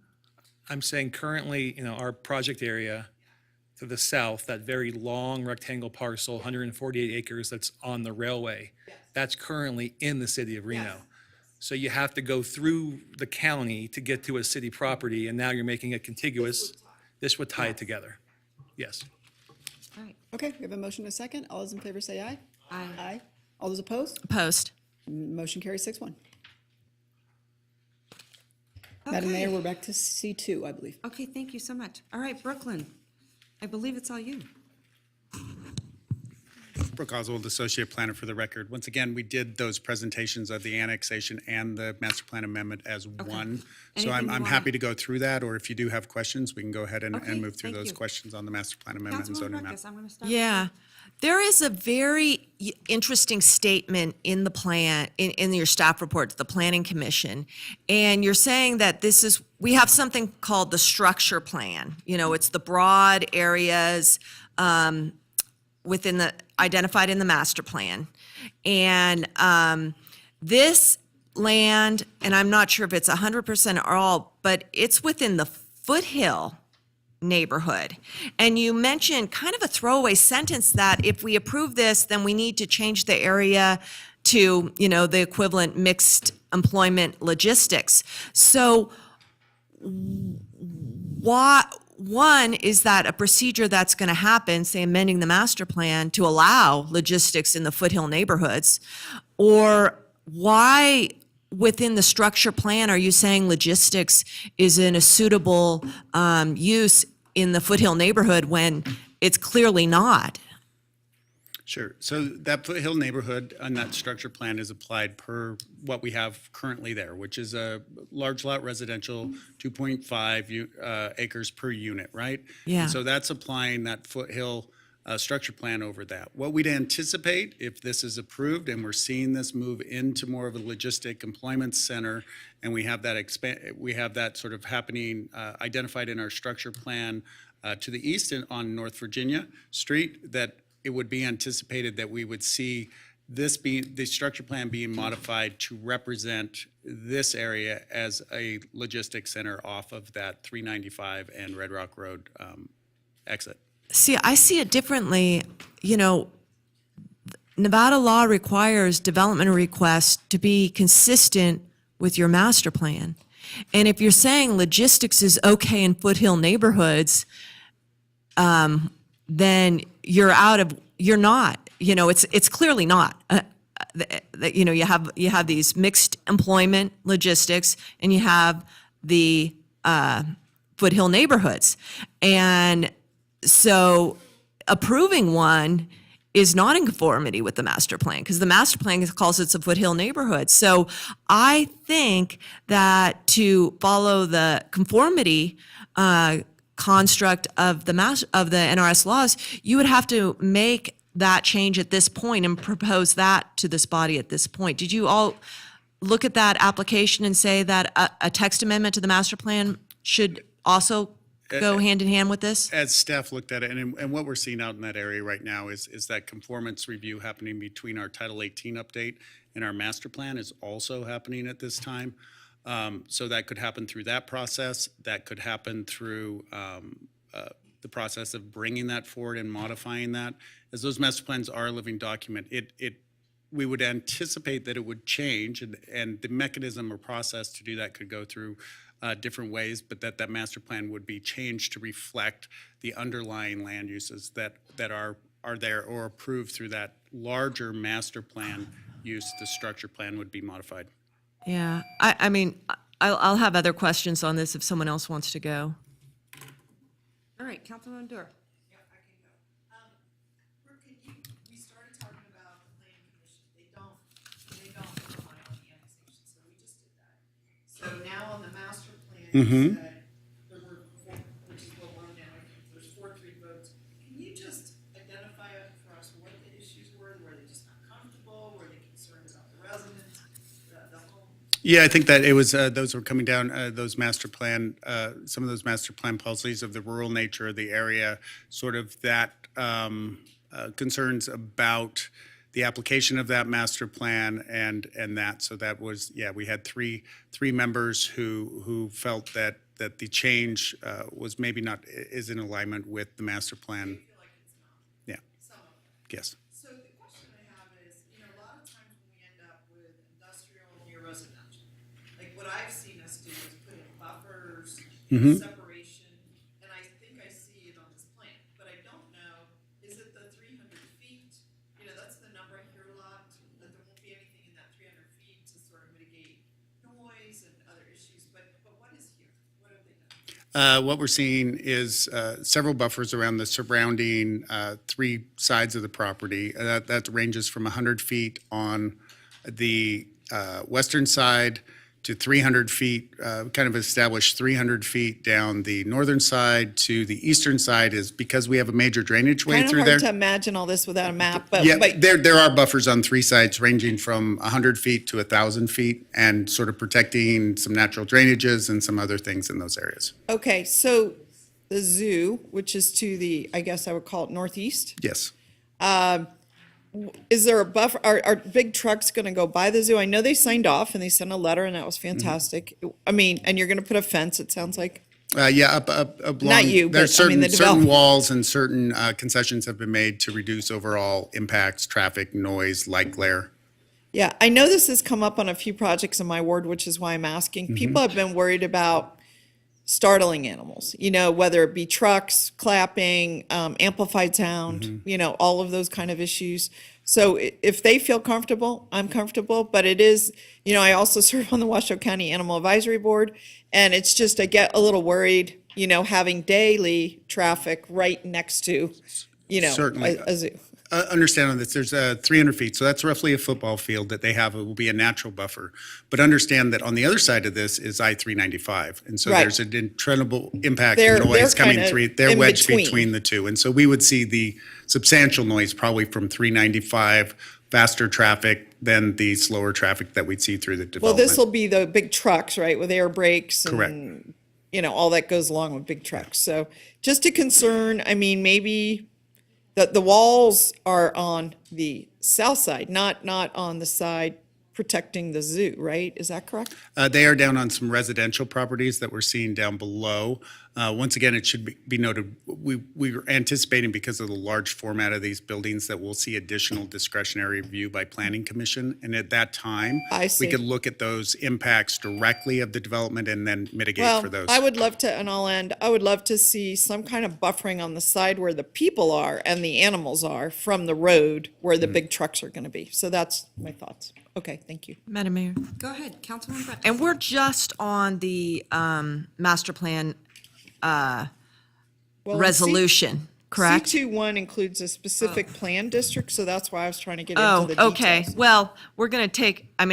I'm saying currently, our project area to the south, that very long rectangle parcel, 148 acres that's on the railway, that's currently in the city of Reno. Yes. So you have to go through the county to get to a city property, and now you're making it contiguous. This would tie it together. Yes. All right. Okay, we have a motion and a second. All those in favor say aye. Aye. Aye. All those opposed? Opposed. Motion carries 6-1. Madam Mayor, we're back to C2, I believe. Okay, thank you so much. All right, Brooklyn, I believe it's all you. Brooke Oswald, Associate Planner for the record. Once again, we did those presentations of the annexation and the master plan amendment as one. So Anything you I'm wanna- happy to go through that, or if you do have questions, we can go ahead and Okay, move through thank those you. questions on the master plan amendment and Councilwoman zoning map. Breckus, I'm going to start. Yeah. There is a very interesting statement in the plan, in your staff report to the Planning Commission. And you're saying that we have something called the structure plan. It's the broad areas identified in the master plan. And this land, and I'm not sure if it's 100% or all, but it's within the foothill neighborhood. And you mentioned kind of a throwaway sentence that if we approve this, then we need to change the area to, the equivalent mixed employment logistics. So one, is that a procedure that's going to happen, say amending the master plan to allow logistics in the foothill neighborhoods? Or why within the structure plan, are you saying logistics is in a suitable use in the Foothill neighborhood when it's clearly not? Sure. So that Foothill neighborhood on that structure plan is applied per what we have currently there, which is a large lot residential, 2.5 acres per unit, right? Yeah. And so that's applying that Foothill structure plan over that. What we'd anticipate if this is approved and we're seeing this move into more of a logistic employment center, and we have that sort of happening identified in our structure plan to the east and on North Virginia Street, that it would be anticipated that we would see the structure plan being modified to represent this area as a logistics center off of that 395 and Red Rock Road exit. See, I see it differently. You know, Nevada law requires development requests to be consistent with your master plan. And if you're saying logistics is okay in Foothill neighborhoods, then you're not, you know, it's clearly not. You know, you have these mixed employment logistics and you have the Foothill neighborhoods. And so approving one is not in conformity with the master plan because the master plan calls it a Foothill neighborhood. So I think that to follow the conformity construct of the NRS laws, you would have to make that change at this point and propose that to this body at this point. Did you all look at that application and say that a text amendment to the master plan should also go hand in hand with this? As staff looked at it, and what we're seeing out in that area right now is that conformance review happening between our Title 18 update and our master plan is also happening at this time. So that could happen through that process. That could happen through the process of bringing that forward and modifying that. As those master plans are a living document, we would anticipate that it would change, and the mechanism or process to do that could go through different ways, but that master plan would be changed to reflect the underlying land uses that are there or approved through that larger master plan use. The structure plan would be modified. Yeah, I mean, I'll have other questions on this if someone else wants to go. All right, Councilwoman Durr. We started talking about the planning commission. They don't rely on the annexation, so we just did that. So now on the master plan, you said there were four, which is what we're now, there's 4-3 votes. Can you just identify for us what the issues were? Were they just not comfortable? Were they concerned about the residents, the home? Yeah, I think that it was, those were coming down, those master plan, some of those master plan policies of the rural nature of the area, sort of that concerns about the application of that master plan and that. So that was, yeah, we had three members who felt that the change was maybe not, is in alignment with the master plan. Yeah. Yes. So the question I have is, you know, a lot of times when we end up with industrial near residential, like what I've seen us do is put in buffers, separation, and I think I see it on this plan, but I don't know, is it the 300 feet? You know, that's the number I hear a lot, that there won't be anything in that 300 feet to sort of mitigate noise and other issues, but what is here? What have they done? What we're seeing is several buffers around the surrounding three sides of the property. That ranges from 100 feet on the western side to 300 feet, kind of established 300 feet down the northern side to the eastern side is because we have a major drainage way Kind through of there. hard to imagine all this without a map, but, Yeah, but there are buffers on three sides ranging from 100 feet to 1,000 feet and sort of protecting some natural drainages and some other things in those areas. okay, so the zoo, which is to the, I guess I would call it northeast, Yes. is there a buffer? Are big trucks going to go by the zoo? I know they signed off and they sent a letter and that was fantastic. I mean, and you're going to put a fence, it sounds like. Yeah, up along. Not you, There's but, I mean, certain the developer. walls and certain concessions have been made to reduce overall impacts, traffic, noise, light glare. Yeah, I know this has come up on a few projects in my ward, which is why I'm asking. People have been worried about startling animals, whether it be trucks, clapping, amplified sound, all of those kind of issues. So if they feel comfortable, I'm comfortable, but it is, I also serve on the Washoe County Animal Advisory Board, and it's just, I get a little worried, having daily traffic right next to, Certainly. a zoo. Understand on this, there's 300 feet, so that's roughly a football field that they have. It will be a natural buffer. But understand that on the other side of this is I-395. And so Right. there's an incredible impact They're of noise coming kinda through. They're in wedged between. between the two. And so we would see the substantial noise probably from 395, faster traffic than the slower traffic that we'd see through the Well, development. this will be the big trucks, right, with air brakes Correct. and, all that goes along with big trucks. So just a concern, I mean, maybe the walls are on the south side, not on the side protecting the zoo, right? Is that correct? They are down on some residential properties that we're seeing down below. Once again, it should be noted, we were anticipating because of the large format of these buildings that we'll see additional discretionary review by Planning Commission. And at that time, I see. we could look at those impacts directly of the development and then mitigate for those. I would love to, and I'll end, I would love to see some kind of buffering on the side where the people are and the animals are from the road where the big trucks are gonna be. So that's my thoughts. Okay, thank you. Madam Mayor. Go ahead, Councilwoman Brett. And we're just on the master plan Well, resolution, correct? C21 includes a specific plan district, so that's why I was trying to get into Oh, the details. okay. Well, we're going to take, I'm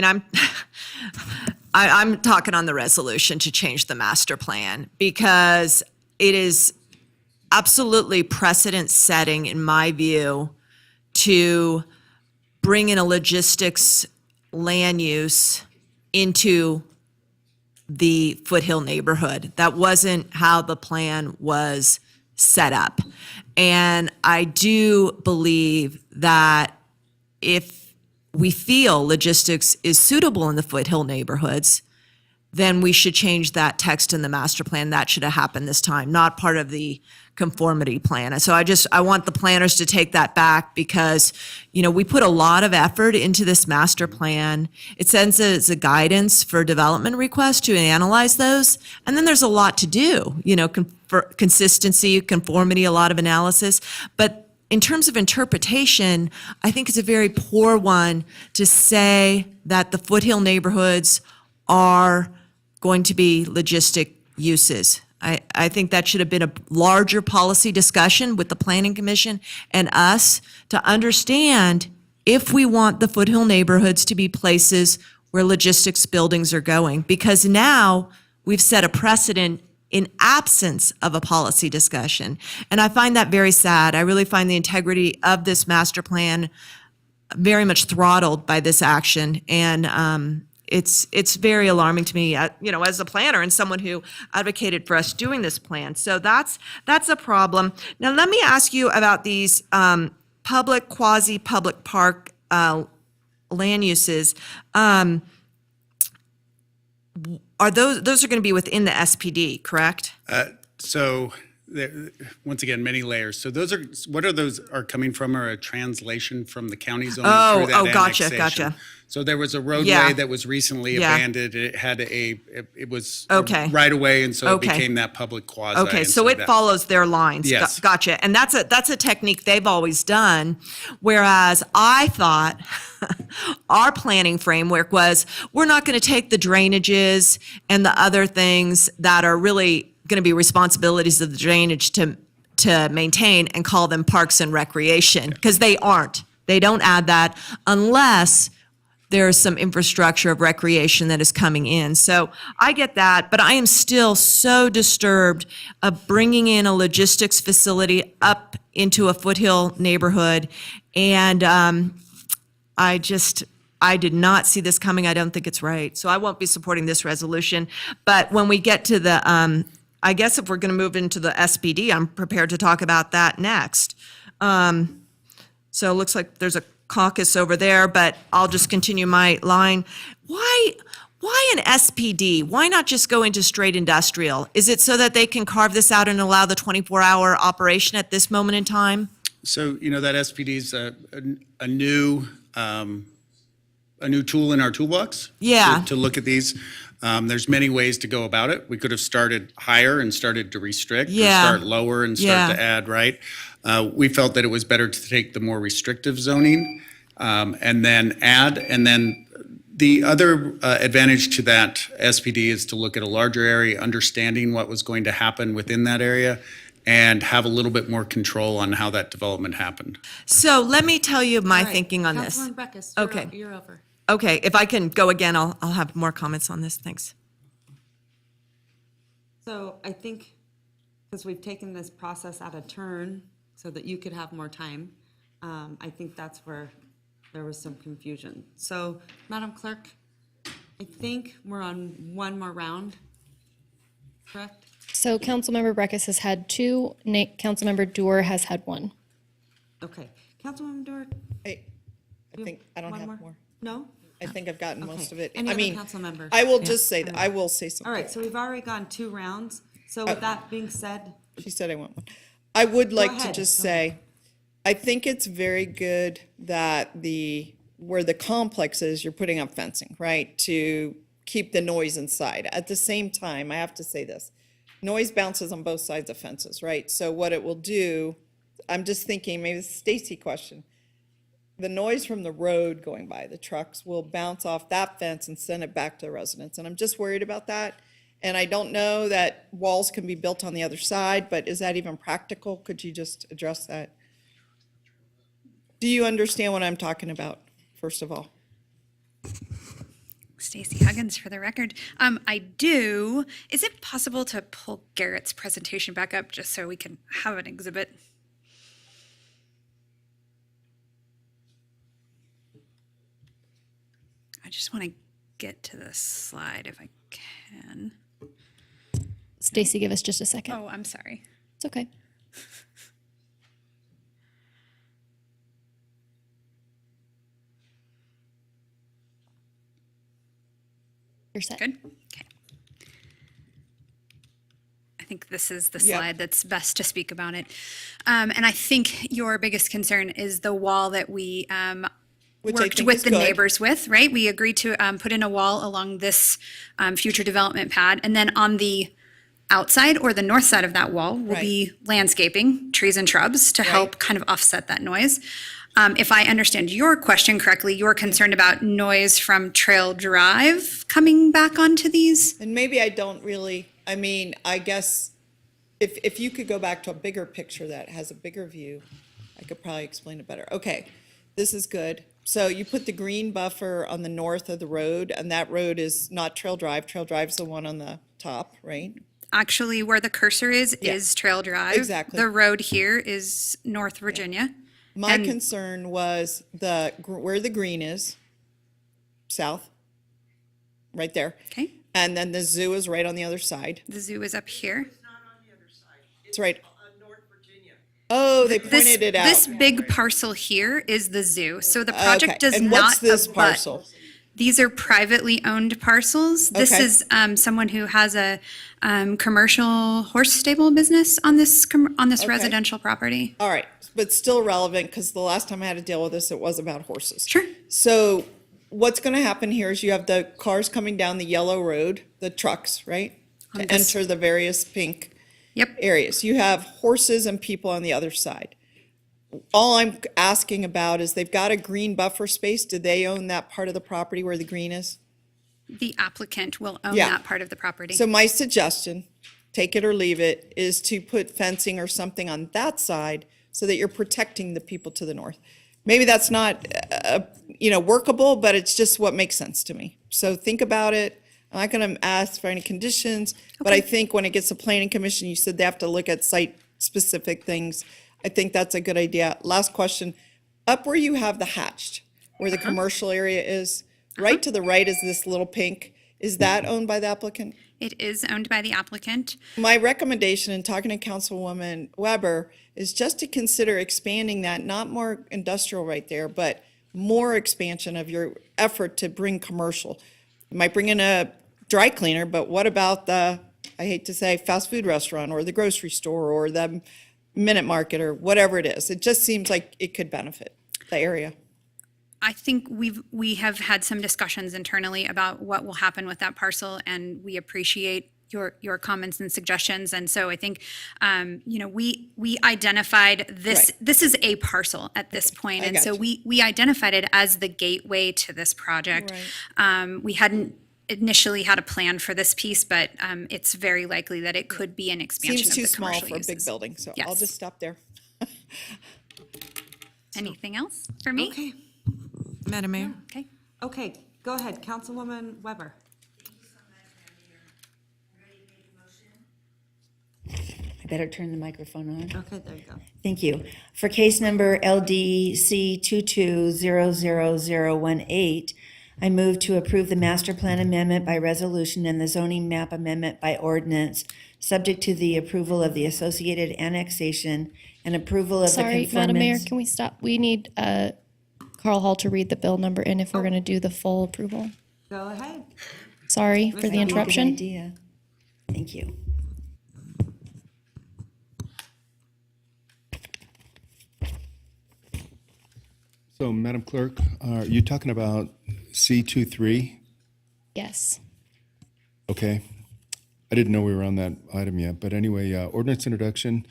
talking on the resolution to change the master plan because it is absolutely precedent setting, in my view, to bring in a logistics land use into the Foothill neighborhood. That wasn't how the plan was set up. And I do believe that if we feel logistics is suitable in the Foothill neighborhoods, then we should change that text in the master plan. That should have happened this time, not part of the conformity plan. And so I want the planners to take that back because, we put a lot of effort into this master plan. It sends as a guidance for development requests to analyze those. And then there's a lot to do, for consistency, conformity, a lot of analysis. But in terms of interpretation, I think it's a very poor one to say that the Foothill neighborhoods are going to be logistic uses. I think that should have been a larger policy discussion with the Planning Commission and us to understand if we want the Foothill neighborhoods to be places where logistics buildings are going. Because now we've set a precedent in absence of a policy discussion. And I find that very sad. I really find the integrity of this master plan very much throttled by this action. And it's very alarming to me, as a planner and someone who advocated for us doing this plan. So that's a problem. Now, let me ask you about these public, quasi-public park land uses. Are those are going to be within the SPD, correct? So once again, many layers. So what are those are coming from are a translation from the county zoning through that gotcha. annexation. So there was a roadway that was recently abandoned. It had it was right away, and so it became that public quasi. Okay, so it follows their lines. Yes. Gotcha. And that's a technique they've always done. Whereas I thought our planning framework was we're not going to take the drainages and the other things that are really going to be responsibilities of the drainage to maintain and call them parks and recreation, because they aren't. They don't add that unless there's some infrastructure of recreation that is coming in. So I get that, but I am still so disturbed of bringing in a logistics facility up into a Foothill neighborhood. And I did not see this coming. I don't think it's right. So I won't be supporting this resolution. But when we get to the, I guess if we're going to move into the SPD, I'm prepared to talk about that next. So it looks like there's a caucus over there, but I'll just continue my line. Why an SPD? Why not just go into straight industrial? Is it so that they can carve this out and allow the 24-hour operation at this moment in time? So, that SPD is a new tool in our toolbox. Yeah. To look at these. There's many ways to go about it. We could have started higher and started to restrict, or Yeah. start lower and start to add, right? We felt that it was better to take the more restrictive zoning and then add. And then the other advantage to that SPD is to look at a larger area, understanding what was going to happen within that area, and have a little bit more control on how that development happened. So let me tell you my All right, thinking on this. Councilwoman Breckus, Okay. you're over. Okay, if I can go again, I'll have more comments on this. Thanks. So I think, because we've taken this process at a turn so that you could have more time, I think that's where there was some confusion. So, Madam Clerk, I think we're on one more round, correct? So Councilmember Breckus has had 2, Councilmember Doer has had 1. Okay. Councilwoman Dort? I think, I don't One have more? more. No? I think I've gotten most Okay. of it. Any I other mean, council members? I will Yeah. just say, that I will say something. All right, so we've already gone 2 rounds. So with that being said, She said I want one. I would like to ahead. just Go say, I think it's very good that where the complex is, you're putting up fencing, right? To keep the noise inside. At the same time, I have to say this, noise bounces on both sides of fences, right? So what it will do, I'm just thinking, maybe it's a Stacy question. The noise from the road going by, the trucks, will bounce off that fence and send it back to the residents. And I'm just worried about that. And I don't know that walls can be built on the other side, but is that even practical? Could you just address that? Do you understand what I'm talking about, first of all? Stacy Huggins for the record. I do. Is it possible to pull Garrett's presentation back up just so we can have an exhibit? I just want to get to this slide if I can. Stacy, give us just a second. Oh, I'm sorry. It's okay. You're set. Good. Okay. I think this is the Yep. slide that's best to speak about it. And I think your biggest concern is the wall that we Which I worked think with is the good. neighbors with, right? We agreed to put in a wall along this future development pad. And then on the outside or the north side of that wall will Right. be landscaping, trees and shrubs to help kind of offset that noise. If I understand your question correctly, you're concerned about noise from Trail Drive coming back onto these? And maybe I don't really, I mean, I guess if you could go back to a bigger picture that has a bigger view, I could probably explain it better. Okay, this is good. So you put the green buffer on the north of the road, and that road is not Trail Drive. Trail Drive's the one on the top, right? Actually, where the cursor is Trail Drive. Exactly. The road here is North Virginia. My And- concern was where the green is, south, right there. Okay. And then the zoo is right on the other side. The zoo is up here. It's right. Oh, they This- pointed it out. This big parcel here is the zoo. So the project Okay. does And not what's this abut. parcel? These are privately owned parcels. This Okay. is someone who has a commercial horse stable business on this Okay. residential property. All right, but still relevant, because the last time I had to deal with this, it was about horses. Sure. So what's gonna happen here is you have the cars coming down the yellow road, the trucks, right? On To this- enter the various pink Yep. areas. You have horses and people on the other side. All I'm asking about is they've got a green buffer space. Do they own that part of the property where the green is? The applicant will own Yeah. that part of the property. So my suggestion, take it or leave it, is to put fencing or something on that side so that you're protecting the people to the north. Maybe that's not, workable, but it's just what makes sense to me. So think about it. I'm not going to ask for any conditions, but I think when it gets to planning commission, you said they have to look at site-specific things. I think that's a good idea. Last question. Up where you have the hatched, where the commercial area is, right to the right is this little pink. Is that owned by the applicant? It is owned by the applicant. My recommendation in talking to Councilwoman Weber is just to consider expanding that, not more industrial right there, but more expansion of your effort to bring commercial. You might bring in a dry cleaner, but what about the, I hate to say, fast food restaurant or the grocery store or the minute market or whatever it is? It just seems like it could benefit the area. I think we have had some discussions internally about what will happen with that parcel, and we appreciate your comments and suggestions. And so I think, we identified this. Right. This is a parcel at this point, I and so gotcha. we identified it as the gateway to this project. We hadn't initially had a plan for this piece, but it's very likely that it could be an expansion Seems of too the small commercial for a big uses. building, so I'll Yes. just stop there. Anything else for me? Okay. Madam Mayor? Okay. Okay, go ahead, Councilwoman Weber. I better turn the microphone on. Okay, there you go. Thank you. For case number LDC 22000018, I move to approve the master plan amendment by resolution and the zoning map amendment by ordinance, subject to the approval of the associated annexation and approval of the Sorry, conformance. Madam Mayor, can we stop? We need Carl Hall to read the bill number in if we're going to do the full approval. Go ahead. Sorry for the That'd be a good interruption. idea. Thank you. So, Madam Clerk, are you talking about C23? Yes. Okay. I didn't know we were on that item yet, but anyway, ordinance introduction,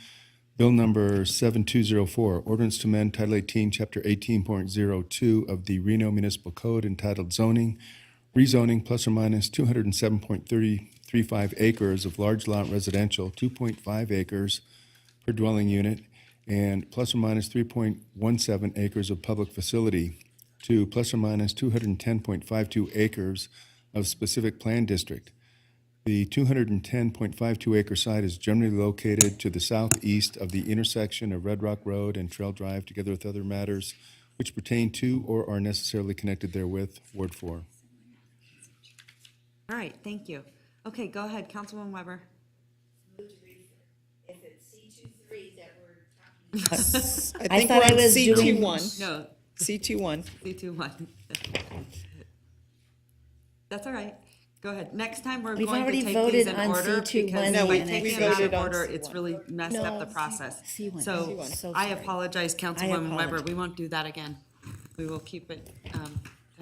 bill number 7204, ordinance to amend Title 18, Chapter 18.02 of the Reno Municipal Code entitled Zoning, rezoning plus or minus 207.35 acres of large lot residential, 2.5 acres per dwelling unit, and plus or minus 3.17 acres of public facility to plus or minus 210.52 acres of specific plan district. The 210.52 acre site is generally located to the southeast of the intersection of Red Rock Road and Trail Drive, together with other matters which pertain to or are necessarily connected therewith. Ward 4. All right, thank you. Okay, go ahead, Councilwoman Weber. If it's C23 that we're I I think thought we're I on was doing- C21. No, C21. C21. That's all right. Go ahead. Next time, we're We've going to already take voted these in on order C21 because No, by we taking them out voted of on order, C1. it's really messed up the process. C1. So So I sorry. apologize, Councilwoman Weber. apologize. We won't do that again. We will keep it to how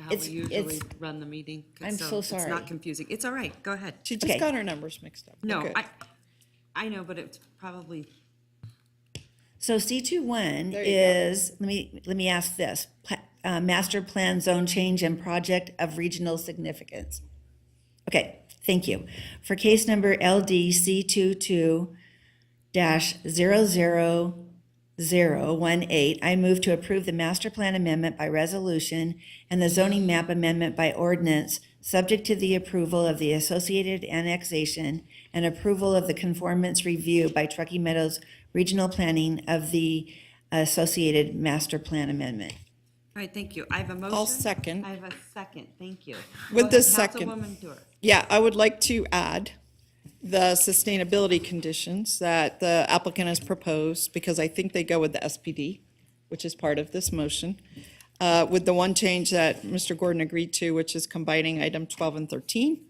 we It's- usually it's- run the meeting. I'm so It's sorry. not confusing. It's all right. Go ahead. She just Okay. got her numbers mixed up. No, Okay. I know, but it's probably, So C21 There you go. is, let me ask this, master plan zone change and project of regional significance. Okay, thank you. For case number LDC 22-00018, I move to approve the master plan amendment by resolution and the zoning map amendment by ordinance, subject to the approval of the associated annexation and approval of the conformance review by Truckee Meadows Regional Planning of the associated master plan amendment. all right, thank you. I have a motion. I'll second. I have a second. Thank you. With Go the ahead, second. Councilwoman Dewar. Yeah, I would like to add the sustainability conditions that the applicant has proposed, because I think they go with the SPD, which is part of this motion, with the one change that Mr. Gordon agreed to, which is combining item 12 and 13.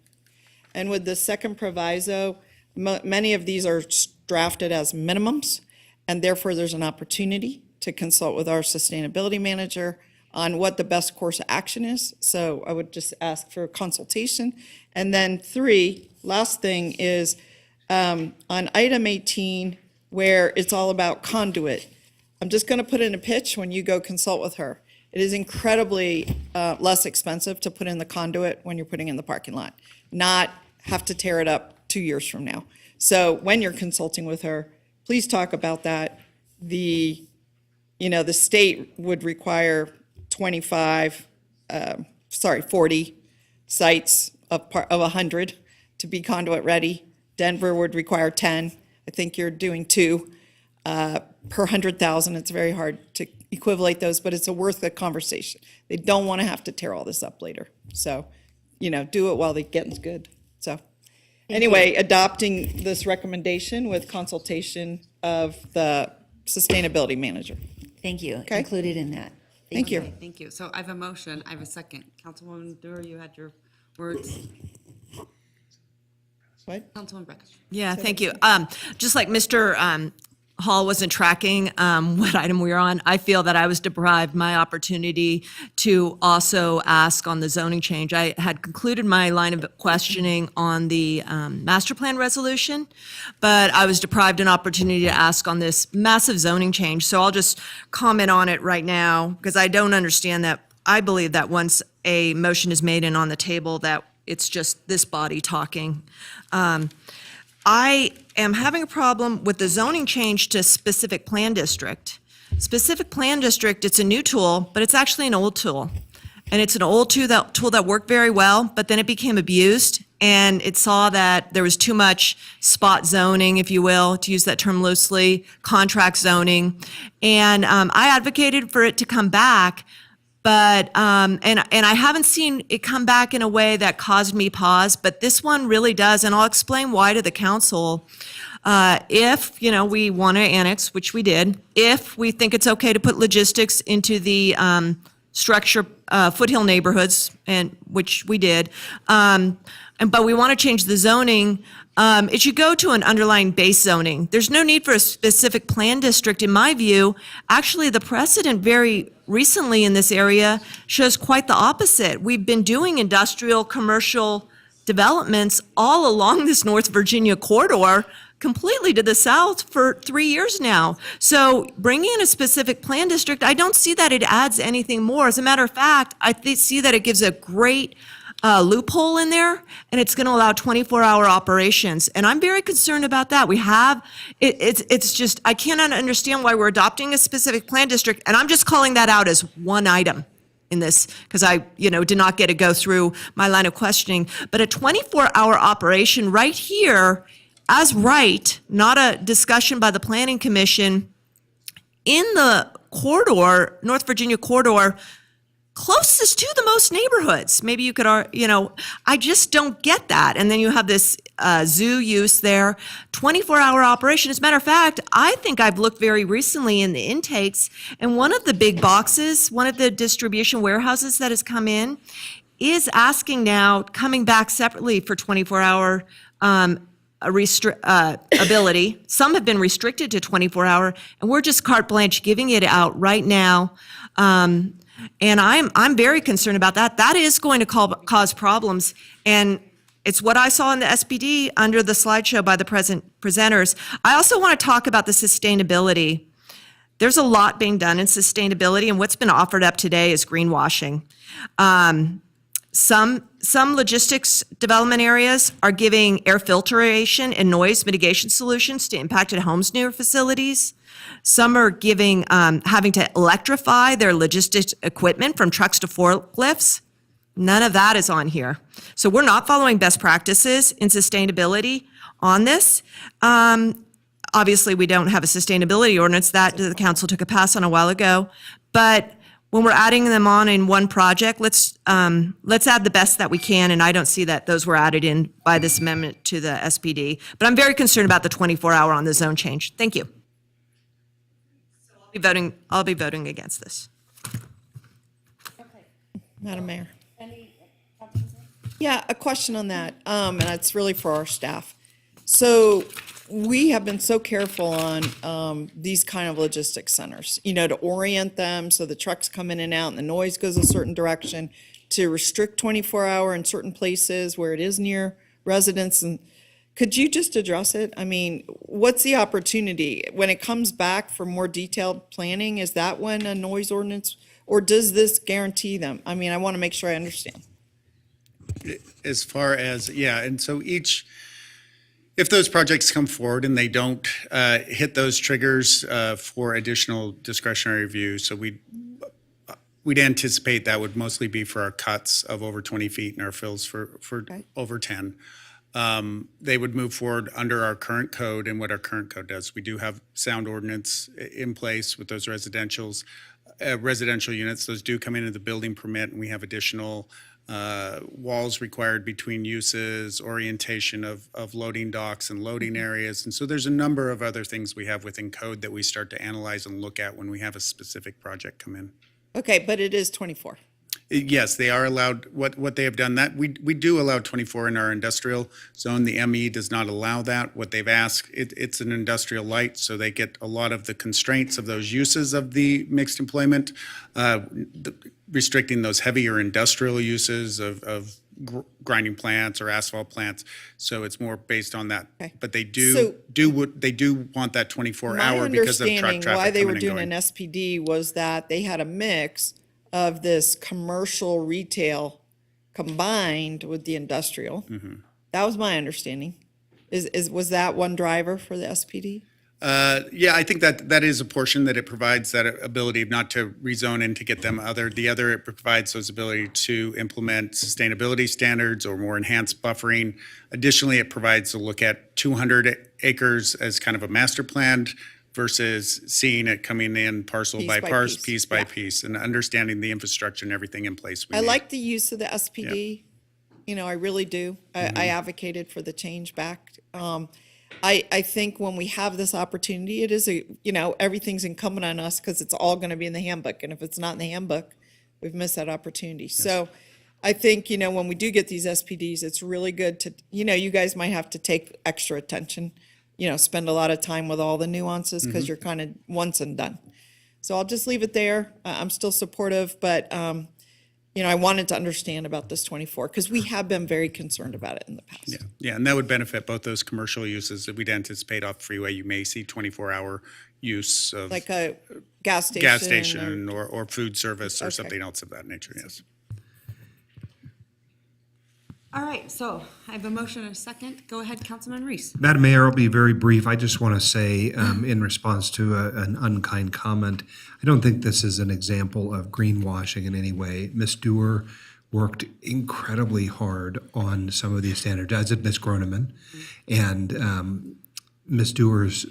And with the second proviso, many of these are drafted as minimums, and therefore there's an opportunity to consult with our sustainability manager on what the best course of action is. So I would just ask for consultation. And then 3, last thing is on item 18, where it's all about conduit. I'm just going to put in a pitch when you go consult with her. It is incredibly less expensive to put in the conduit when you're putting in the parking lot, not have to tear it up 2 years from now. So when you're consulting with her, please talk about that. The state would require 40 sites of 100 to be conduit ready. Denver would require 10. I think you're doing 2 per 100,000. It's very hard to equivalate those, but it's worth the conversation. They don't want to have to tear all this up later. So, do it while the getting's good. So, anyway, adopting this recommendation with consultation of the sustainability manager. Thank you, Okay. included in that. Thank you. Okay, thank you. So I have a motion. I have a second. Councilwoman Dewar, you had your words. What? Councilwoman Breckish. Yeah, thank you. Just like Mr. Hall wasn't tracking what item we were on, I feel that I was deprived my opportunity to also ask on the zoning change. I had concluded my line of questioning on the master plan resolution, but I was deprived an opportunity to ask on this massive zoning change. So I'll just comment on it right now, because I don't understand that. I believe that once a motion is made and on the table, that it's just this body talking. I am having a problem with the zoning change to specific plan district. Specific plan district, it's a new tool, but it's actually an old tool. And it's an old tool that worked very well, but then it became abused, and it saw that there was too much spot zoning, if you will, to use that term loosely, contract zoning. And I advocated for it to come back, but, and I haven't seen it come back in a way that caused me pause, but this one really does, and I'll explain why to the council. If, we want to annex, which we did, if we think it's okay to put logistics into the structure, foothill neighborhoods, and which we did, but we want to change the zoning, it should go to an underlying base zoning. There's no need for a specific plan district, in my view. Actually, the precedent very recently in this area shows quite the opposite. We've been doing industrial, commercial developments all along this North Virginia corridor, completely to the south, for 3 years now. So bringing in a specific plan district, I don't see that it adds anything more. As a matter of fact, I see that it gives a great loophole in there, and it's going to allow 24-hour operations. And I'm very concerned about that. We have, it's just, I cannot understand why we're adopting a specific plan district, and I'm just calling that out as one item in this, because I, did not get to go through my line of questioning. But a 24-hour operation right here, as right, not a discussion by the Planning Commission, in the corridor, North Virginia corridor, closest to the most neighborhoods. Maybe you could, I just don't get that. And then you have this zoo use there, 24-hour operation. As a matter of fact, I think I've looked very recently in the intakes, and one of the big boxes, one of the distribution warehouses that has come in, is asking now, coming back separately for 24-hour ability. Some have been restricted to 24-hour, and we're just carte blanche giving it out right now. And I'm very concerned about that. That is going to cause problems, and it's what I saw in the SPD under the slideshow by the presenters. I also want to talk about the sustainability. There's a lot being done in sustainability, and what's been offered up today is greenwashing. Some logistics development areas are giving air filtration and noise mitigation solutions to impacted homes near facilities. Some are giving, having to electrify their logistics equipment from trucks to forklifts. None of that is on here. So we're not following best practices in sustainability on this. Obviously, we don't have a sustainability ordinance. That the council took a pass on a while ago. But when we're adding them on in one project, let's add the best that we can, and I don't see that those were added in by this amendment to the SPD. But I'm very concerned about the 24-hour on the zone change. Thank you. So I'll be voting against this. Madam Mayor. Yeah, a question on that, and it's really for our staff. So we have been so careful on these kind of logistics centers, to orient them so the trucks come in and out and the noise goes a certain direction, to restrict 24-hour in certain places where it is near residents. And could you just address it? I mean, what's the opportunity? When it comes back for more detailed planning, is that when a noise ordinance, or does this guarantee them? I mean, I want to make sure I understand. As far as, and so if those projects come forward and they don't hit those triggers for additional discretionary review, so we'd anticipate that would mostly be for our cuts of over 20 feet and our fills for over 10. They would move forward under our current code and what our current code does. We do have sound ordinance in place with those residential units. Those do come into the building permit, and we have additional walls required between uses, orientation of loading docks and loading areas. And so there's a number of other things we have within code that we start to analyze and look at when we have a specific project come in. Okay, but it is 24. Yes, they are allowed, what they have done, that, we do allow 24 in our industrial zone. The ME does not allow that. What they've asked, it's an industrial light, so they get a lot of the constraints of those uses of the mixed employment, restricting those heavier industrial uses of grinding plants or asphalt plants. So it's more based on that. But they do want that 24-hour because of truck traffic why they were coming and doing going. an SPD was that they had a mix of this commercial retail combined with the industrial. That was my understanding. Was that one driver for the SPD? Yeah, I think that is a portion that it provides, that ability not to rezone and to get them the other, it provides those ability to implement sustainability standards or more enhanced buffering. Additionally, it provides a look at 200 acres as kind of a master plan versus seeing it coming in parcel Piece by by parcel, piece. piece by piece, and understanding the infrastructure and everything in place. I like the use of the SPD. You know, I really do. I advocated for the change back. I think when we have this opportunity, it is everything's incumbent on us because it's all going to be in the handbook. And if it's not in the handbook, we've missed that opportunity. So I think, when we do get these SPDs, it's really good to, you guys might have to take extra attention, spend a lot of time with all the nuances because you're kind of once and done. So I'll just leave it there. I'm still supportive, but, I wanted to understand about this 24 because we have been very concerned about it in the past. Yeah, and that would benefit both those commercial uses that we'd anticipate off freeway. You may see 24-hour use of Like a gas station. or food service or something else of that nature, yes. All right, so I have a motion and a second. Go ahead, Councilman Reese. Madam Mayor, I'll be very brief. I just want to say, in response to an unkind comment, I don't think this is an example of greenwashing in any way. Ms. Dewar worked incredibly hard on some of these standards, as did Ms. Groneman. And Ms. Dewar's,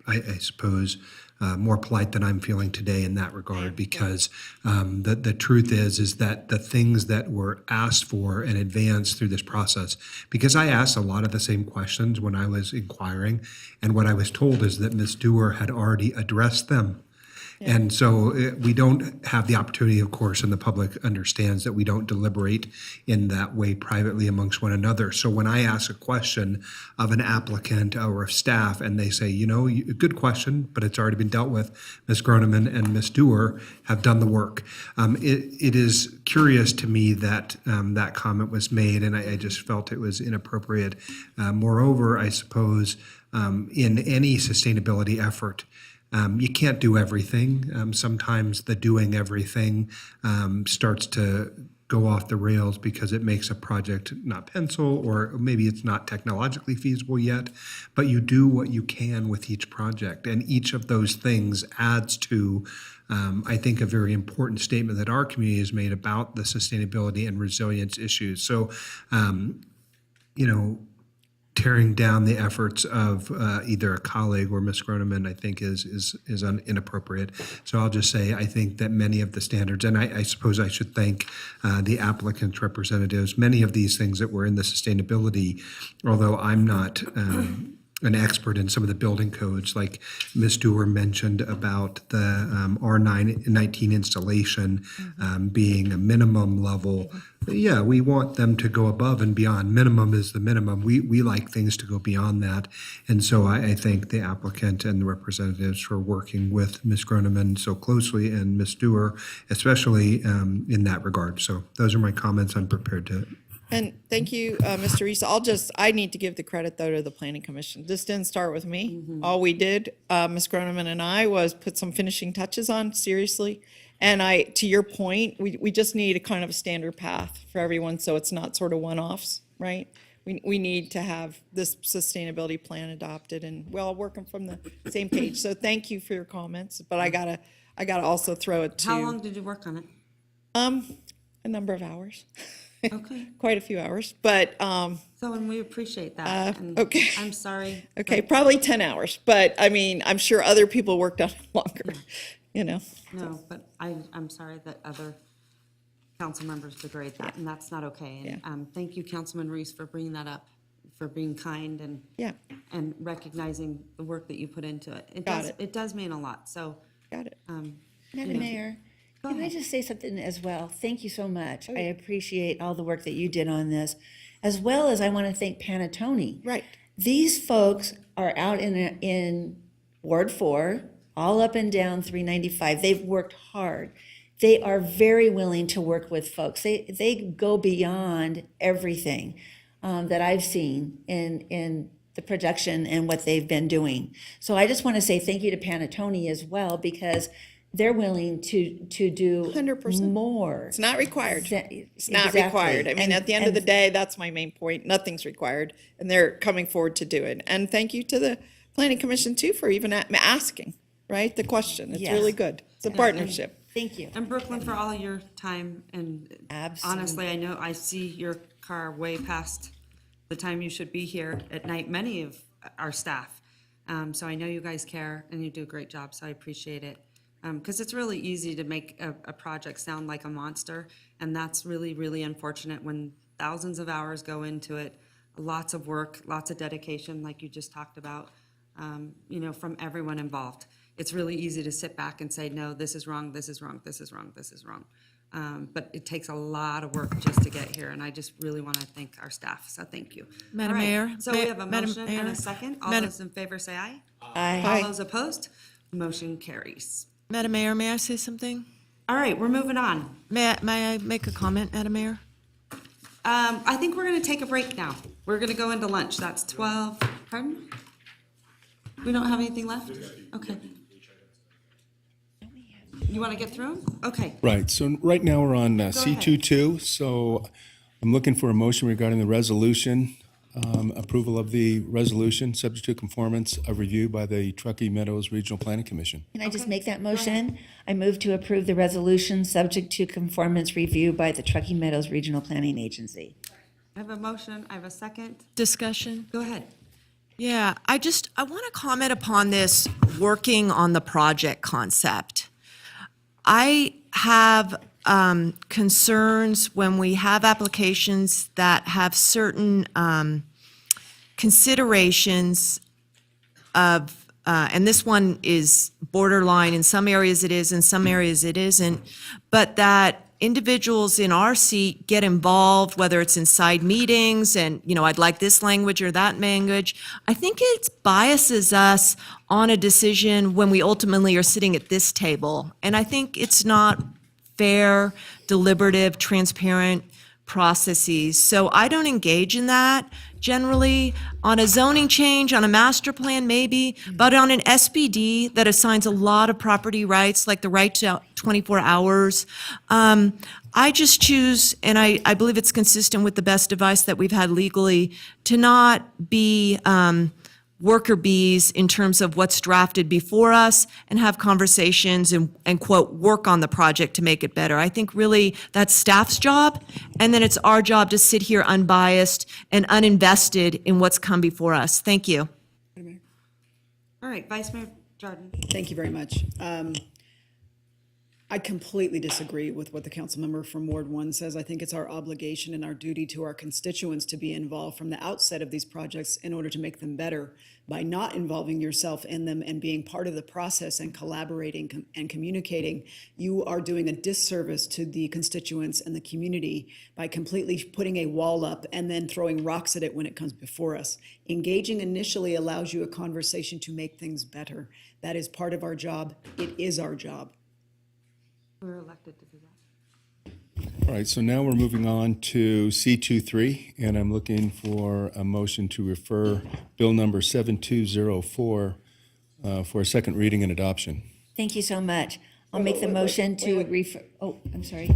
I suppose, more polite than I'm feeling today in that regard, because the truth is that the things that were asked for and advanced through this process, because I asked a lot of the same questions when I was inquiring, and what I was told is that Ms. Dewar had already addressed them. And so we don't have the opportunity, of course, and the public understands that we don't deliberate in that way privately amongst one another. So when I ask a question of an applicant or of staff and they say, good question, but it's already been dealt with, Ms. Groneman and Ms. Dewar have done the work. It is curious to me that that comment was made, and I just felt it was inappropriate. Moreover, I suppose in any sustainability effort, you can't do everything. Sometimes the doing everything starts to go off the rails because it makes a project not pencil, or maybe it's not technologically feasible yet, but you do what you can with each project. And each of those things adds to, I think, a very important statement that our community has made about the sustainability and resilience issues. So, tearing down the efforts of either a colleague or Ms. Groneman, I think is inappropriate. So I'll just say, I think that many of the standards, and I suppose I should thank the applicant's representatives, many of these things that were in the sustainability, although I'm not an expert in some of the building codes, like Ms. Dewar mentioned about the R19 installation being a minimum level. Yeah, we want them to go above and beyond. Minimum is the minimum. We like things to go beyond that. And so I thank the applicant and the representatives for working with Ms. Groneman so closely, and Ms. Dewar, especially in that regard. So those are my comments. I'm prepared to. And thank you, Mr. Reese. I need to give the credit, though, to the Planning Commission. This didn't start with me. All we did, Ms. Groneman and I, was put some finishing touches on, seriously. And to your point, we just need a kind of a standard path for everyone, so it's not sort of one-offs, right? We need to have this sustainability plan adopted, and we're all working from the same page. So thank you for your comments, but I gotta also throw it to. How long did you work on it? A number of hours. Okay. Quite a few hours, but. And we appreciate that. And okay. I'm sorry. Okay, probably 10 hours, but I mean, I'm sure other people worked on it longer, No, but I'm sorry that other council members degrade that, and that's not okay. And thank you, Councilman Reese, for bringing that up, for being kind and recognizing the work that you put into it. It does mean a lot, so. Got it. Madam Mayor, Can I just say something as well? Thank you so much. I appreciate all the work that you did on this, as well as I want to thank Panatone. Right. These folks are out in Ward 4, all up and down 395. They've worked hard. They are very willing to work with folks. They go beyond everything that I've seen in the production and what they've been doing. So I just want to say thank you to Panatone as well, because they're willing to do 100%. more. It's not required. It's not Exactly. required. I mean, at the end of the day, that's my main point. Nothing's required, and they're coming forward to do it. And thank you to the Planning Commission too for even asking, right, the question. It's Yes. really good. It's a partnership. Thank you. And Brooklyn, for all your time, and Absolutely. honestly, I know I see your car way past the time you should be here at night, many of our staff. So I know you guys care and you do a great job, so I appreciate it. Because it's really easy to make a project sound like a monster, and that's really, really unfortunate when thousands of hours go into it, lots of work, lots of dedication, like you just talked about, from everyone involved. It's really easy to sit back and say, no, this is wrong, this is wrong, this is wrong, this is wrong. But it takes a lot of work just to get here, and I just really want to thank our staff, so thank you. Madam All right, Mayor, so we have a Madam motion Mayor, and a second. All Madam- those in favor say aye. Aye. All those opposed, motion carries. Madam Mayor, may I say something? All right, we're moving on. May I make a comment, Madam Mayor? I think we're going to take a break now. We're going to go into lunch. That's 12, pardon? We don't have anything left? Okay. You want to get through 'em? Okay. Right, so right now we're on ahead. C22, so I'm looking for a motion regarding the resolution, approval of the resolution, subject to conformance of review by the Truckee Meadows Regional Planning Commission. Can I just make that motion? I move to approve the resolution subject to conformance review by the Truckee Meadows Regional Planning Agency. I have a motion. I have a second. Discussion? Go ahead. Yeah, I want to comment upon this working on the project concept. I have concerns when we have applications that have certain considerations of, and this one is borderline, in some areas it is, in some areas it isn't, but that individuals in our seat get involved, whether it's in side meetings and, I'd like this language or that language. I think it biases us on a decision when we ultimately are sitting at this table. And I think it's not fair, deliberative, transparent processes. So I don't engage in that generally. On a zoning change, on a master plan, maybe, but on an SBD that assigns a lot of property rights, like the right to 24 hours, I just choose, and I believe it's consistent with the best advice that we've had legally, to not be worker bees in terms of what's drafted before us and have conversations and quote, work on the project to make it better. I think really that's staff's job, and then it's our job to sit here unbiased and uninvested in what's come before us. Thank you. All right, Vice Mayor Jordan. Thank you very much. I completely disagree with what the council member from Ward 1 says. I think it's our obligation and our duty to our constituents to be involved from the outset of these projects in order to make them better. By not involving yourself in them and being part of the process and collaborating and communicating, you are doing a disservice to the constituents and the community by completely putting a wall up and then throwing rocks at it when it comes before us. Engaging initially allows you a conversation to make things better. That is part of our job. It is our job. We're elected to do that. All right, so now we're moving on to C23, and I'm looking for a motion to refer Bill number 7204 for a second reading and adoption. Thank you so much. I'll make the motion to refer, I'm sorry.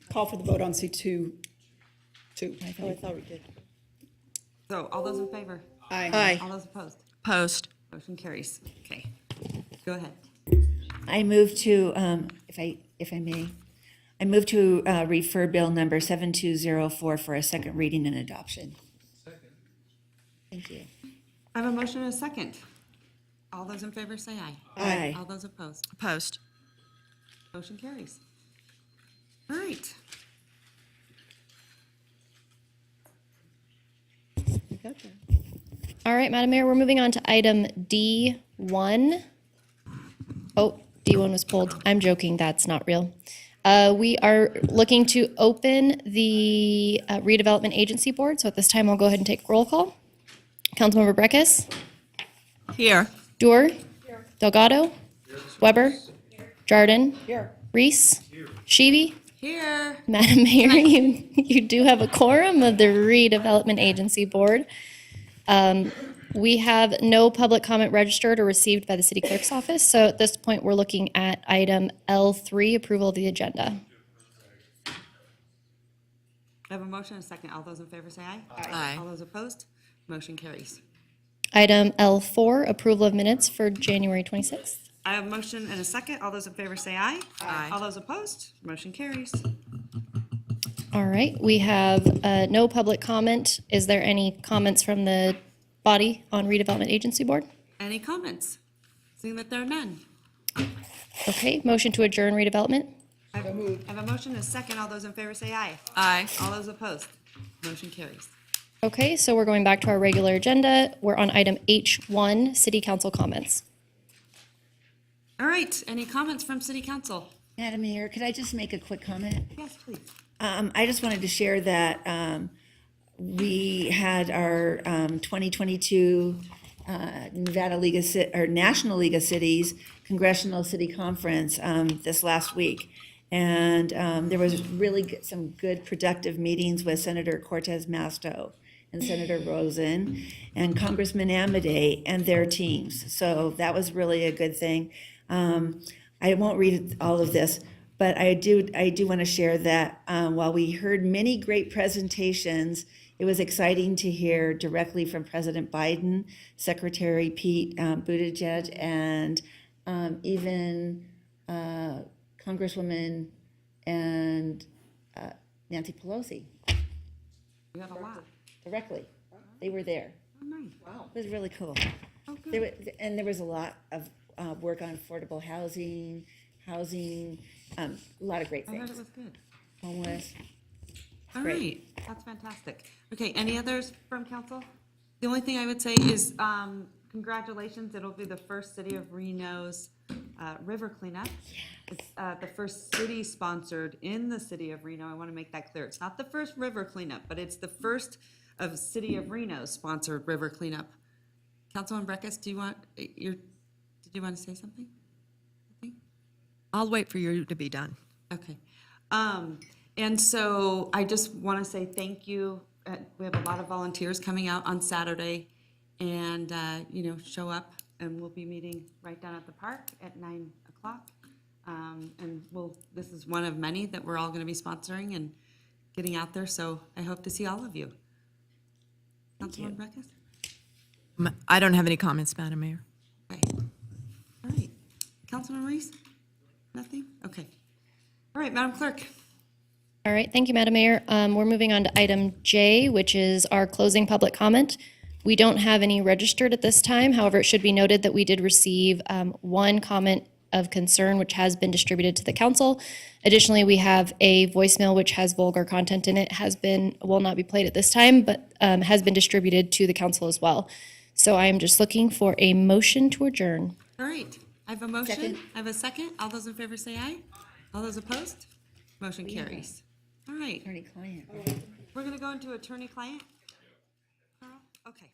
Call for the vote on C2. I thought we did. So all those in favor? Aye. Aye. All those opposed? Post. Motion carries. Okay. Go ahead. I move to, if I may, I move to refer Bill number 7204 for a second reading and adoption. Second. Thank you. I have a motion and a second. All those in favor say aye. Aye. All those opposed? Post. Motion carries. All right. All right, Madam Mayor, we're moving on to item D1. Oh, D1 was pulled. I'm joking, that's not real. We are looking to open the Redevelopment Agency Board, so at this time, I'll go ahead and take roll call. Councilmember Breckus? Here. Dorr? Delgado? Weber? Jarden? Here. Reese? Sheeby? Here. Madam Mayor, you do have a quorum of the Redevelopment Agency Board. We have no public comment registered or received by the city clerk's office, so at this point, we're looking at item L3, approval of the agenda. I have a motion and a second. All those in favor say aye. Aye. All those opposed? Motion carries. Item L4, approval of minutes for January 26th. I have a motion and a second. All those in favor say aye. Aye. All those opposed? Motion carries. All right, we have no public comment. Is there any comments from the body on Redevelopment Agency Board? Any comments? Seeing that there are none. Okay, motion to adjourn redevelopment. I have a motion and a second. All those in favor say aye. Aye. All those opposed? Motion carries. Okay, so we're going back to our regular agenda. We're on item H1, city council comments. All right, any comments from city council? Madam Mayor, could I just make a quick comment? Yes, please. I just wanted to share that we had our 2022 Nevada League of or National League of Cities Congressional City Conference this last week. And there was really some good productive meetings with Senator Cortez Masto and Senator Rosen and Congressman Amodei and their teams. So that was really a good thing. I won't read all of this, but I do want to share that while we heard many great presentations, it was exciting to hear directly from President Biden, Secretary Pete Buttigieg, and even Congresswoman and Nancy Pelosi. We have a lot. Directly. They were there. Oh, nice. Wow. It was really cool. Oh, good. And there was a lot of work on affordable housing, a lot of great I heard things. it was good. Homeless. All Great. right, that's fantastic. Okay, any others from council? The only thing I would say is congratulations, it'll be the first city of Reno's river cleanup. It's the first city sponsored in the city of Reno. I want to make that clear. It's not the first river cleanup, but it's the first of city of Reno sponsored river cleanup. Councilman Breckus, did you want to say something? I'll wait for you to be done. Okay. And so I just want to say thank you. We have a lot of volunteers coming out on Saturday and, show up, and we'll be meeting right down at the park at 9 o'clock. And this is one of many that we're all going to be sponsoring and getting out there. So I hope to see all of you. Councilman Breckus? I don't have any comments, Madam Mayor. Okay. All right. Councilman Reese? Nothing? Okay. All right, Madam Clerk. All right, thank you, Madam Mayor. We're moving on to item J, which is our closing public comment. We don't have any registered at this time. However, it should be noted that we did receive one comment of concern, which has been distributed to the council. Additionally, we have a voicemail which has vulgar content in it, will not be played at this time, but has been distributed to the council as well. So I am just looking for a motion to adjourn. All right. I have a motion. Second. I have a second. All those in favor say aye. All those opposed? Motion carries. All right. Attorney-client. We're going to go into attorney-client. Okay.